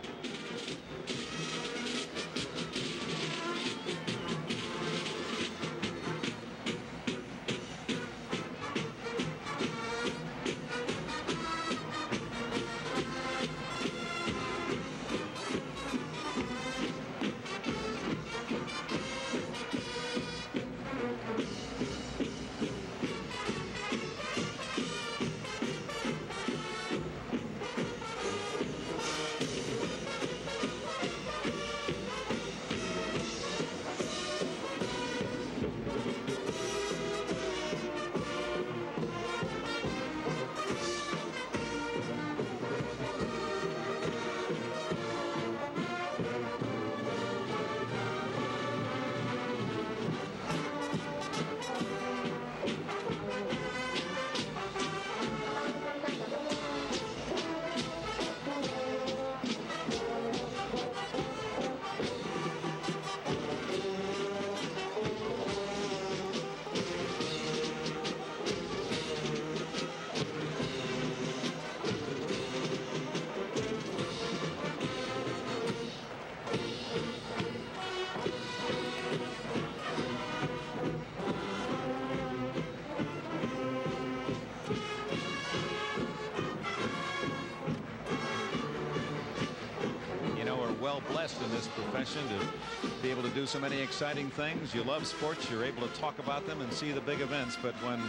Blessed in this profession to be able to do so many exciting things. You love sports, you're able to talk about them and see the big events, but when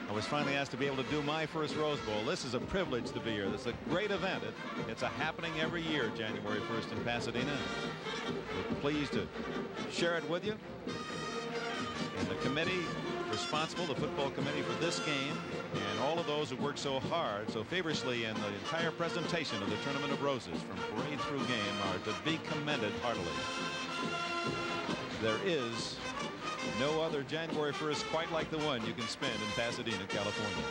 I was finally asked to be able to do my first Rose Bowl, this is a privilege to be here. This is a great event. It's a happening every year, January 1st in Pasadena. We're pleased to share it with you. And the committee responsible, the football committee for this game, and all of those who worked so hard, so feverishly in the entire presentation of the Tournament of Roses from parade through game are to be commended heartily. There is no other January 1st quite like the one you can spend in Pasadena, California.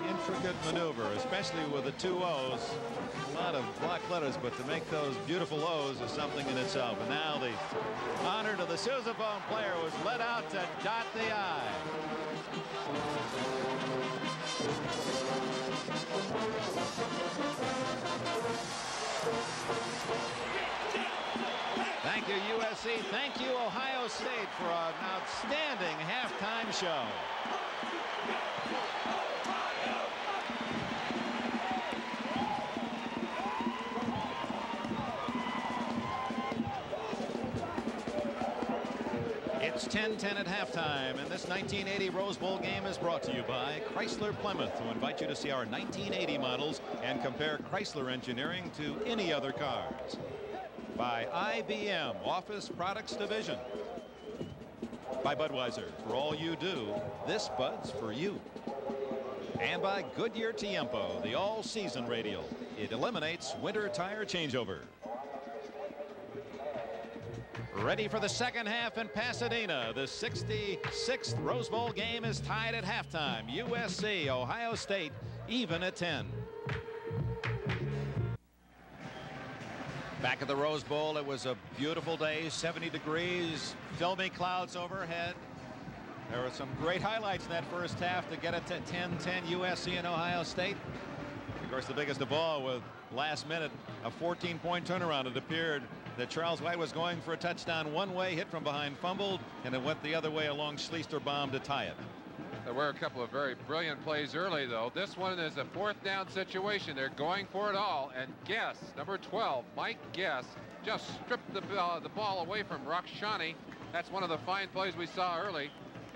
Intricate maneuver, especially with the two O's. A lot of block letters, but to make those beautiful O's is something in itself. And now the honor to the sousaphone player was let out to dot the I. Thank you, USC. Thank you, Ohio State, for an outstanding halftime show. It's 10-10 at halftime, and this 1980 Rose Bowl game is brought to you by Chrysler Plymouth, who invite you to see our 1980 models and compare Chrysler engineering to any other cars. By IBM Office Products Division. By Budweiser, for all you do, this Bud's for you. And by Goodyear Tiempo, the all-season radial. It eliminates winter tire changeover. Ready for the second half in Pasadena. The 66th Rose Bowl game is tied at halftime. USC, Ohio State, even at 10. Back at the Rose Bowl, it was a beautiful day, 70 degrees, filmy clouds overhead. There were some great highlights in that first half to get it to 10-10 USC and Ohio State. Of course, the biggest of all, with last minute a 14-point turnaround. It appeared that Charles White was going for a touchdown one way, hit from behind, fumbled, and it went the other way along Schleister bomb to tie it. There were a couple of very brilliant plays early, though. This one is a fourth down situation. They're going for it all, and Guess, number 12, Mike Guess, just stripped the ball away from Rakshani. That's one of the fine plays we saw early.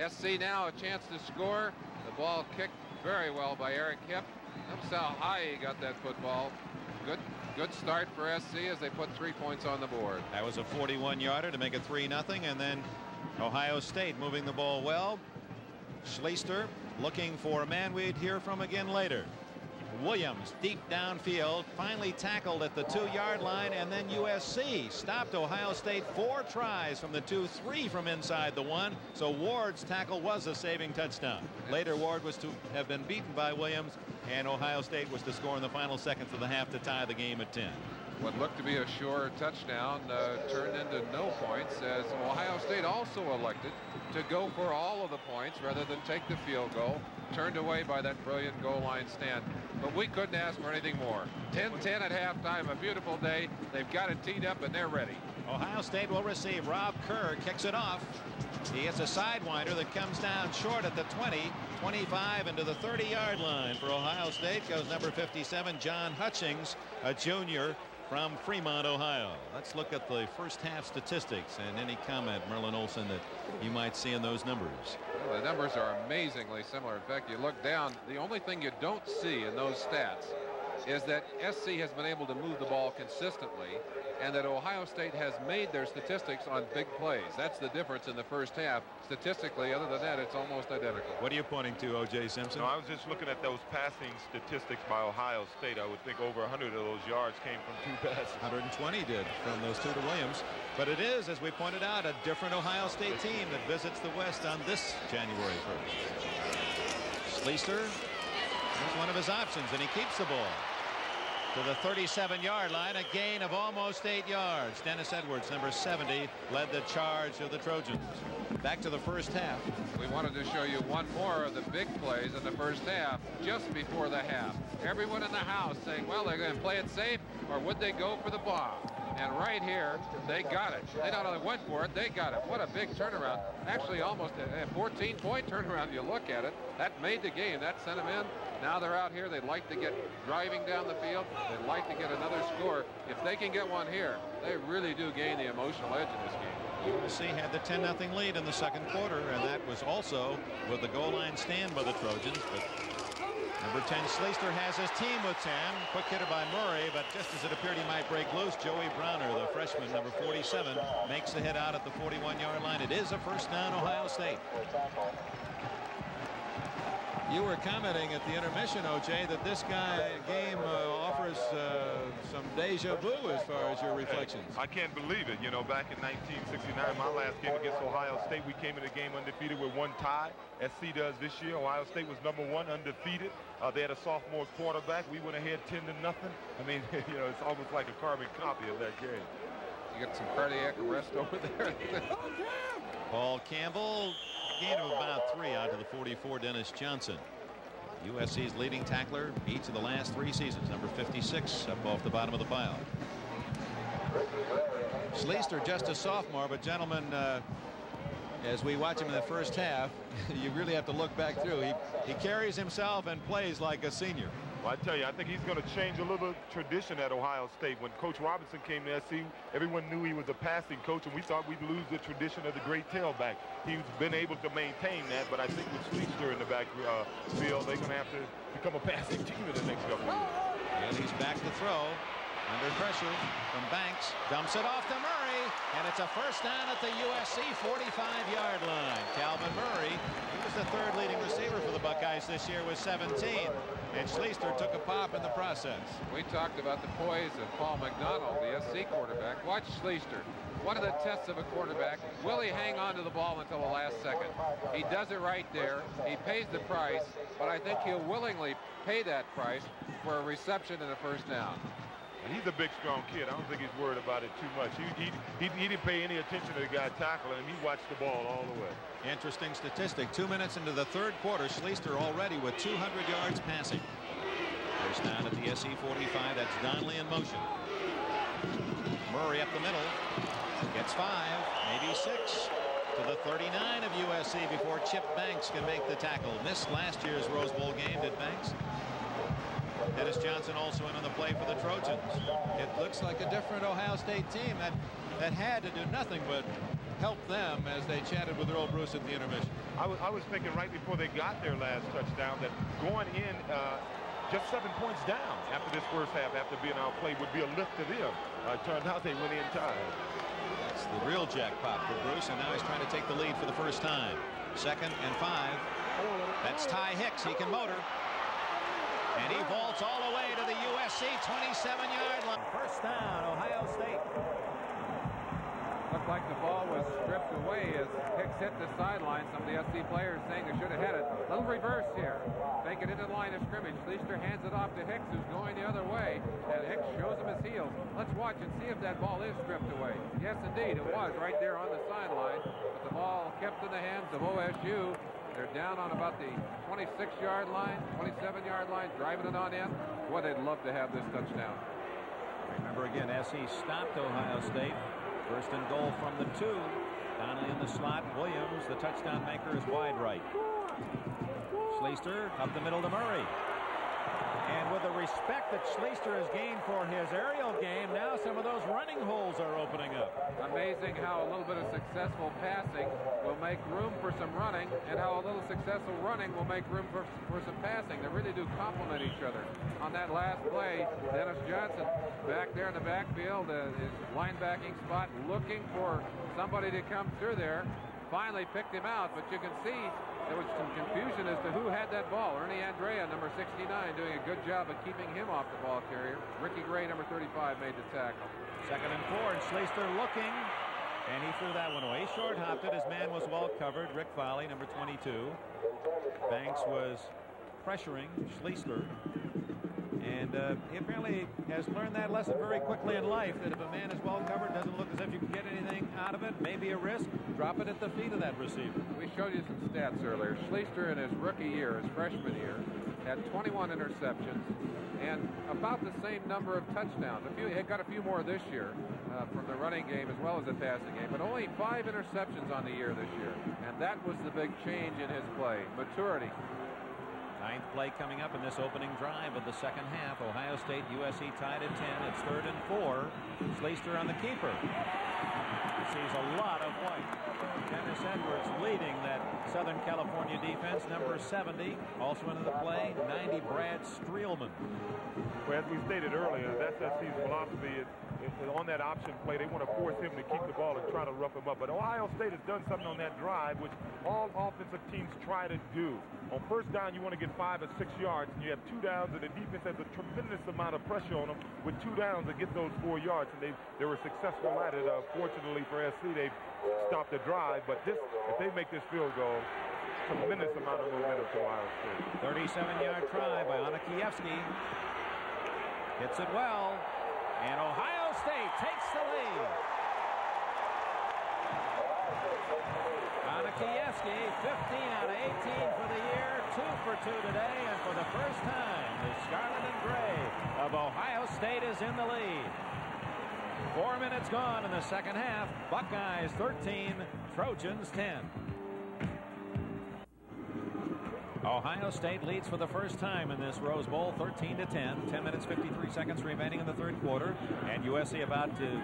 SC now a chance to score. The ball kicked very well by Eric Hipp. Notice how high he got that football. Good start for SC as they put 3 points on the board. That was a 41-yarder to make it 3-0, and then Ohio State moving the ball well. Schleister looking for a man we'd hear from again later. Williams deep downfield, finally tackled at the 2-yard line, and then USC stopped Ohio State 4 tries from the 2, 3 from inside the 1. So Ward's tackle was a saving touchdown. Later Ward was to have been beaten by Williams, and Ohio State was to score in the final seconds of the half to tie the game at 10. What looked to be a sure touchdown turned into no points, as Ohio State also elected to go for all of the points rather than take the field goal. Turned away by that brilliant goal line stand. But we couldn't ask for anything more. 10-10 at halftime, a beautiful day. They've got it teed up and they're ready. Ohio State will receive. Rob Kerr kicks it off. He hits a sidewinder that comes down short at the 20, 25 into the 30-yard line. For Ohio State goes number 57, John Hutchings, a junior from Fremont, Ohio. Let's look at the first half statistics and any comment, Merlin Olsen, that you might see in those numbers. Well, the numbers are amazingly similar. In fact, you look down, the only thing you don't see in those stats is that SC has been able to move the ball consistently, and that Ohio State has made their statistics on big plays. That's the difference in the first half. Statistically, other than that, it's almost identical. What are you pointing to, O.J. Simpson? No, I was just looking at those passing statistics by Ohio State. I would think over 100 of those yards came from 2 passes. 120 did from those 2 to Williams. But it is, as we pointed out, a different Ohio State team that visits the West on this January 1st. Schleister is one of his options, and he keeps the ball to the 37-yard line, a gain of almost 8 yards. Dennis Edwards, number 70, led the charge of the Trojans. Back to the first half. We wanted to show you one more of the big plays in the first half just before the half. Everyone in the house saying, well, they're going to play it safe, or would they go for the bomb? And right here, they got it. They not only went for it, they got it. What a big turnaround. Actually, almost a 14-point turnaround if you look at it. That made the game. That sent them in. Now they're out here. They'd like to get driving down the field. They'd like to get another score. If they can get one here, they really do gain the emotional edge in this game. USC had the 10-0 lead in the second quarter, and that was also with the goal line stand by the Trojans. But number 10, Schleister has his team with 10. Quick hitter by Murray, but just as it appeared he might break loose, Joey Browner, the freshman, number 47, makes the hit out at the 41-yard line. It is a first down, Ohio State. You were commenting at the intermission, O.J., that this game offers some deja vu as far as your reflections. I can't believe it. You know, back in 1969, my last game against Ohio State, we came in the game undefeated with 1 tie. SC does this year. Ohio State was number 1, undefeated. They had a sophomore quarterback. We went ahead 10-0. I mean, you know, it's almost like a carbon copy of that game. You got some cardiac arrest over there. Paul Campbell, gain of about 3 out to the 44, Dennis Johnson. USC's leading tackler each of the last 3 seasons, number 56, up off the bottom of the pile. Schleister, just a sophomore, but gentlemen, as we watch him in the first half, you really have to look back through. He carries himself and plays like a senior. Well, I tell you, I think he's going to change a little tradition at Ohio State. When Coach Robinson came to SC, everyone knew he was a passing coach, and we thought we'd lose the tradition of the great tailback. He's been able to maintain that, but I think with Schleister in the backfield, they're going to have to become a passing team in the next couple of years. And he's back to throw. Under pressure from Banks. Dumps it off to Murray. And it's a first down at the USC 45-yard line. Calvin Murray, he was the third leading receiver for the Buckeyes this year with 17. And Schleister took a pop in the process. We talked about the poise of Paul McDonald, the SC quarterback. Watch Schleister. One of the tests of a quarterback, will he hang on to the ball until the last second? He does it right there. He pays the price, but I think he'll willingly pay that price for a reception and a first down. And he's a big, strong kid. I don't think he's worried about it too much. He didn't pay any attention to the guy tackling him. He watched the ball all the way. Interesting statistic. 2 minutes into the third quarter, Schleister already with 200 yards passing. First down at the SC 45. That's Donnelly in motion. Murray up the middle. Gets 5, maybe 6. To the 39 of USC before Chip Banks can make the tackle. Missed last year's Rose Bowl game, did Banks? Dennis Johnson also in on the play for the Trojans. It looks like a different Ohio State team that had to do nothing but help them as they chatted with Earl Bruce at the intermission. I was thinking right before they got their last touchdown that going in just 7 points down after this first half, after being outplayed, would be a lift to them. Turned out they went in tied. That's the real jackpot for Bruce, and now he's trying to take the lead for the first time. 2nd and 5. That's Ty Hicks. He can motor. And he vaults all the way to the USC 27-yard line. First down, Ohio State. Looked like the ball was stripped away as Hicks hit the sideline. Some of the SC players saying they should have had it. Little reverse here. Take it into the line of scrimmage. Schleister hands it off to Hicks, who's going the other way. And Hicks shows him his heels. Let's watch and see if that ball is stripped away. Yes, indeed, it was right there on the sideline. But the ball kept in the hands of OSU. They're down on about the 26-yard line, 27-yard line, driving it on in. Boy, they'd love to have this touchdown. Remember again, SC stopped Ohio State. First and goal from the 2. Donnelly in the slot. Williams, the touchdown maker, is wide right. Schleister up the middle to Murray. And with the respect that Schleister has gained for his aerial game, now some of those running holes are opening up. Amazing how a little bit of successful passing will make room for some running, and how a little successful running will make room for some passing. They really do complement each other. On that last play, Dennis Johnson back there in the backfield, his linebacking spot, looking for somebody to come through there. Finally picked him out, but you can see there was some confusion as to who had that ball. Ernie Andrea, number 69, doing a good job of keeping him off the ball carrier. Ricky Gray, number 35, made the tackle. 2nd and 4, and Schleister looking, and he threw that one away. He short-hopped it. His man was well covered. Rick Foley, number 22. Banks was pressuring Schleister. And he apparently has learned that lesson very quickly in life, that if a man is well covered, doesn't look as if you can get anything out of it, maybe a risk, drop it at the feet of that receiver. We showed you some stats earlier. Schleister in his rookie year, his freshman year, had 21 interceptions and about the same number of touchdowns. He got a few more this year from the running game as well as the passing game, but only 5 interceptions on the year this year. And that was the big change in his play. Maturity. 9th play coming up in this opening drive of the second half. Ohio State, USC tied at 10. It's 3rd and 4. Schleister on the keeper. He sees a lot of white. Dennis Edwards leading that Southern California defense. Number 70 also into the play. 90 Brad Streelman. Well, as we stated earlier, that's SC's philosophy. On that option play, they want to force him to keep the ball and try to rough him up. But Ohio State has done something on that drive, which all offensive teams try to do. On first down, you want to get 5 or 6 yards, and you have 2 downs, and the defense has a tremendous amount of pressure on them with 2 downs to get those 4 yards, and they were successful at it. Fortunately for SC, they stopped the drive. But if they make this field goal, tremendous amount of momentum to Ohio State. 37-yard try by Onikiewski. Hits it well, and Ohio State takes the lead. Onikiewski, 15 out of 18 for the year, 2 for 2 today, and for the first time, the Scarlet and Gray of Ohio State is in the lead. 4 minutes gone in the second half. Buckeyes 13, Trojans 10. Ohio State leads for the first time in this Rose Bowl, 13-10. 10 minutes, 53 seconds remaining in the third quarter. And USC about to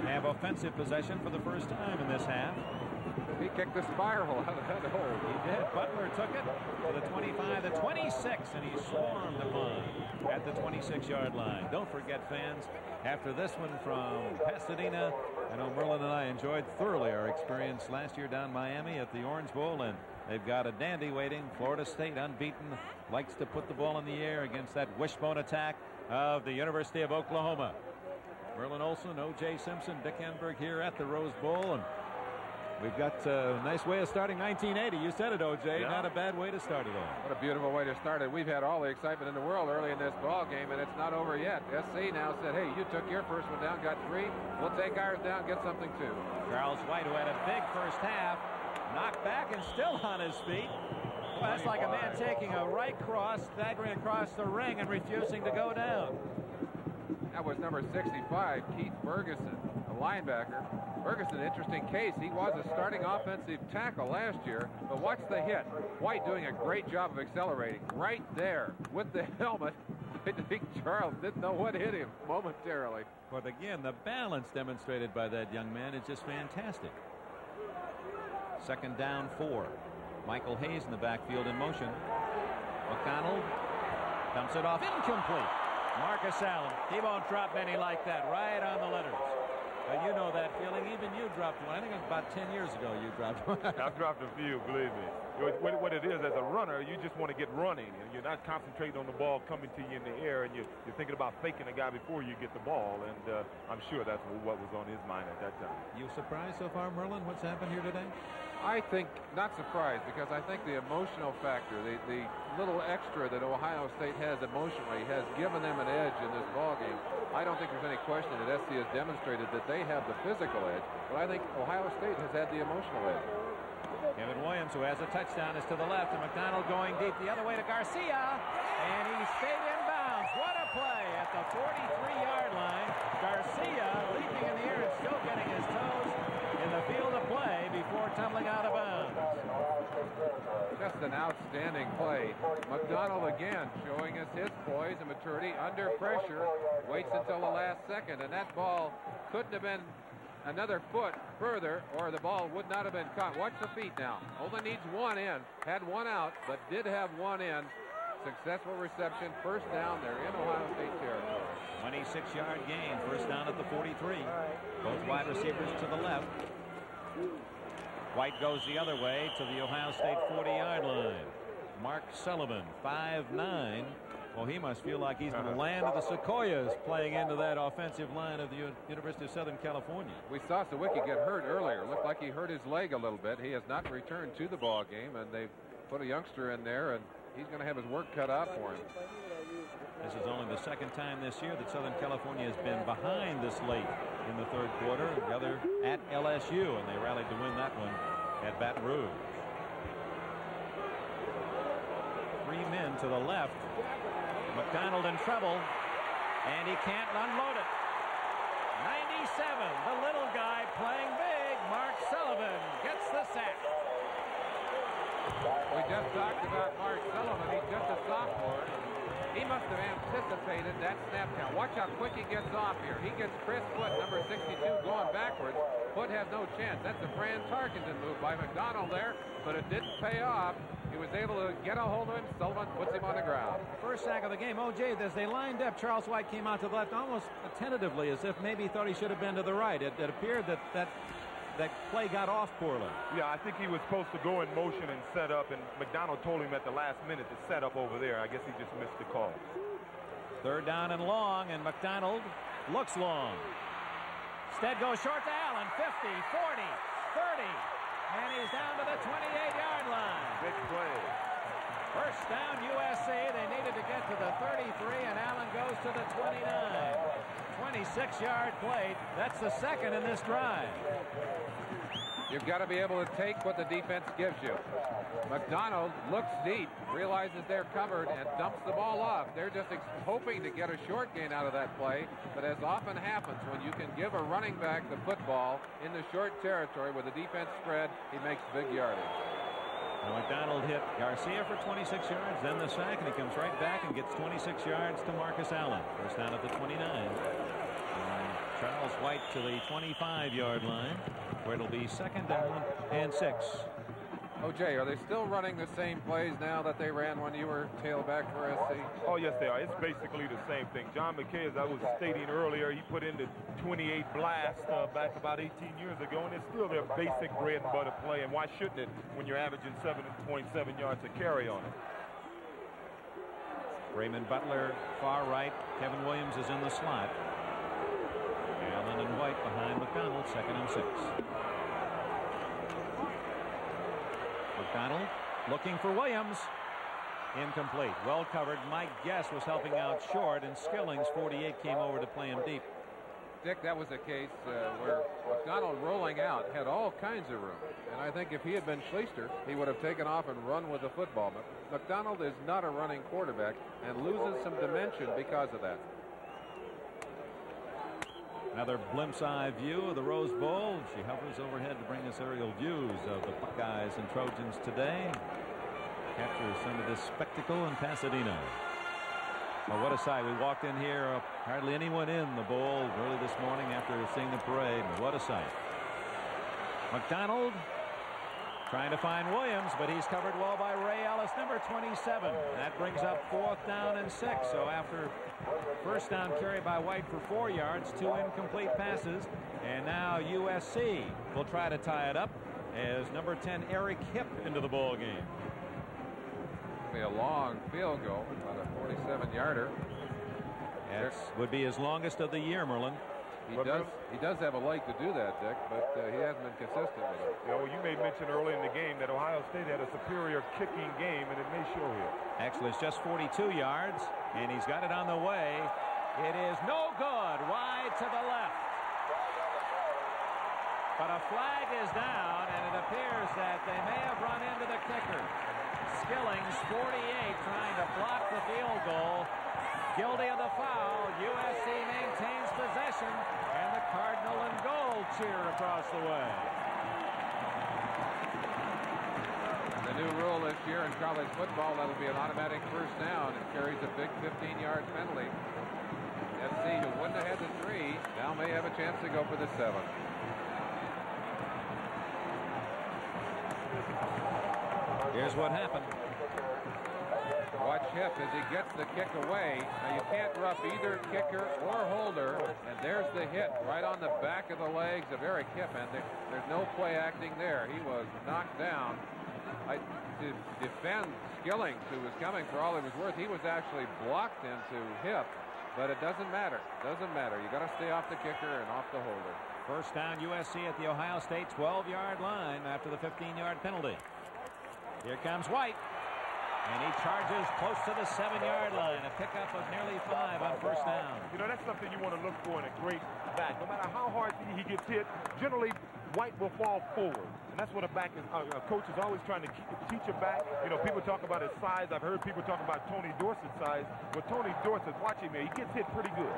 have offensive possession for the first time in this half. He kicked the spiral out of that hole. He did. Butler took it to the 25, the 26, and he swarmed upon at the 26-yard line. Don't forget, fans, after this one from Pasadena, I know Merlin and I enjoyed thoroughly our experience last year down Miami at the Orange Bowl, and they've got a dandy waiting. Florida State, unbeaten, likes to put the ball in the air against that wishbone attack of the University of Oklahoma. Merlin Olsen, O.J. Simpson, Dick Enberg here at the Rose Bowl, and we've got a nice way of starting 1980. You said it, O.J. Yeah. Not a bad way to start it all. What a beautiful way to start it. We've had all the excitement in the world early in this ball game, and it's not over yet. SC now said, hey, you took your first one down, got 3. We'll take ours down, get something too. Charles White, who had a big first half, knocked back and still on his feet. Well, that's like a man taking a right cross, staggering across the ring and refusing to go down. That was number 65, Keith Ferguson, a linebacker. Ferguson, interesting case. He was a starting offensive tackle last year, but watch the hit. White doing a great job of accelerating right there with the helmet. I think Charles didn't know what hit him momentarily. But again, the balance demonstrated by that young man is just fantastic. Second down 4. Michael Hayes in the backfield in motion. McDonald dumps it off, incomplete. Marcus Allen, he won't drop many like that, right on the letters. You know that feeling. Even you dropped one. I think it was about 10 years ago you dropped one. I've dropped a few, believe me. What it is, as a runner, you just want to get running, and you're not concentrating on the ball coming to you in the air, and you're thinking about faking a guy before you get the ball, and I'm sure that's what was on his mind at that time. You surprised so far, Merlin? What's happened here today? I think not surprised, because I think the emotional factor, the little extra that Ohio State has emotionally has given them an edge in this ball game. I don't think there's any question that SC has demonstrated that they have the physical edge, but I think Ohio State has had the emotional edge. Kevin Williams, who has a touchdown, is to the left, and McDonald going deep the other way to Garcia, and he stayed in bounds. What a play at the 43-yard line. Garcia leaping in the air and still getting his toes in the field of play before tumbling out of bounds. Just an outstanding play. McDonald again showing us his poise and maturity under pressure. Waits until the last second, and that ball couldn't have been another foot further or the ball would not have been caught. Watch the feet now. Only needs one in. Had one out, but did have one in. Successful reception. First down. They're in Ohio State territory. 26-yard gain. First down at the 43. Both wide receivers to the left. White goes the other way to the Ohio State 40-yard line. Mark Sullivan, 5'9". Well, he must feel like he's in the land of the Sequoias playing into that offensive line of the University of Southern California. We saw Sawicki get hurt earlier. Looked like he hurt his leg a little bit. He has not returned to the ball game, and they put a youngster in there, and he's going to have his work cut out for him. This is only the second time this year that Southern California has been behind this late in the third quarter. The other at LSU, and they rallied to win that one at Baton Rouge. 3 men to the left. McDonald in trouble, and he can't unload it. 97, the little guy playing big. Mark Sullivan gets the sack. We just talked about Mark Sullivan. He's just a sophomore. He must have anticipated that snap count. Watch how quick he gets off here. He gets Chris Foote, number 62, going backwards. Foote has no chance. That's a Fran Tarkenton move by McDonald there, but it didn't pay off. He was able to get a hold of him. Sullivan puts him on the ground. First sack of the game. O.J., as they lined up, Charles White came out to the left almost tentatively, as if maybe he thought he should have been to the right. It appeared that play got off poorly. Yeah, I think he was supposed to go in motion and set up, and McDonald told him at the last minute to set up over there. I guess he just missed the call. Third down and long, and McDonald looks long. Stead goes short to Allen. 50, 40, 30. And he's down to the 28-yard line. Big play. First down, USC. They needed to get to the 33, and Allen goes to the 29. 26-yard play. That's the second in this drive. You've got to be able to take what the defense gives you. McDonald looks deep, realizes they're covered, and dumps the ball off. They're just hoping to get a short gain out of that play, but as often happens, when you can give a running back the football in the short territory with the defense spread, he makes big yardage. Now McDonald hit Garcia for 26 yards, then the sack, and he comes right back and gets 26 yards to Marcus Allen. First down at the 29. And Charles White to the 25-yard line, where it'll be 2nd down and 6. O.J., are they still running the same plays now that they ran when you were tailback for SC? Oh, yes, they are. It's basically the same thing. John McKay, as I was stating earlier, he put in the 28 blast back about 18 years ago, and it's still their basic bread and butter play, and why shouldn't it when you're averaging 7.7 yards a carry on it? Raymond Butler, far right. Kevin Williams is in the slot. Allen and White behind McDonald, 2nd and 6. McDonald looking for Williams. Incomplete. Well covered. Mike Guess was helping out short, and Skillings, 48, came over to play him deep. Dick, that was a case where McDonald rolling out had all kinds of room. And I think if he had been Schleister, he would have taken off and run with the football. But McDonald is not a running quarterback and loses some dimension because of that. Another glimpse eye view of the Rose Bowl. She hovers overhead to bring us aerial views of the Buckeyes and Trojans today. Captures some of this spectacle in Pasadena. Well, what a sight. We walked in here, hardly anyone in the bowl early this morning after seeing the parade. What a sight. McDonald trying to find Williams, but he's covered well by Ray Ellis, number 27. That brings up 4th down and 6. So after first down carry by White for 4 yards, 2 incomplete passes, and now USC will try to tie it up as number 10 Eric Hipp into the ball game. Be a long field goal, about a 47-yarder. That would be his longest of the year, Merlin. He does have a leg to do that, Dick, but he hasn't been consistent with it. You know, you made mention early in the game that Ohio State had a superior kicking game, and it may show here. Actually, it's just 42 yards, and he's got it on the way. It is no good. Wide to the left. But a flag is down, and it appears that they may have run into the kicker. Skillings, 48, trying to block the field goal. Guilty of the foul. USC maintains possession, and the Cardinal and gold cheer across the way. The new rule this year in college football, that'll be an automatic first down. It carries a big 15-yard penalty. SC, who wouldn't have had the 3, now may have a chance to go for the 7. Here's what happened. Watch Hipp as he gets the kick away. Now you can't rough either kicker or holder, and there's the hit right on the back of the legs of Eric Hipp, and there's no play acting there. He was knocked down. To defend Skillings, who was coming for all he was worth, he was actually blocked into Hipp, but it doesn't matter. Doesn't matter. You got to stay off the kicker and off the holder. First down USC at the Ohio State 12-yard line after the 15-yard penalty. Here comes White. And he charges close to the 7-yard line. A pickup of nearly 5 on first down. You know, that's something you want to look for in a great back. No matter how hard he gets hit, generally White will fall forward. And that's what a back is. A coach is always trying to teach a back. You know, people talk about his size. I've heard people talk about Tony Dorsett's size. But Tony Dorsett, watch him here. He gets hit pretty good.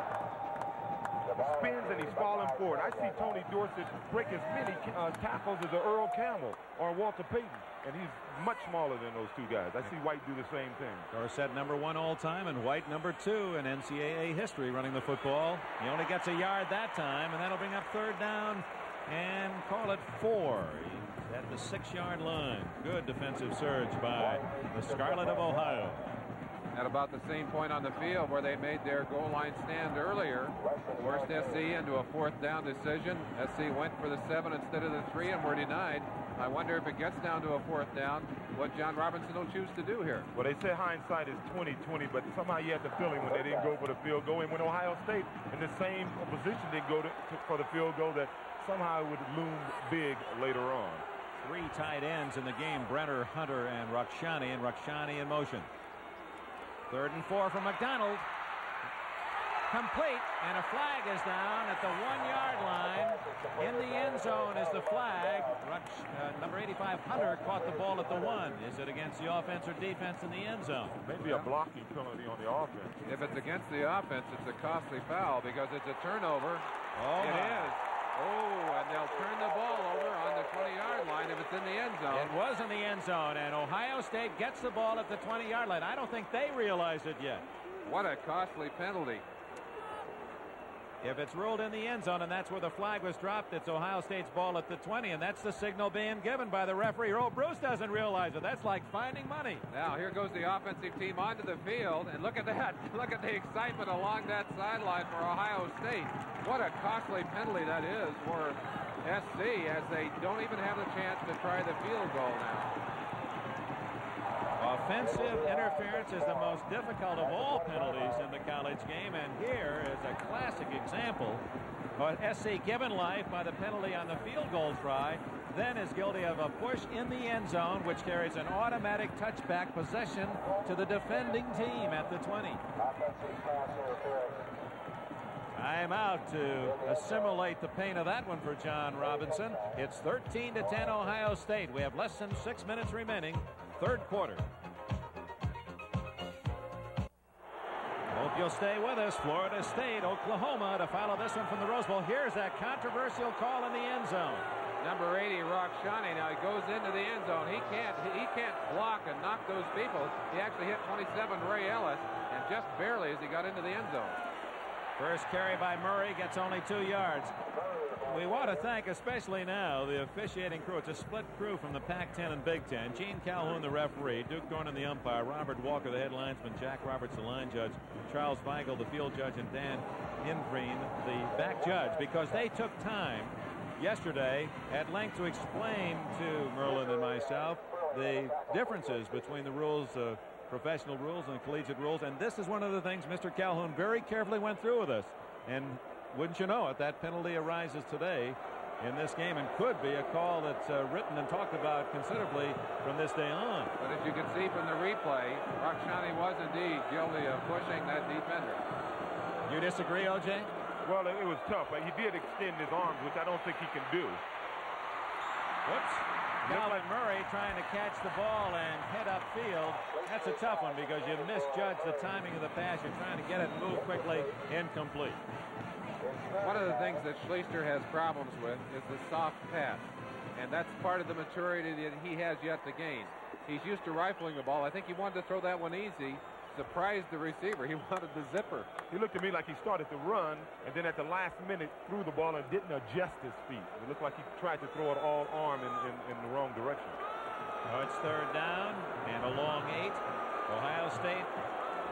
Spins and he's falling forward. I see Tony Dorsett break as many tackles as a Earl Campbell or Walter Payton. And he's much smaller than those two guys. I see White do the same thing. Dorsett number 1 all time, and White number 2 in NCAA history running the football. He only gets a yard that time, and that'll bring up 3rd down and call it 4. He's at the 6-yard line. Good defensive surge by the Scarlet of Ohio. At about the same point on the field where they made their goal line stand earlier, forced SC into a 4th down decision. SC went for the 7 instead of the 3 and were denied. I wonder if it gets down to a 4th down, what John Robinson will choose to do here. Well, they say hindsight is 20/20, but somehow you had the feeling when they didn't go for the field goal, and when Ohio State in the same position didn't go for the field goal, that somehow it would loom big later on. 3 tight ends in the game: Brenner, Hunter, and Rakshani in motion. 3rd and 4 from McDonald. Complete, and a flag is down at the 1-yard line. In the end zone is the flag. Number 85, Hunter, caught the ball at the 1. Is it against the offense or defense in the end zone? Maybe a blocking penalty on the offense. If it's against the offense, it's a costly foul because it's a turnover. Oh, it is. Oh, and they'll turn the ball over on the 20-yard line if it's It's in the end zone. It was in the end zone, and Ohio State gets the ball at the 20-yard line. I don't think they realize it yet. What a costly penalty. If it's ruled in the end zone, and that's where the flag was dropped, it's Ohio State's ball at the 20, and that's the signal being given by the referee. Earl Bruce doesn't realize it. That's like finding money. Now, here goes the offensive team onto the field, and look at that. Look at the excitement along that sideline for Ohio State. What a costly penalty that is for SC, as they don't even have the chance to try the field goal now. Offensive interference is the most difficult of all penalties in the college game, and here is a classic example of SC given life by the penalty on the field goal try, then is guilty of a push in the end zone, which carries an automatic touchback possession to the defending team at the 20. Timeout to assimilate the pain of that one for John Robinson. It's 13-10 Ohio State. We have less than 6 minutes remaining. Third quarter. Hope you'll stay with us. Florida State, Oklahoma to follow this one from the Rose Bowl. Here's that controversial call in the end zone. Number 80, Rockshani. Now he goes into the end zone. He can't block and knock those people. He actually hit 27, Ray Ellis, and just barely as he got into the end zone. First carry by Murray gets only 2 yards. We want to thank, especially now, the officiating crew. It's a split crew from the Pac-10 and Big Ten. Gene Calhoun, the referee, Duke Dornan, the umpire, Robert Walker, the head linesman, Jack Roberts, the line judge, Charles Weigel, the field judge, and Dan Ingreen, the back judge, because they took time yesterday at length to explain to Merlin and myself the differences between the rules of professional rules and collegiate rules, and this is one of the things Mr. Calhoun very carefully went through with us. And wouldn't you know it, that penalty arises today in this game and could be a call that's written and talked about considerably from this day on. But as you can see from the replay, Rockshani was indeed guilty of pushing that defender. You disagree, O.J.? Well, it was tough. He did extend his arms, which I don't think he can do. Whoops. Calvin Murray trying to catch the ball and head upfield. That's a tough one because you misjudge the timing of the pass. You're trying to get it moved quickly, incomplete. One of the things that Schleister has problems with is the soft pass, and that's part of the maturity that he has yet to gain. He's used to rifling the ball. I think he wanted to throw that one easy, surprised the receiver. He wanted the zipper. He looked at me like he started to run, and then at the last minute threw the ball and didn't adjust his feet. It looked like he tried to throw it all arm in the wrong direction. Now it's third down and a long 8. Ohio State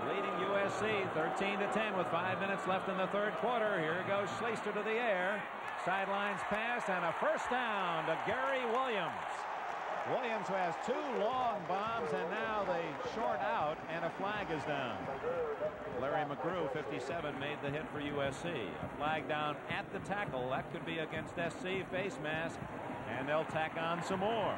leading USC 13-10 with 5 minutes left in the third quarter. Here goes Schleister to the air. Sidelines pass and a first down to Gary Williams. Williams, who has 2 long bombs, and now they short out, and a flag is down. Larry McGrew, 57, made the hit for USC. A flag down at the tackle. That could be against SC, face mask, and they'll tack on some more.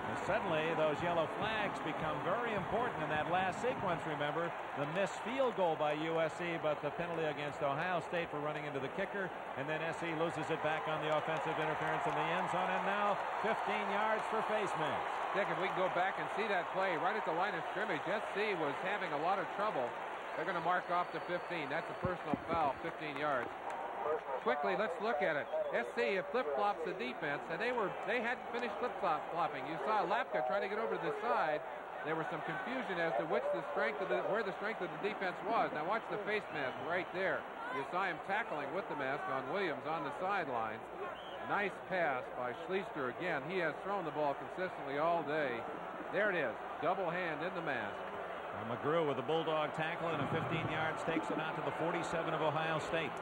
And suddenly, those yellow flags become very important in that last sequence. Remember, the missed field goal by USC, but the penalty against Ohio State for running into the kicker, and then SC loses it back on the offensive interference in the end zone, and now 15 yards for face mask. Dick, if we can go back and see that play right at the line of scrimmage, SC was having a lot of trouble. They're going to mark off to 15. That's a personal foul, 15 yards. Quickly, let's look at it. SC have flip-flops the defense, and they hadn't finished flip-flopping. You saw Lapka try to get over to the side. There was some confusion as to where the strength of the defense was. Now watch the face mask right there. You saw him tackling with the mask on Williams on the sideline. Nice pass by Schleister again. He has thrown the ball consistently all day. There it is, double hand in the mask. McGrew with a bulldog tackle and a 15 yards takes it out to the 47 of Ohio State.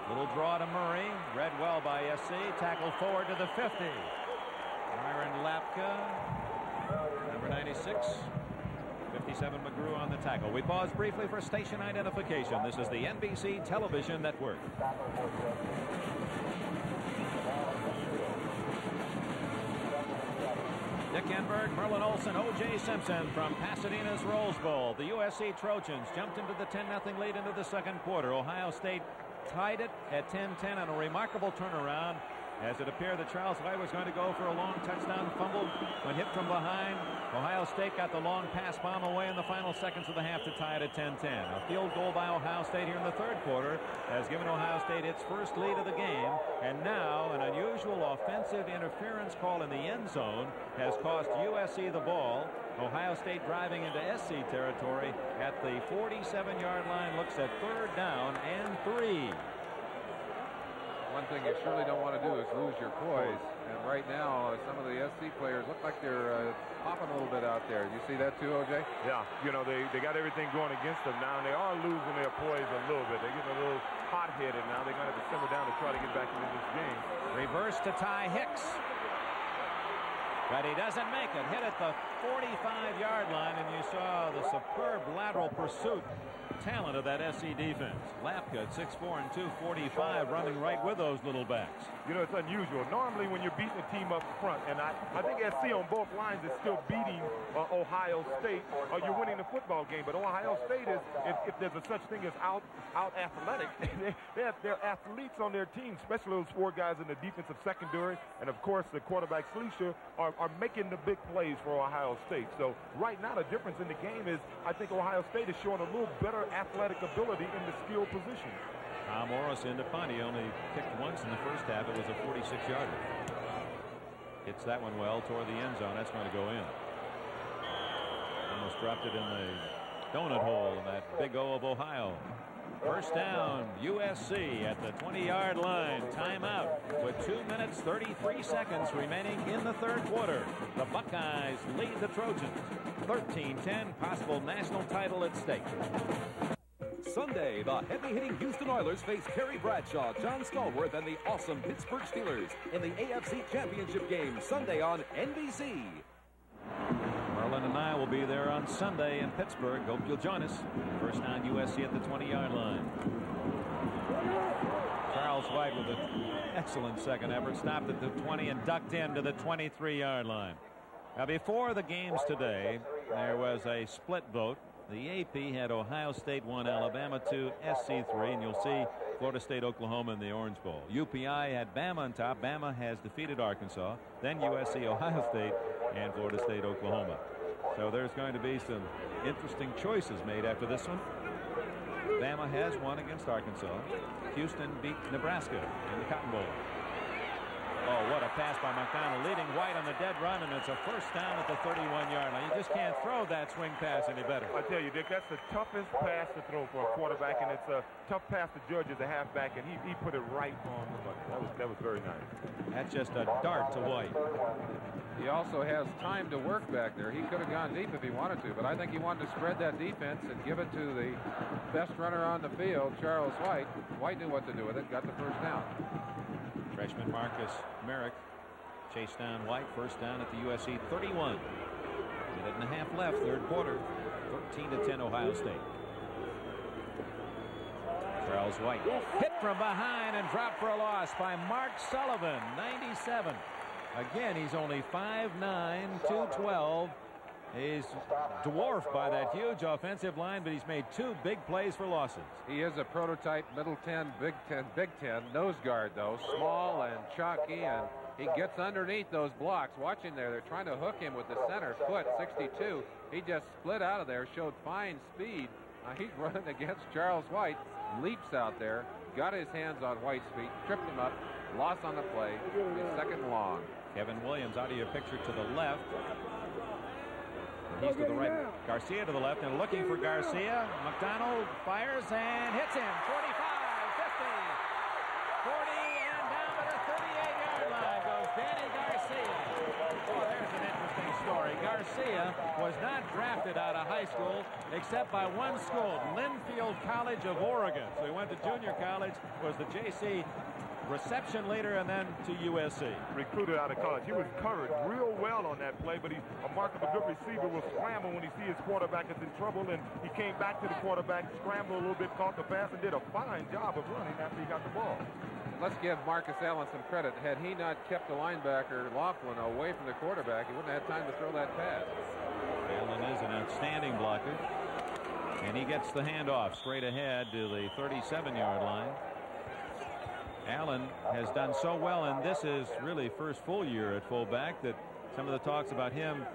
Little draw to Murray, read well by SC, tackle forward to the 50. Myron Lapka, number 96, 57 McGrew on the tackle. We pause briefly for station identification. This is the NBC Television Network. Dick Enberg, Merlin Olsen, O.J. Simpson from Pasadena's Rose Bowl. The USC Trojans jumped into the 10-0 lead into the second quarter. Ohio State tied it at 10-10 on a remarkable turnaround as it appeared that Charles White was going to go for a long touchdown fumble when hit from behind. Ohio State got the long pass bomb away in the final seconds of the half to tie it at 10-10. A field goal by Ohio State here in the third quarter has given Ohio State its first lead of the game, and now an unusual offensive interference call in the end zone has cost USC the ball. Ohio State driving into SC territory at the 47-yard line, looks at 3rd down and 3. One thing you surely don't want to do is lose your poise. And right now, some of the SC players look like they're popping a little bit out there. You see that too, OJ? Yeah, you know, they got everything going against them now, and they are losing their poise a little bit. They're getting a little hot-headed now. They're going to have to simmer down to try to get back into this game. Reverse to Ty Hicks. But he doesn't make it. Hit at the 45-yard line, and you saw the superb lateral pursuit talent of that SC defense. Lapka at 6'4" and 245, running right with those little backs. You know, it's unusual. Normally when you're beating a team up front, and I think SC on both lines is still beating Ohio State, you're winning the football game. But Ohio State is, if there's a such thing as out athletic, they're athletes on their team, especially those 4 guys in the defensive secondary, and of course the quarterback Schleicher are making the big plays for Ohio State. So right now the difference in the game is I think Ohio State is showing a little better athletic ability in the skill position. Tom Morris into punt. He only kicked once in the first half. It was a 46-yarder. Hits that one well toward the end zone. That's going to go in. Almost dropped it in the donut hole in that big O of Ohio. First down, USC at the 20-yard line. Timeout with 2 minutes 33 seconds remaining in the third quarter. The Buckeyes lead the Trojans 13-10. Possible national title at stake. Sunday, the heavy-hitting Houston Oilers face Terry Bradshaw, John Stallworth, and the awesome Pittsburgh Steelers in the AFC Championship game Sunday on NBC. Merlin and I will be there on Sunday in Pittsburgh. Hope you'll join us. First down, USC at the 20-yard line. Charles White with an excellent second effort. Stopped at the 20 and ducked into the 23-yard line. Now, before the games today, there was a split vote. The AP had Ohio State 1, Alabama 2, SC 3, and you'll see Florida State, Oklahoma in the Orange Bowl. UPI had Bama on top. Bama has defeated Arkansas. Then USC, Ohio State, and Florida State, Oklahoma. So there's going to be some interesting choices made after this one. Bama has won against Arkansas. Houston beat Nebraska in the Cotton Bowl. Oh, what a pass by McDonald, leading White on the dead run, and it's a first down at the 31-yard line. You just can't throw that swing pass any better. I tell you, Dick, that's the toughest pass to throw for a quarterback, and it's a tough pass to judge as a halfback, and he put it right on the money. That was very nice. That's just a dart to White. He also has time to work back there. He could have gone deep if he wanted to, but I think he wanted to spread that defense and give it to the best runner on the field, Charles White. White knew what to do with it, got the first down. Freshman Marcus Merrick chased down White. First down at the USC 31. Minute and a half left, third quarter. 13-10 Ohio State. Charles White hit from behind and dropped for a loss by Mark Sullivan, 97. Again, he's only 5'9", 212. He's dwarfed by that huge offensive line, but he's made 2 big plays for losses. He is a prototype Middle 10, Big 10 nose guard, though. Small and chalky, and he gets underneath those blocks. Watching there, they're trying to hook him with the center foot, 62. He just split out of there, showed fine speed. He's running against Charles White, leaps out there, got his hands on White's feet, tripped him up, loss on the play, second and long. Kevin Williams out of your picture to the left. He's to the right. Garcia to the left and looking for Garcia. McDonald fires and hits him. 45, 50, 40, and down to the 38-yard line goes Danny Garcia. Oh, there's an interesting story. Garcia was not drafted out of high school except by one school, Linfield College of Oregon. So he went to junior college, was the JC reception leader, and then to USC. Recruited out of college. He was covered real well on that play, but he's a mark of a good receiver. Will scramble when he sees his quarterback is in trouble, and he came back to the quarterback, scrambled a little bit, caught the pass, and did a fine job of running after he got the ball. Let's give Marcus Allen some credit. Had he not kept the linebacker, Laughlin, away from the quarterback, he wouldn't have had time to throw that pass. Allen is an outstanding blocker, and he gets the handoff straight ahead to the 37-yard line. Allen has done so well, and this is really first full year at fullback, that some of the talks about him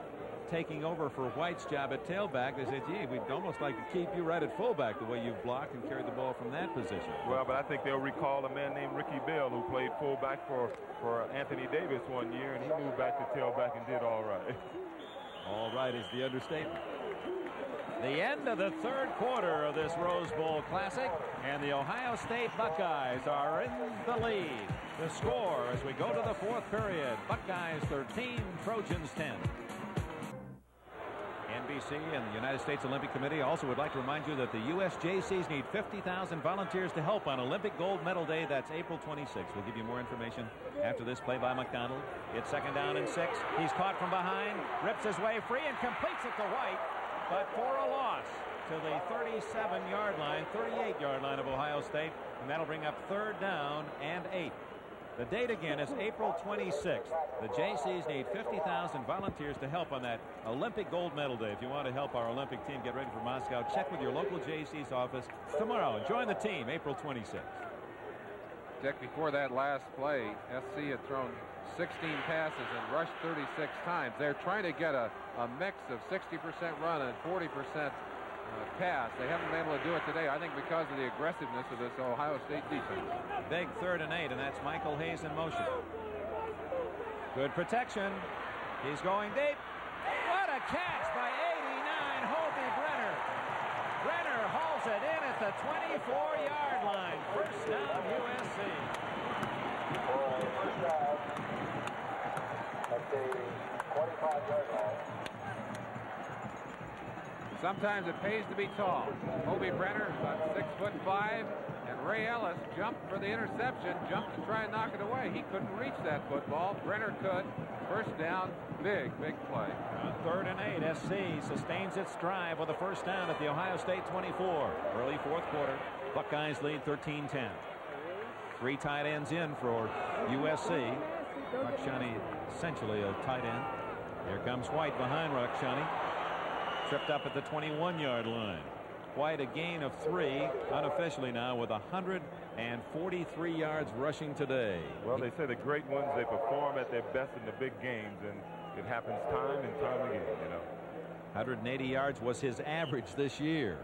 taking over for White's job at tailback, they say, gee, we'd almost like to keep you right at fullback the way you've blocked and carried the ball from that position. Well, but I think they'll recall a man named Ricky Bell who played fullback for Anthony Davis one year, and he moved back to tailback and did all right. All right is the understatement. The end of the third quarter of this Rose Bowl Classic, and the Ohio State Buckeyes are in the lead. The score as we go to the fourth period, Buckeyes 13, Trojans 10. NBC and the United States Olympic Committee also would like to remind you that the USJCs need 50,000 volunteers to help on Olympic Gold Medal Day. That's April 26th. We'll give you more information after this play by McDonald. It's second down and 6. He's caught from behind, rips his way free, and completes it to White, but for a loss to the 37-yard line, 38-yard line of Ohio State, and that'll bring up third down and 8. The date again is April 26th. The JCs need 50,000 volunteers to help on that Olympic Gold Medal Day. If you want to help our Olympic team get ready for Moscow, check with your local JC's office tomorrow. Join the team April 26th. Dick, before that last play, SC had thrown 16 passes and rushed 36 times. They're trying to get a mix of 60% run and 40% pass. They haven't been able to do it today, I think, because of the aggressiveness of this Ohio State defense. Big third and 8, and that's Michael Hayes in motion. Good protection. He's going deep. What a catch by 89 Hobie Brenner. Brenner hauls it in at the 24-yard line. First down, USC. First down at the 25-yard line. Sometimes it pays to be tall. Hobie Brenner is about 6'5", and Ray Ellis jumped for the interception, jumped to try and knock it away. He couldn't reach that football. Brenner could. First down, big play. Third and 8, SC sustains its drive with a first down at the Ohio State 24. Early fourth quarter, Buckeyes lead 13-10. 3 tight ends in for USC. Rakshani essentially a tight end. Here comes White behind Rakshani. Tripped up at the 21-yard line. White a gain of 3 unofficially now with 143 yards rushing today. Well, they say the great ones, they perform at their best in the big games, and it happens time and time again, you know. 180 yards was his average this year.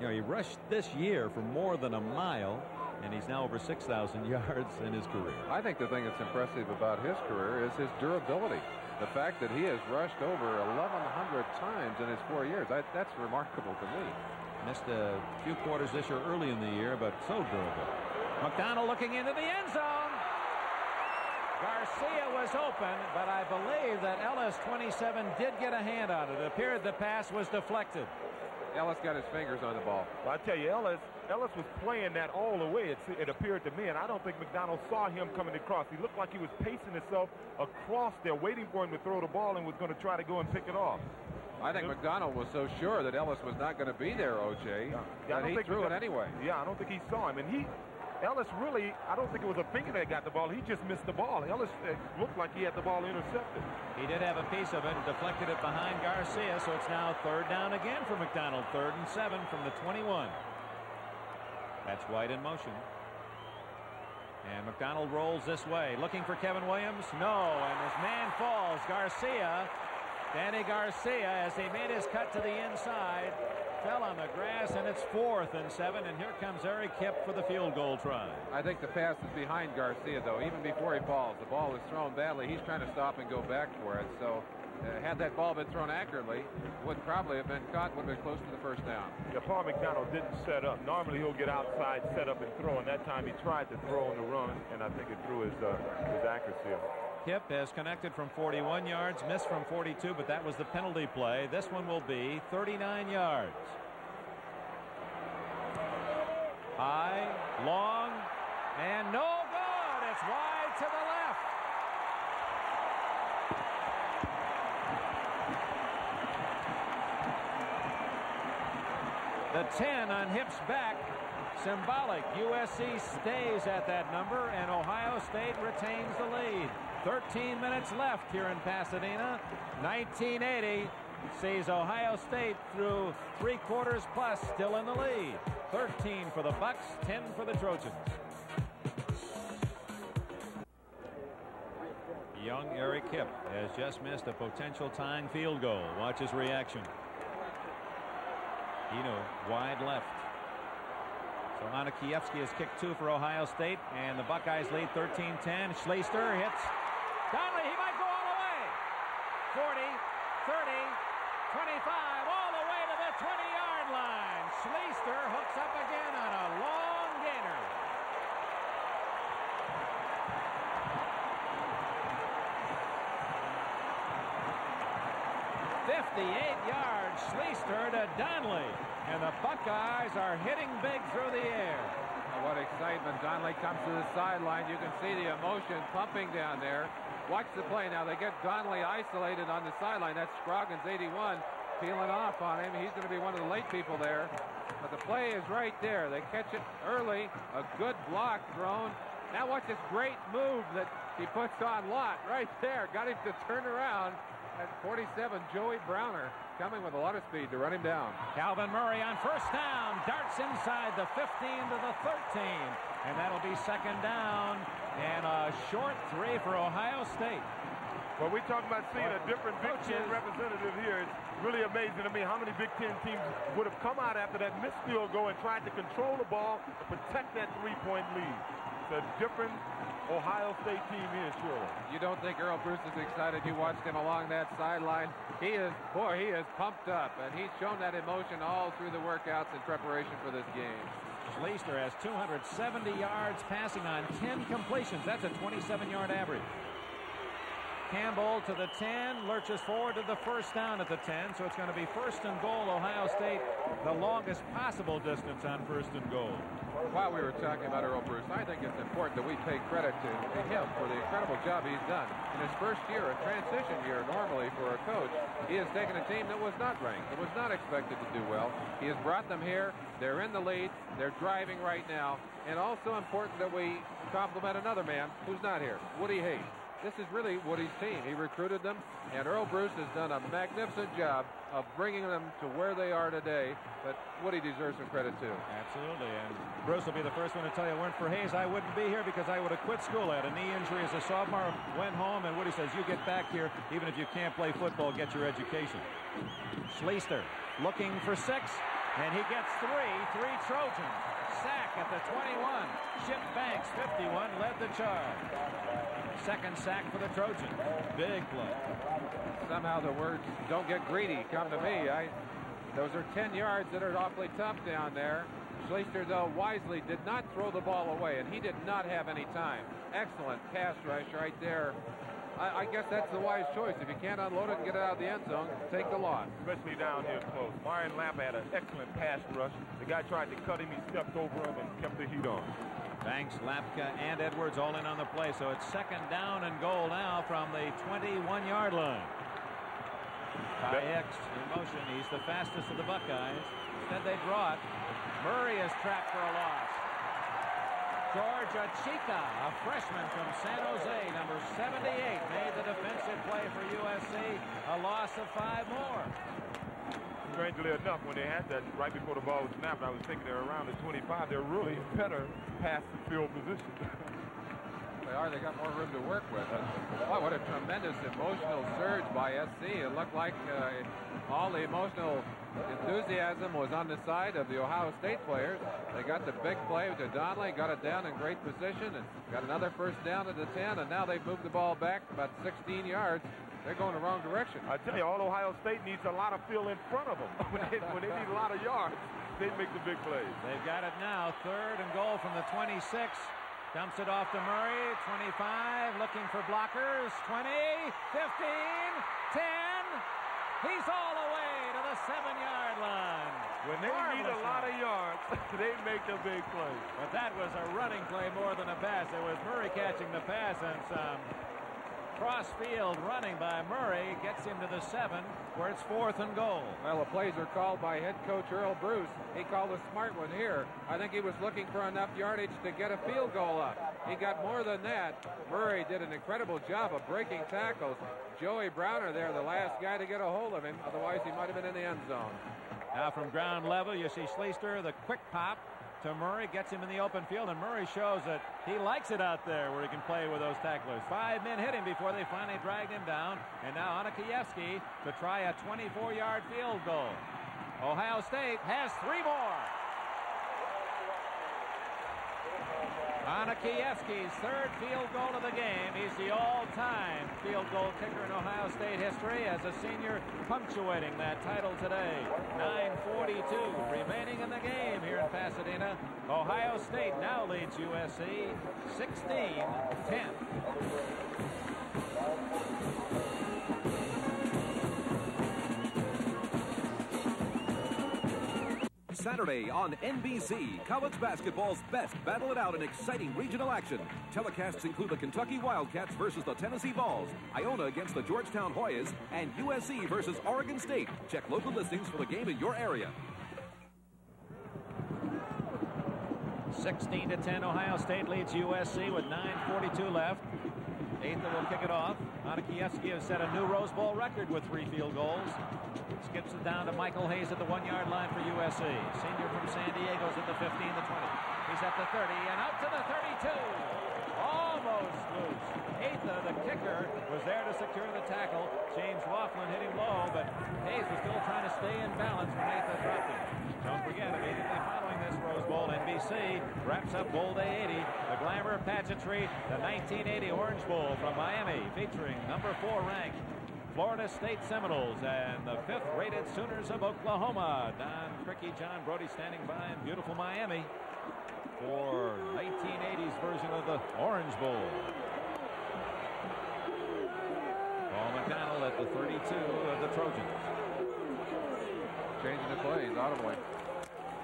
You know, he rushed this year for more than a mile, and he's now over 6,000 yards in his career. I think the thing that's impressive about his career is his durability. The fact that he has rushed over 1,100 times in his 4 years, that's remarkable to me. Missed a few quarters this year early in the year, but so durable. McDonald looking into the end zone. Garcia was open, but I believe that Ellis 27 did get a hand on it. It appeared the pass was deflected. Ellis got his fingers on the ball. Well, I tell you, Ellis was playing that all the way, it appeared to me, and I don't think McDonald saw him coming across. He looked like he was pacing himself across there, waiting for him to throw the ball, and was going to try to go and pick it off. I think McDonald was so sure that Ellis was not going to be there, O.J., that he threw it anyway. Yeah, I don't think he saw him, and Ellis really, I don't think it was a finger that got the ball. He just missed the ball. Ellis looked like he had the ball intercepted. He did have a piece of it and deflected it behind Garcia, so it's now third down again for McDonald. 3rd and 7 from the 21. That's White in motion. And McDonald rolls this way, looking for Kevin Williams. No, and his man falls. Garcia, Danny Garcia, as he made his cut to the inside, fell on the grass, and it's 4th and 7, and here comes Eric Hipp for the field goal try. I think the pass is behind Garcia, though. Even before he falls, the ball is thrown badly. He's trying to stop and go back for it. So had that ball been thrown accurately, would probably have been caught, would have been close to the first down. Yeah, Paul McDonald didn't set up. Normally he'll get outside, set up, and throw, and that time he tried to throw on the run, and I think it threw his accuracy. Hipp has connected from 41 yards, missed from 42, but that was the penalty play. This one will be 39 yards. High, long, and no good. It's wide to the left. The 10 on Hipp's back. Symbolic. USC stays at that number, and Ohio State retains the lead. 13 minutes left here in Pasadena. 1980 sees Ohio State through 3 quarters plus, still in the lead. 13 for the Bucks, 10 for the Trojans. young Eric Hipp has just missed a potential tying field goal. Watch his reaction. Eno wide left. So Anakievsky has kicked 2 for Ohio State, and the Buckeyes lead 13-10. Schleister hits Donnelly. He might go all the way. 40, 30, 25, all the way to the 20-yard line. Schleister hooks up again on a long gainer. 58 yards, Schleister to Donnelly. And the Buckeyes are hitting big through the air. What excitement. Donnelly comes to the sideline. You can see the emotion pumping down there. Watch the play now. They get Donnelly isolated on the sideline. That's Scroggins, 81, peeling off on him. He's going to be one of the late people there. But the play is right there. They catch it early. A good block thrown. Now watch this great move that he puts on Lott right there. Got him to turn around. At 47, Joey Browner coming with a lot of speed to run him down. Calvin Murray on first down. Darts inside the 15 to the 13. And that'll be second down. And a short 3 for Ohio State. Well, we're talking about seeing a different Big Ten representative here. It's really amazing to me how many Big Ten teams would have come out after that missed field goal and tried to control the ball and protect that 3-point lead. It's a different Ohio State team here, surely. You don't think Earl Bruce is excited? You watched him along that sideline. He is pumped up, and he's shown that emotion all through the workouts in preparation for this game. Schleister has 270 yards passing on 10 completions. That's a 27-yard average. Campbell to the 10, lurches forward to the first down at the 10, so it's going to be first and goal. Ohio State, the longest possible distance on first and goal. While we were talking about Earl Bruce, I think it's important that we pay credit to him for the incredible job he's done. In his first year, a transition year normally for a coach, he has taken a team that was not ranked, that was not expected to do well. He has brought them here. They're in the lead. They're driving right now. And also important that we compliment another man who's not here, Woody Hayes. This is really Woody's team. He recruited them, and Earl Bruce has done a magnificent job of bringing them to where they are today, but Woody deserves some credit too. Absolutely, and Bruce will be the first one to tell you, weren't for Hayes, I wouldn't be here because I would have quit school. I had a knee injury as a sophomore, went home, and Woody says, you get back here, even if you can't play football, get your education. Schleister looking for 6, and he gets 3 Trojans. Sack at the 21. Chip Banks, 51, led the charge. Second sack for the Trojans. Big play. Somehow the words "don't get greedy" come to me. Those are 10 yards that are awfully tough down there. Schleister, though, wisely did not throw the ball away, and he did not have any time. Excellent pass rush right there. I guess that's the wise choice. If you can't unload it and get it out of the end zone, take the loss. Especially down here close. Marion Lapp had an excellent pass rush. The guy tried to cut him. He stepped over him and kept the heat on. Banks, Lapka, and Edwards all in on the play. So it's second down and goal now from the 21-yard line. X in motion. He's the fastest of the Buckeyes. Instead they draw it. Murray is trapped for a loss. George Chica, a freshman from San Jose, number 78, made the defensive play for USC. A loss of 5 more. Strangely enough, when they had that right before the ball was snapped, I was thinking they're around the 25. They're really better past the field position. They are. They got more room to work with. Boy, what a tremendous emotional surge by SC. It looked like all the emotional enthusiasm was on the side of the Ohio State players. They got the big play to Donnelly, got it down in great position, and got another first down at the 10, and now they've moved the ball back about 16 yards. They're going the wrong direction. I tell you, all Ohio State needs a lot of field in front of them. when they need a lot of yards, they make the big plays. They've got it now. Third and goal from the 26. Dumps it off to Murray. 25. Looking for blockers. 20. 15. 10. He's all the way to the 7-yard line. When they need a lot of yards, they make a big play. But that was a running play more than a pass. It was Murray catching the pass and some cross-field running by Murray gets him to the 7, where it's 4th and goal. Well, the plays are called by head coach Earl Bruce. He called a smart one here. I think he was looking for enough yardage to get a field goal up. He got more than that. Murray did an incredible job of breaking tackles. Joey Browner there, the last guy to get a hold of him. Otherwise, he might have been in the end zone. Now from ground level, you see Schleister, the quick pop. to Murray, gets him in the open field, and Murray shows that he likes it out there where he can play with those tacklers. 5 men hit him before they finally dragged him down, and now Anakievsky to try a 24-yard field goal. Ohio State has 3 more. Anakievsky's 3rd field goal of the game. He's the all-time field goal kicker in Ohio State history as a senior, punctuating that title today. 9:42 remaining in the game here in Pasadena. Ohio State now leads USC 16-10. Saturday on NBC, college basketball's best battle it out in exciting regional action. Telecasts include the Kentucky Wildcats versus the Tennessee Vols, Iona against the Georgetown Hoyas, and USC versus Oregon State. Check local listings for the game in your area. 16-10, Ohio State leads USC with 9:42 left. Atha will kick it off. Anakievsky has set a new Rose Bowl record with 3 field goals. Skips it down to Michael Hayes at the 1-yard line for USC. Senior from San Diego's at the 15, the 20. He's at the 30 and out to the 32. Almost loose. Atha, the kicker, was there to secure the tackle. James Laughlin hit him low, but Hayes was still trying to stay in balance when Atha dropped him. Don't forget, immediately following this Rose Bowl, NBC wraps up Bowl Day 80, the glamour pageantry, the 1980 Orange Bowl from Miami, featuring number 4 ranked Florida State Seminoles and the 5th-rated Sooners of Oklahoma. Don Cricky, John Brody standing by in beautiful Miami for 1980's version of the Orange Bowl. Paul McDonald at the 32 of the Trojans. Changing the plays, out of way.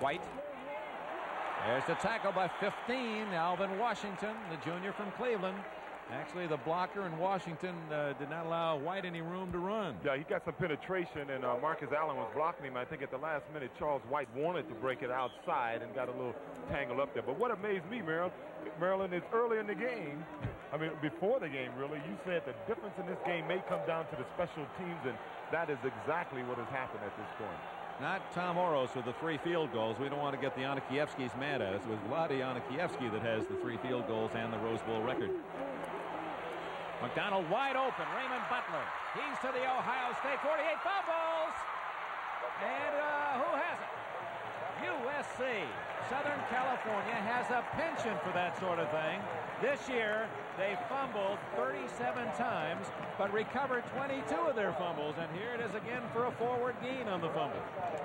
White. There's the tackle by 15. Alvin Washington, the junior from Cleveland. Actually, the blocker in Washington did not allow White any room to run. Yeah, he got some penetration, and Marcus Allen was blocking him. I think at the last minute, Charles White wanted to break it outside and got a little tangled up there. But what amazed me, Maryland, is early in the game, I mean, before the game, really, you said the difference in this game may come down to the special teams, and that is exactly what has happened at this point. Not Tom Oros with the 3 field goals. We don't want to get the Anakievskys mad at us. It was Vlade Anakievsky that has the 3 field goals and the Rose Bowl record. McDonald wide open. Raymond Butler. He's to the Ohio State 48. Fumbles. And who has it? USC. Southern California has a penchant for that sort of thing. This year, they fumbled 37 times, but recovered 22 of their fumbles. And here it is again for a forward gain on the fumble.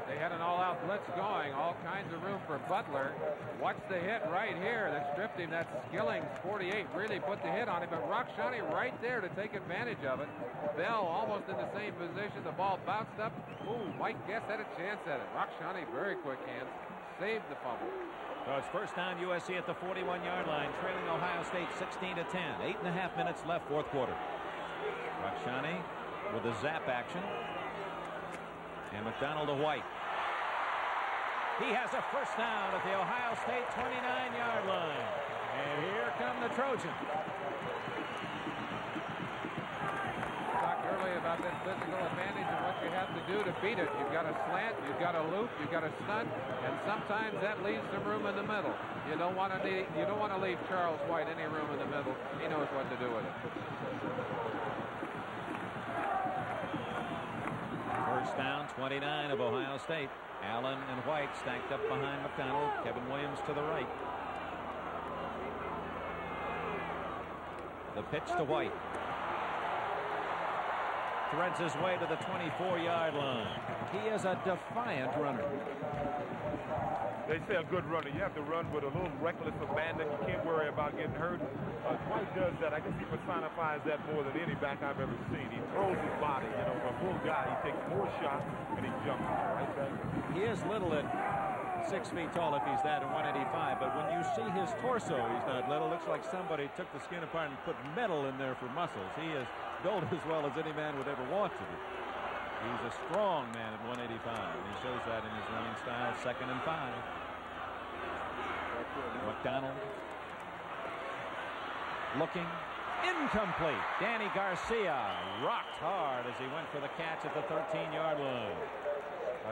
They had an all-out blitz going, all kinds of room for Butler. Watch the hit right here that stripped him. That's Skillings, 48, really put the hit on him, but Rockshani right there to take advantage of it. Bell almost in the same position. The ball bounced up. Ooh, Mike Guess had a chance at it. Rockshani, very quick hands, saved the fumble. So it's first down USC at the 41-yard line, trailing Ohio State 16-10. 8.5 minutes left, 4th quarter. Rockshani with the zap action. And McDonald to White. He has a first down at the Ohio State 29-yard line. And here come the Trojans. Talked earlier about this physical advantage and what you have to do to beat it. You've got a slant, you've got a loop, you've got a stunt, and sometimes that leaves some room in the middle. You don't want to leave Charles White any room in the middle. He knows what to do with it. First down, 29 of Ohio State. Allen and White stacked up behind McDonald. Kevin Williams to the right. The pitch to White. Threads his way to the 24-yard line. He is a defiant runner. They say a good runner. You have to run with a little reckless abandon. You can't worry about getting hurt. White does that. I guess he personifies that more than any back I've ever seen. He throws his body. You know, for a full guy, he takes more shots and he jumps right back. He is little at 6 feet tall if he's that at 185, but when you see his torso, he's not little. Looks like somebody took the skin apart and put metal in there for muscles. He is built as well as any man would ever want to be. He's a strong man at 185. He shows that in his running style. 2nd and 5. McDonald looking incomplete. Danny Garcia rocked hard as he went for the catch at the 13-yard line.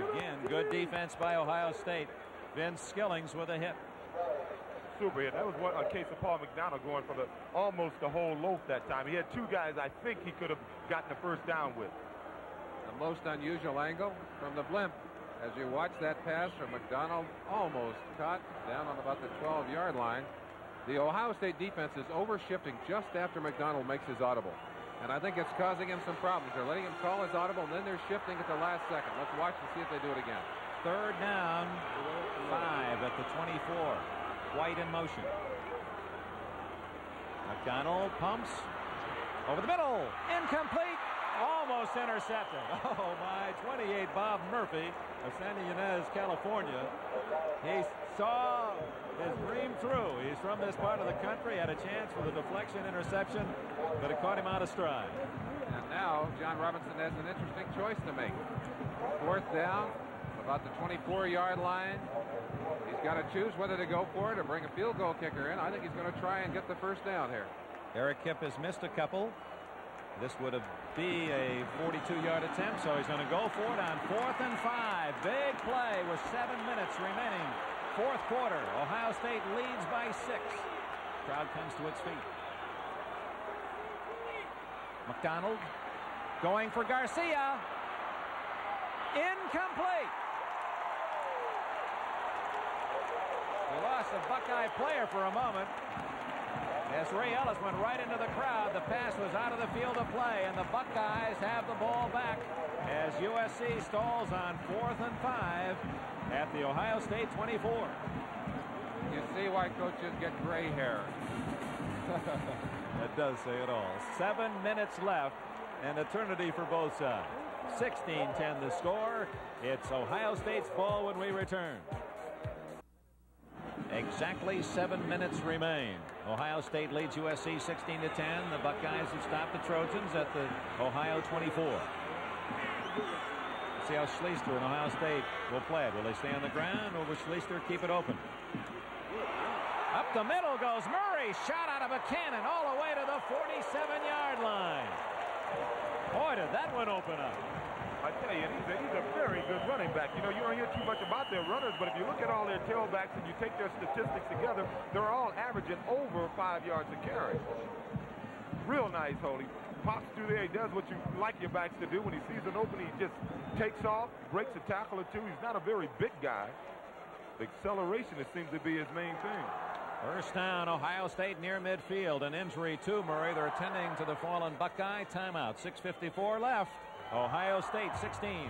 Again, good defense by Ohio State. Vince Skillings with a hit. Super hit. That was a case of Paul McDonald going for almost the whole loaf that time. He had two guys I think he could have gotten the first down with. The most unusual angle from the blimp. As you watch that pass from McDonald, almost caught down on about the 12-yard line. The Ohio State defense is overshifting just after McDonald makes his audible. And I think it's causing him some problems. They're letting him call his audible, and then they're shifting at the last second. Let's watch and see if they do it again. Third down, 5 at the 24. White in motion. McDonald pumps over the middle. Incomplete. Almost intercepted. Oh, my. 28, Bob Murphy of Santa Ynez, California. He saw his dream through. He's from this part of the country. Had a chance for the deflection interception, but it caught him out of stride. And now John Robinson has an interesting choice to make. Fourth down, about the 24-yard line. He's got to choose whether to go for it or bring a field goal kicker in. I think he's going to try and get the first down here. Eric Kipp has missed a couple. This would be a 42-yard attempt, so he's going to go for it on 4th and 5. Big play with 7 minutes remaining. Fourth quarter. Ohio State leads by 6. Crowd comes to its feet. McDonald going for Garcia. Incomplete. We lost a Buckeye player for a moment. As Ray Ellis went right into the crowd, the pass was out of the field of play, and the Buckeyes have the ball back as USC stalls on 4th and 5 at the Ohio State 24. You see why coaches get gray hair. That does say it all. 7 minutes left, and eternity for both sides. 16-10 the score. It's Ohio State's ball when we return. Exactly 7 minutes remain. Ohio State leads USC 16-10. The Buckeyes have stopped the Trojans at the Ohio 24. Let's see how Schleister and Ohio State will play it. Will they stay on the ground, or will Schleister keep it open? Up the middle goes Murray. Shot out of a cannon all the way to the 47-yard line. Boy, did that one open up. I tell you, he's a very good running back. You know, you don't hear too much about their runners, but if you look at all their tailbacks and you take their statistics together, they're all averaging over 5 yards a carry. Real nice, Holy. Pops through there. He does what you like your backs to do. When he sees an open, he just takes off, breaks a tackle or two. He's not a very big guy. The acceleration, it seems to be his main thing. First down, Ohio State near midfield. An injury to Murray. They're attending to the fallen Buckeye. Timeout. 6:54 left. Ohio State 16,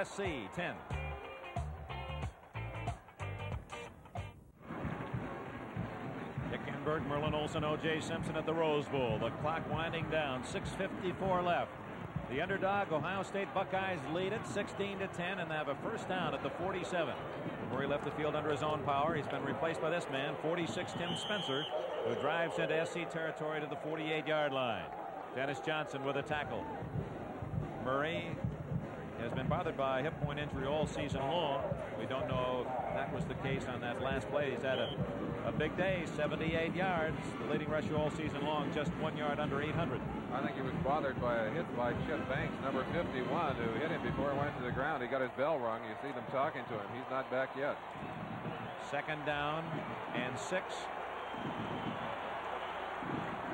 SC 10. Hickenberg, Merlin Olsen, O.J. Simpson at the Rose Bowl. The clock winding down. 6:54 left. The underdog Ohio State Buckeyes lead it 16-10, and they have a first down at the 47. Murray left the field under his own power. He's been replaced by this man, 46 Tim Spencer, who drives into SC territory to the 48-yard line. Dennis Johnson with a tackle. Murray has been bothered by a hip point injury all season long. We don't know if that was the case on that last play. He's had a big day, 78 yards. The leading rusher all season long, just 1 yard under 800. I think he was bothered by a hit by Chip Banks, number 51, who hit him before he went to the ground. He got his bell rung. You see them talking to him. He's not back yet. Second down and 6.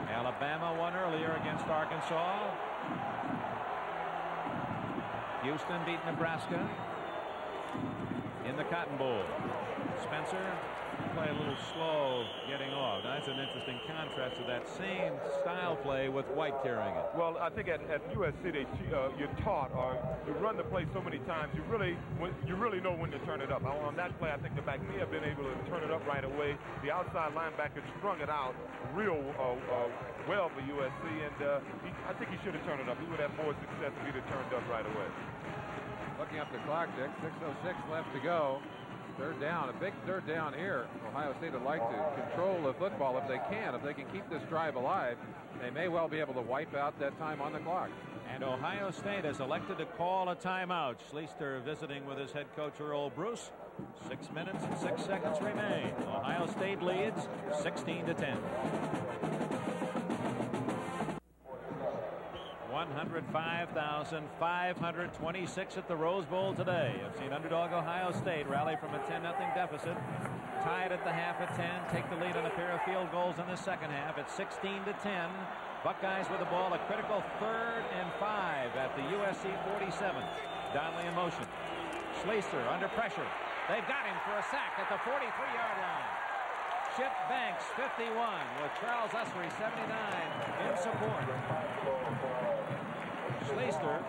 Alabama won earlier against Arkansas. Houston beat Nebraska in the Cotton Bowl. Spencer play a little slow getting off. That's an interesting contrast to that same style play with White carrying it. Well, I think at USC you're taught, or you run the play so many times, you really know when to turn it up. On that play, I think the back may have been able to turn it up right away. The outside linebacker strung it out real well for USC, and I think he should have turned it up. He would have more success if he'd have turned up right away. Looking up the clock, Dick, 6:06 left to go. Third down, a big third down here. Ohio State would like to control the football if they can. If they can keep this drive alive, they may well be able to wipe out that time on the clock. And Ohio State has elected to call a timeout. Schleister visiting with his head coach Earl Bruce. 6 minutes and 6 seconds remain. Ohio State leads 16-10. 105,526 at the Rose Bowl today. I've seen underdog Ohio State rally from a 10-0 deficit, tied at the half at 10, take the lead on a pair of field goals in the second half at 16-10. Buckeyes with the ball, a critical 3rd and 5 at the USC 47. Donnelly in motion. Schleister under pressure. They've got him for a sack at the 43-yard line. Chip Banks, 51, with Charles Usry, 79, in support. Schleister,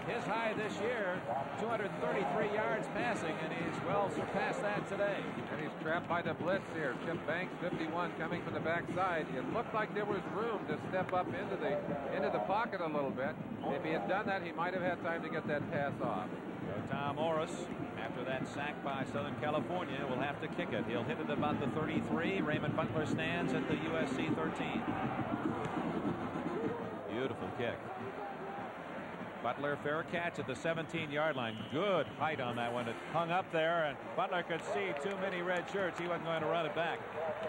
his high this year, 233 yards passing, and he's well surpassed that today. And he's trapped by the blitz here. Chip Banks, 51, coming from the backside. It looked like there was room to step up into the pocket a little bit. If he had done that, he might have had time to get that pass off. So Tom Morris, after that sack by Southern California, will have to kick it. He'll hit it about the 33. Raymond Butler stands at the USC 13. Beautiful kick. Butler, fair catch at the 17-yard line. Good height on that one. It hung up there, and Butler could see too many red shirts. He wasn't going to run it back.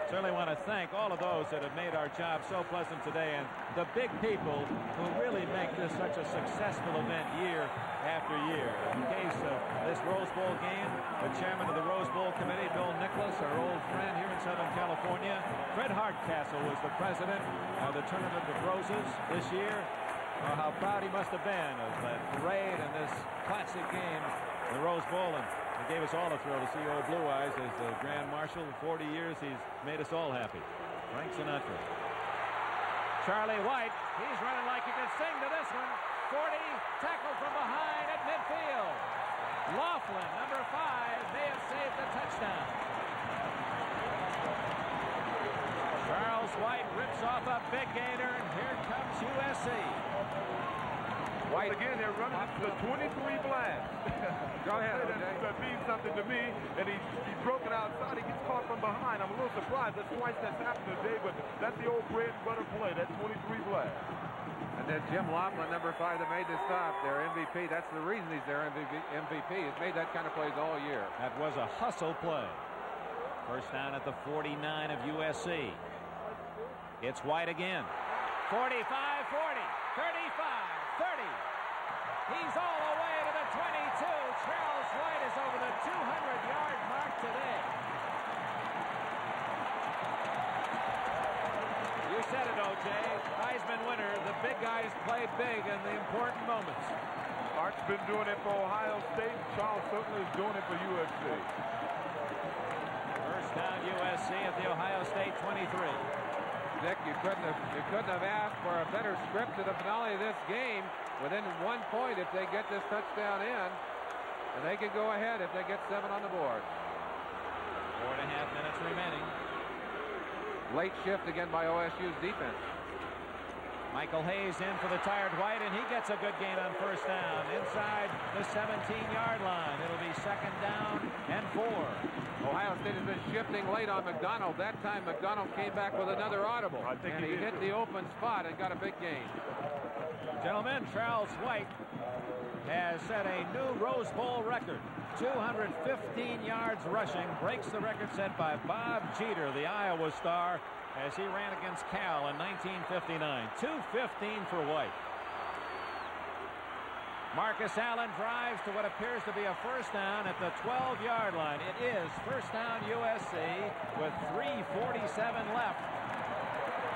Certainly want to thank all of those that have made our job so pleasant today, and the big people who really make this such a successful event year after year. In the case of this Rose Bowl game, the chairman of the Rose Bowl committee, Bill Nicholas, our old friend here in Southern California. Fred Hardcastle was the president of the Tournament of Roses this year. Oh, how proud he must have been of that parade and this classic game, the Rose Bowl, and it gave us all a thrill to see old Blue Eyes as the Grand Marshal. In 40 years, he's made us all happy. Frank Sinatra. Charlie White, he's running like he could sing to this one. 40, tackled from behind at midfield. Laughlin, number 5, may have saved the touchdown. Charles White rips off a big gainer, and here comes USC. White again, they're running the 23 blast. Go ahead, That means something to me, and he's broken outside. He gets caught from behind. I'm a little surprised. That's twice that's happened today, but that's the old bread and butter play. That 23 blast. And then Jim Laughlin, number 5, that made the stop, their MVP. That's the reason he's their MVP. He's made that kind of plays all year. That was a hustle play. First down at the 49 of USC. It's White again. 45, 40, 35, 30. He's all the way to the 22. Charles White is over the 200-yard mark today. You said it, O.J. Heisman winner. The big guys play big in the important moments. Art's been doing it for Ohio State. Charles certainly is doing it for USC. First down USC at the Ohio State 23. Dick, you couldn't have asked for a better script to the finale of this game. Within 1 point if they get this touchdown in, and they can go ahead if they get 7 on the board. 4.5 minutes remaining. Late shift again by OSU's defense. Michael Hayes in for the tired White, and he gets a good gain on first down inside the 17-yard line. It'll be second down and 4. Ohio State has been shifting late on McDonald. That time McDonald came back with another audible, and he hit the open spot and got a big gain. Gentlemen, Charles White has set a new Rose Bowl record. 215 yards rushing, breaks the record set by Bob Jeter, the Iowa star, as he ran against Cal in 1959. 215 for White. Marcus Allen drives to what appears to be a first down at the 12-yard line. It is first down USC with 3:47 left.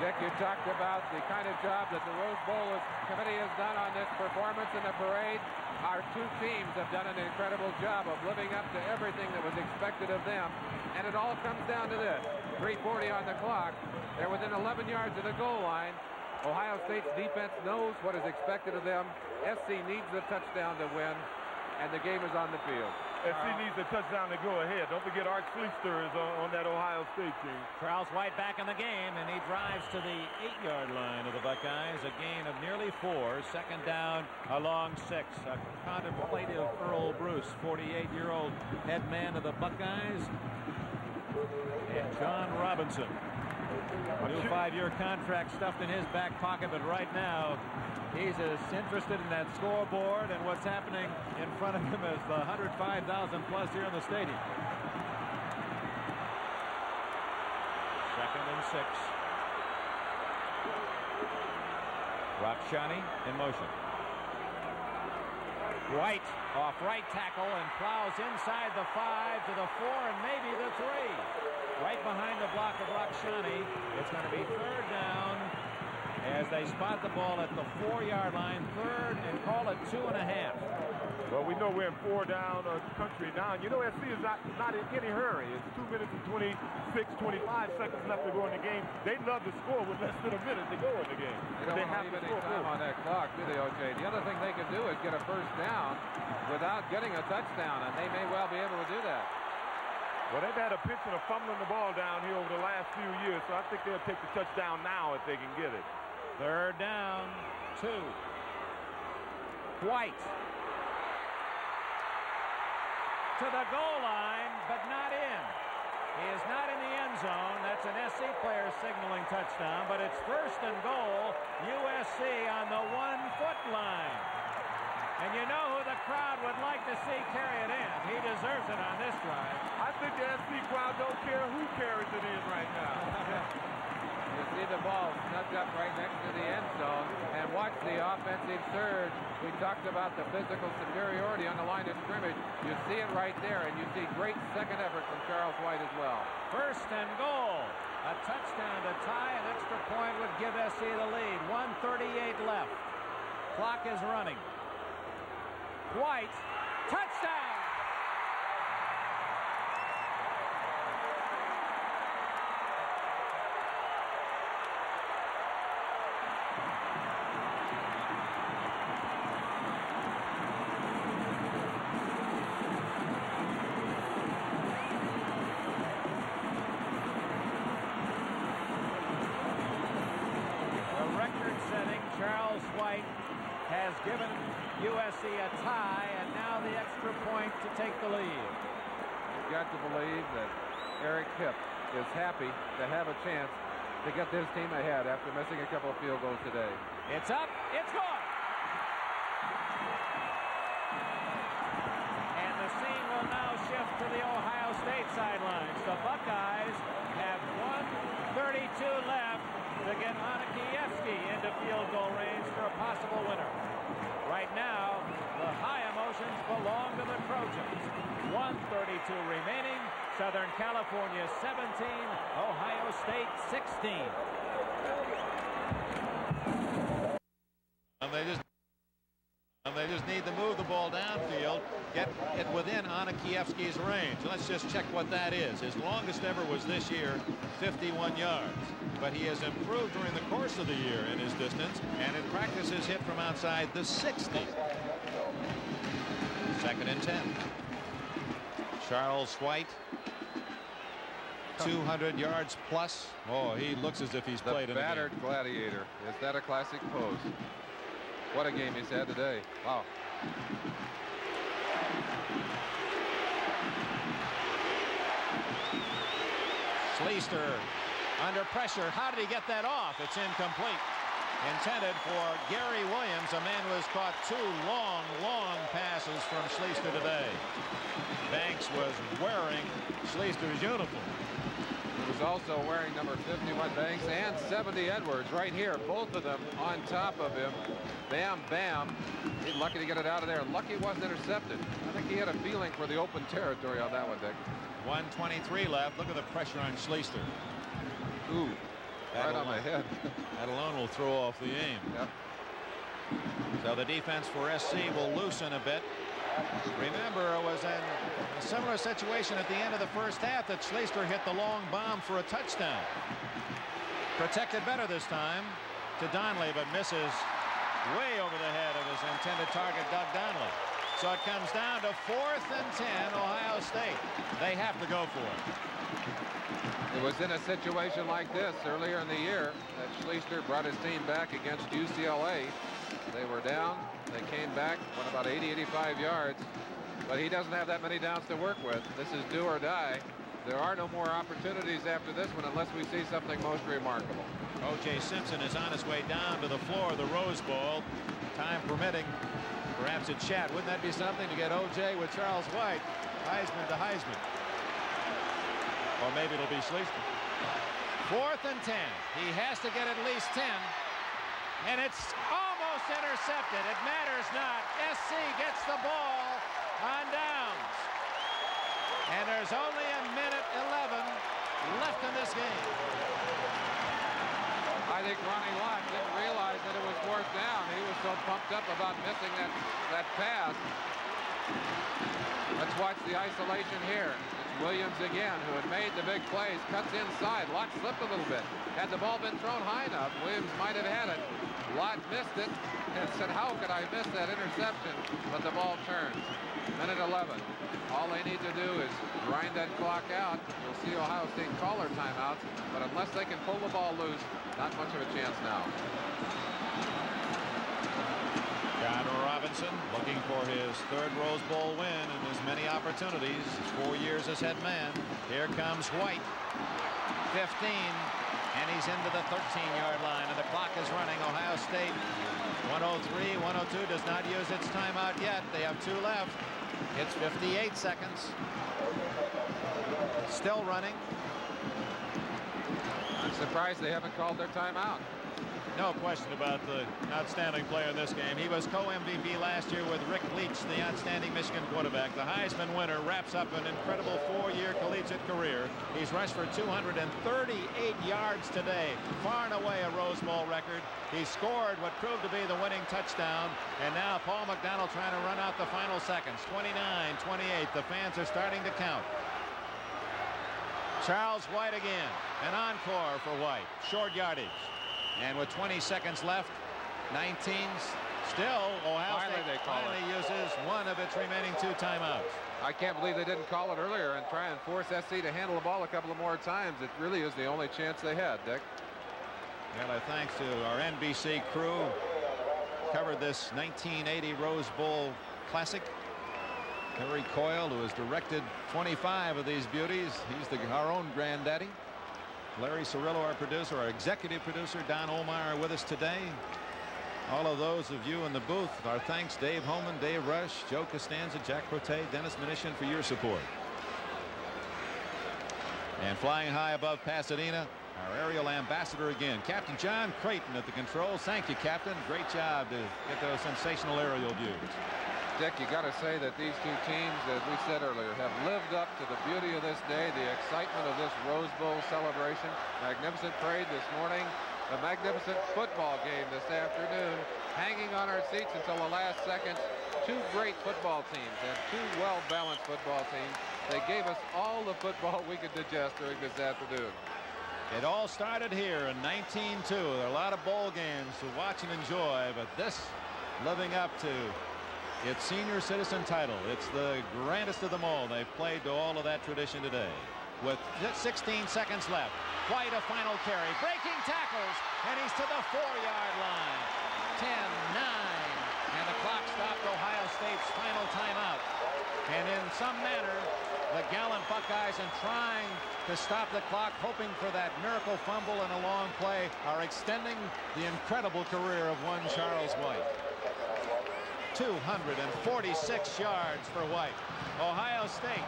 Dick, you talked about the kind of job that the Rose Bowl committee has done on this performance in the parade. Our two teams have done an incredible job of living up to everything that was expected of them. And it all comes down to this. 3:40 on the clock. They're within 11 yards of the goal line. Ohio State's defense knows what is expected of them. SC needs the touchdown to win, and the game is on the field. SC needs a touchdown to go ahead. Don't forget Art Schleister is on that Ohio State team. Charles White back in the game, and he drives to the 8-yard line of the Buckeyes. A gain of nearly 4. Second down along 6. A contemplative Earl Bruce, 48-year-old head man of the Buckeyes. And John Robinson. A new 5-year contract stuffed in his back pocket, but right now he's as interested in that scoreboard and what's happening in front of him as the 105,000 plus here in the stadium. Second and 6. Rock Shani in motion. White off right tackle and plows inside the 5 to the 4 and maybe the 3. Right behind the block of Rakshani. It's going to be 3rd down as they spot the ball at the 4-yard line. 3rd and call it 2.5. Well, we know we're in 4 down country now. And you know, SC is not in any hurry. It's 2 minutes and 25 seconds left to go in the game. They'd love to score with less than a minute to go in the game. They don't have to leave any time on that clock, do they, O.J.? The other thing they can do is get a 1st down without getting a touchdown, and they may well be able to do that. Well, they've had a pinch and a fumbling the ball down here over the last few years, so I think they'll take the touchdown now if they can get it. 3rd down, 2. White to the goal line, but not in. He is not in the end zone. That's an SC player signaling touchdown, but it's 1st and goal, USC on the 1-foot line. And you know who the crowd would like to see carry it in. He deserves it on this drive. I think the SC crowd don't care who carries it in right now. You see the ball snuck up right next to the end zone, and watch the offensive surge. We talked about the physical superiority on the line of scrimmage. You see it right there, and you see great second effort from Charles White as well. 1st and goal. A touchdown to tie. An extra point would give SC the lead. 1:38 left. Clock is running. White, touchdown! The record-setting Charles White has given USC a tie, and now the extra point to take the lead. You've got to believe that Eric Hipp is happy to have a chance to get this team ahead after missing a couple of field goals today. It's up, it's gone. And the scene will now shift to the Ohio State sidelines. The Buckeyes have 1:32 left to get Anakievsky into field goal range for a possible winner. Right now, the high emotions belong to the Trojans. 1:32 remaining. Southern California 17, Ohio State 16. And they just need to move the ball downfield, get it within Anakievsky's range. Let's just check what that is. His longest ever was this year, 51 yards. But he has improved during the course of the year in his distance, and in practice has hit from outside the 60. 2nd and 10. Charles White, 200 yards plus. Oh, he looks as if he's played in a game. The battered gladiator. Is that a classic pose? What a game he's had today. Wow. Schleister under pressure. How did he get that off? It's incomplete. Intended for Gary Williams, a man who has caught 2 long passes from Schleister today. Banks was wearing Schleister's uniform. He was also wearing number 51 Banks and 70 Edwards right here. Both of them on top of him. Bam, bam. He's lucky to get it out of there. Lucky it wasn't intercepted. I think he had a feeling for the open territory on that one, Dick. 1:23 left. Look at the pressure on Schleister. Ooh, right on the head. That alone will throw off the aim. Yep. So the defense for SC will loosen a bit. Remember, it was in a similar situation at the end of the first half that Schleister hit the long bomb for a touchdown. Protected better this time to Donnelly, but misses way over the head of his intended target, Doug Donnelly. So it comes down to 4th and 10, Ohio State. They have to go for it. It was in a situation like this earlier in the year that Schleister brought his team back against UCLA. They were down. They came back, went about 80-85 yards. But he doesn't have that many downs to work with. This is do or die. There are no more opportunities after this one unless we see something most remarkable. O.J. Simpson is on his way down to the floor of the Rose Bowl. Time permitting, perhaps a chat. Wouldn't that be something to get O.J. with Charles White, Heisman to Heisman? Or maybe it'll be Schleister. 4th and 10. He has to get at least 10. And it's almost almost intercepted. It matters not. SC gets the ball on downs. And there's only a minute 11 left in this game. I think Ronnie Lott didn't realize that it was fourth down. He was so pumped up about missing that pass. Let's watch the isolation here. It's Williams again, who had made the big plays, cuts inside. Lott slipped a little bit. Had the ball been thrown high enough, Williams might have had it. Lott missed it and said, how could I miss that interception? But the ball turns. Minute 11. All they need to do is grind that clock out. You'll see Ohio State call their timeouts, but unless they can pull the ball loose, not much of a chance now. John Robinson looking for his third Rose Bowl win and as many opportunities. 4 years as head man. Here comes White. 15, and he's into the 13-yard line, and the clock is running. Ohio State 103, 102 does not use its timeout yet. They have 2 left. It's 58 seconds. Still running. I'm surprised they haven't called their timeout. No question about the outstanding player in this game. He was co-MVP last year with Rick Leach, the outstanding Michigan quarterback. The Heisman winner wraps up an incredible 4-year collegiate career. He's rushed for 238 yards today, far and away a Rose Bowl record. He scored what proved to be the winning touchdown, and now Paul McDonald trying to run out the final seconds. 29-28. The fans are starting to count. Charles White again. An encore for White. Short yardage. And with 20 seconds left, 19, still Ohio State finally uses one of its remaining 2 timeouts. I can't believe they didn't call it earlier and try and force SC to handle the ball a couple of more times. It really is the only chance they had, Dick. Well, thanks to our NBC crew, covered this 1980 Rose Bowl Classic. Terry Coyle, who has directed 25 of these beauties. He's our own granddaddy. Larry Cirillo, our producer, our executive producer, Don Olmeyer, are with us today. All of those of you in the booth, our thanks, Dave Holman, Dave Rush, Joe Costanza, Jack Prote, Dennis Mnuchin, for your support. And flying high above Pasadena, our aerial ambassador again, Captain John Creighton at the controls. Thank you, Captain. Great job to get those sensational aerial views. Dick, you got to say that these 2 teams, as we said earlier, have lived up to the beauty of this day, the excitement of this Rose Bowl celebration. Magnificent parade this morning, a magnificent football game this afternoon, hanging on our seats until the last seconds. 2 great football teams and 2 well-balanced football teams. They gave us all the football we could digest during this afternoon. It all started here in 1902. There are a lot of bowl games to watch and enjoy, but this living up to its senior citizen title. It's the grandest of them all. They've played to all of that tradition today. With 16 seconds left, White a final carry, breaking tackles, and he's to the 4-yard line. 10-9, and the clock stopped Ohio State's final timeout. And in some manner, the gallant Buckeyes, in trying to stop the clock, hoping for that miracle fumble and a long play, are extending the incredible career of one Charles White. 246 yards for White. Ohio State,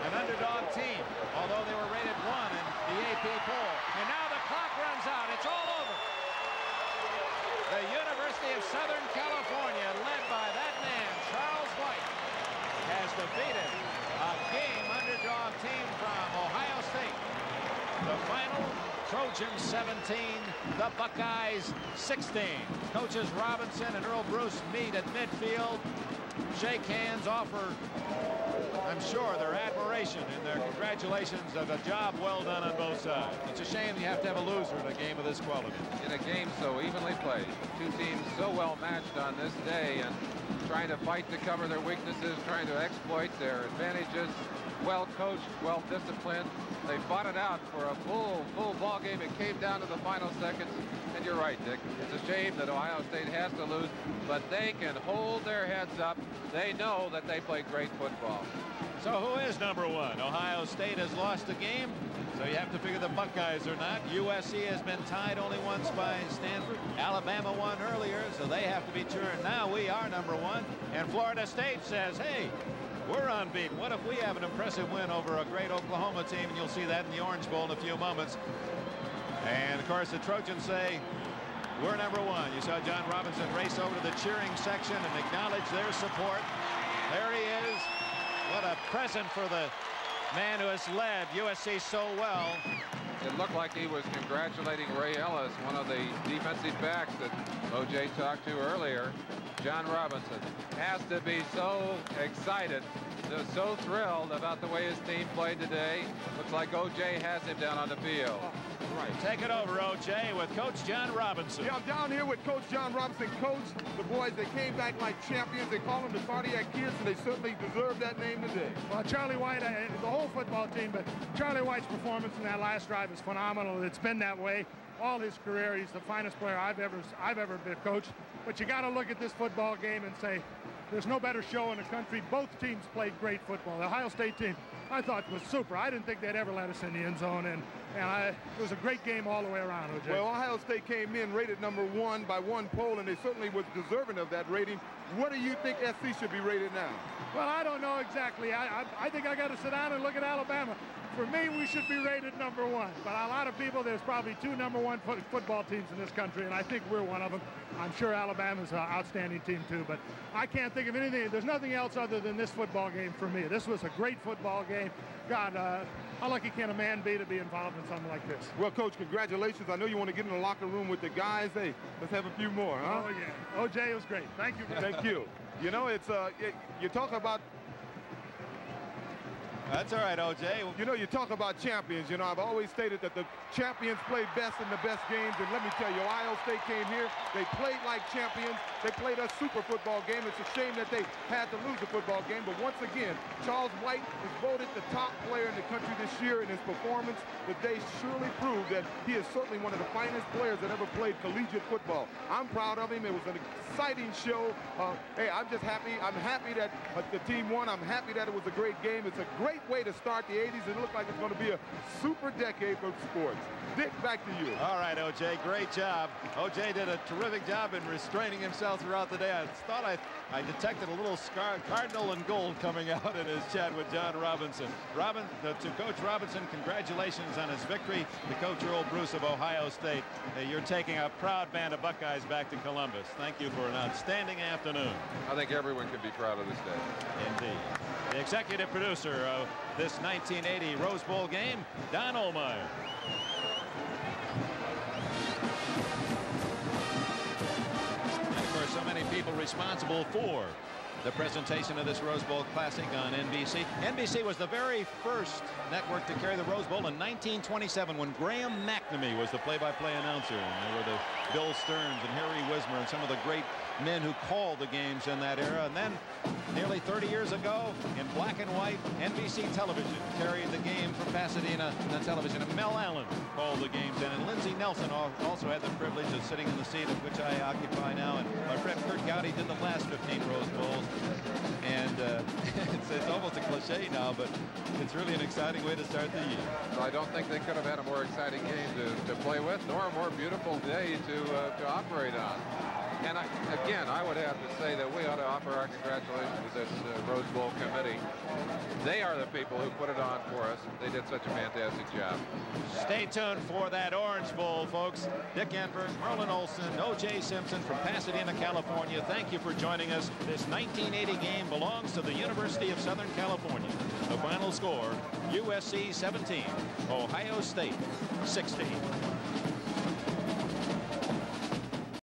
an underdog team, although they were rated 1 in the AP poll. And now the clock runs out. It's all over. The University of Southern California, led by that man, Charles White, has defeated a game underdog team from Ohio State. The final, Trojans 17, the Buckeyes 16. Coaches Robinson and Earl Bruce meet at midfield, shake hands, offer, I'm sure, their admiration and their congratulations of a job well done on both sides. It's a shame you have to have a loser in a game of this quality. In a game so evenly played, 2 teams so well matched on this day and trying to fight to cover their weaknesses, trying to exploit their advantages. Well coached, well disciplined. They fought it out for a full ball game. It came down to the final seconds. And you're right, Dick. It's a shame that Ohio State has to lose, but they can hold their heads up. They know that they play great football. So who is number 1? Ohio State has lost a game, so you have to figure the Buckeyes are not. USC has been tied only once by Stanford. Alabama won earlier, so they have to be turned. Now we are number 1, and Florida State says, hey, we're unbeaten. What if we have an impressive win over a great Oklahoma team? And you'll see that in the Orange Bowl in a few moments. And of course the Trojans say, we're number one. You saw John Robinson race over to the cheering section and acknowledge their support. There he is. What a present for the man who has led USC so well. It looked like he was congratulating Ray Ellis, one of the defensive backs that O.J. talked to earlier. John Robinson has to be so excited, so thrilled about the way his team played today. Looks like O.J. has him down on the field. Right. Take it over, O.J., with Coach John Robinson. Yeah, I'm down here with Coach John Robinson. Coach, the boys, they came back like champions. They call them the Cardiac Kids, and they certainly deserve that name today. Well, Charlie White, the whole football team, but Charlie White's performance in that last drive is phenomenal. It's been that way all his career. He's the finest player I've ever been coached. But you got to look at this football game and say, there's no better show in the country. Both teams played great football. The Ohio State team, I thought, was super. I didn't think they'd ever let us in the end zone, and it was a great game all the way around, O.J. Well, Ohio State came in rated number 1 by one poll, and they certainly was deserving of that rating. What do you think SC should be rated now? Well, I don't know exactly. I think I got to sit down and look at Alabama. For me, we should be rated number 1. But a lot of people, there's probably 2 number 1 football teams in this country, and I think we're one of them. I'm sure Alabama's an outstanding team, too. But I can't think of anything. There's nothing else other than this football game for me. This was a great football game. God, how lucky can a man be to be involved in something like this? Well, Coach, congratulations. I know you want to get in the locker room with the guys. Hey, let's have a few more, huh? Oh, yeah. O.J., it was great. Thank you. Thank you. You know, it's you talk about. That's all right, O.J. You know, you talk about champions. You know, I've always stated that the champions play best in the best games. And let me tell you, Ohio State came here. They played like champions. They played a super football game. It's a shame that they had to lose the football game. But once again, Charles White is voted the top player in the country this year. And his performance today surely proved that he is certainly one of the finest players that ever played collegiate football. I'm proud of him. It was an exciting show. Hey, I'm just happy. I'm happy that the team won. I'm happy that it was a great game. It's a great way to start the 80s. It looked like it's going to be a super decade for sports. Dick, back to you. All right, O.J., great job. O.J. did a terrific job in restraining himself throughout the day. I thought I detected a little cardinal and gold coming out in his chat with John Robinson. To Coach Robinson, congratulations on his victory. To Coach Earl Bruce of Ohio State, you're taking a proud band of Buckeyes back to Columbus. Thank you for an outstanding afternoon. I think everyone can be proud of this day. Indeed. The executive producer of this 1980 Rose Bowl game, Don Ohlmeyer. And of course, so many people responsible for the presentation of this Rose Bowl Classic on NBC. NBC was the very first network to carry the Rose Bowl in 1927 when Graham McNamee was the play-by-play announcer. And there were the Bill Stearns and Harry Wismer and some of the great men who called the games in that era. And then nearly 30 years ago, in black and white, NBC television carried the game from Pasadena on television. And Mel Allen called the games in. And Lindsey Nelson also had the privilege of sitting in the seat of which I occupy now. And my friend Kurt Gowdy did the last 15 Rose Bowls. And it's almost a cliche now, but it's really an exciting way to start the year. So I don't think they could have had a more exciting game to play with, nor a more beautiful day to operate on. And again, I would have to say that we ought to offer our congratulations to this Rose Bowl committee. They are the people who put it on for us. They did such a fantastic job. Stay tuned for that Orange Bowl, folks. Dick Enberg, Merlin Olsen, O.J. Simpson from Pasadena, California. Thank you for joining us. This 1980 game belongs to the University of Southern California. The final score, USC 17, Ohio State 16.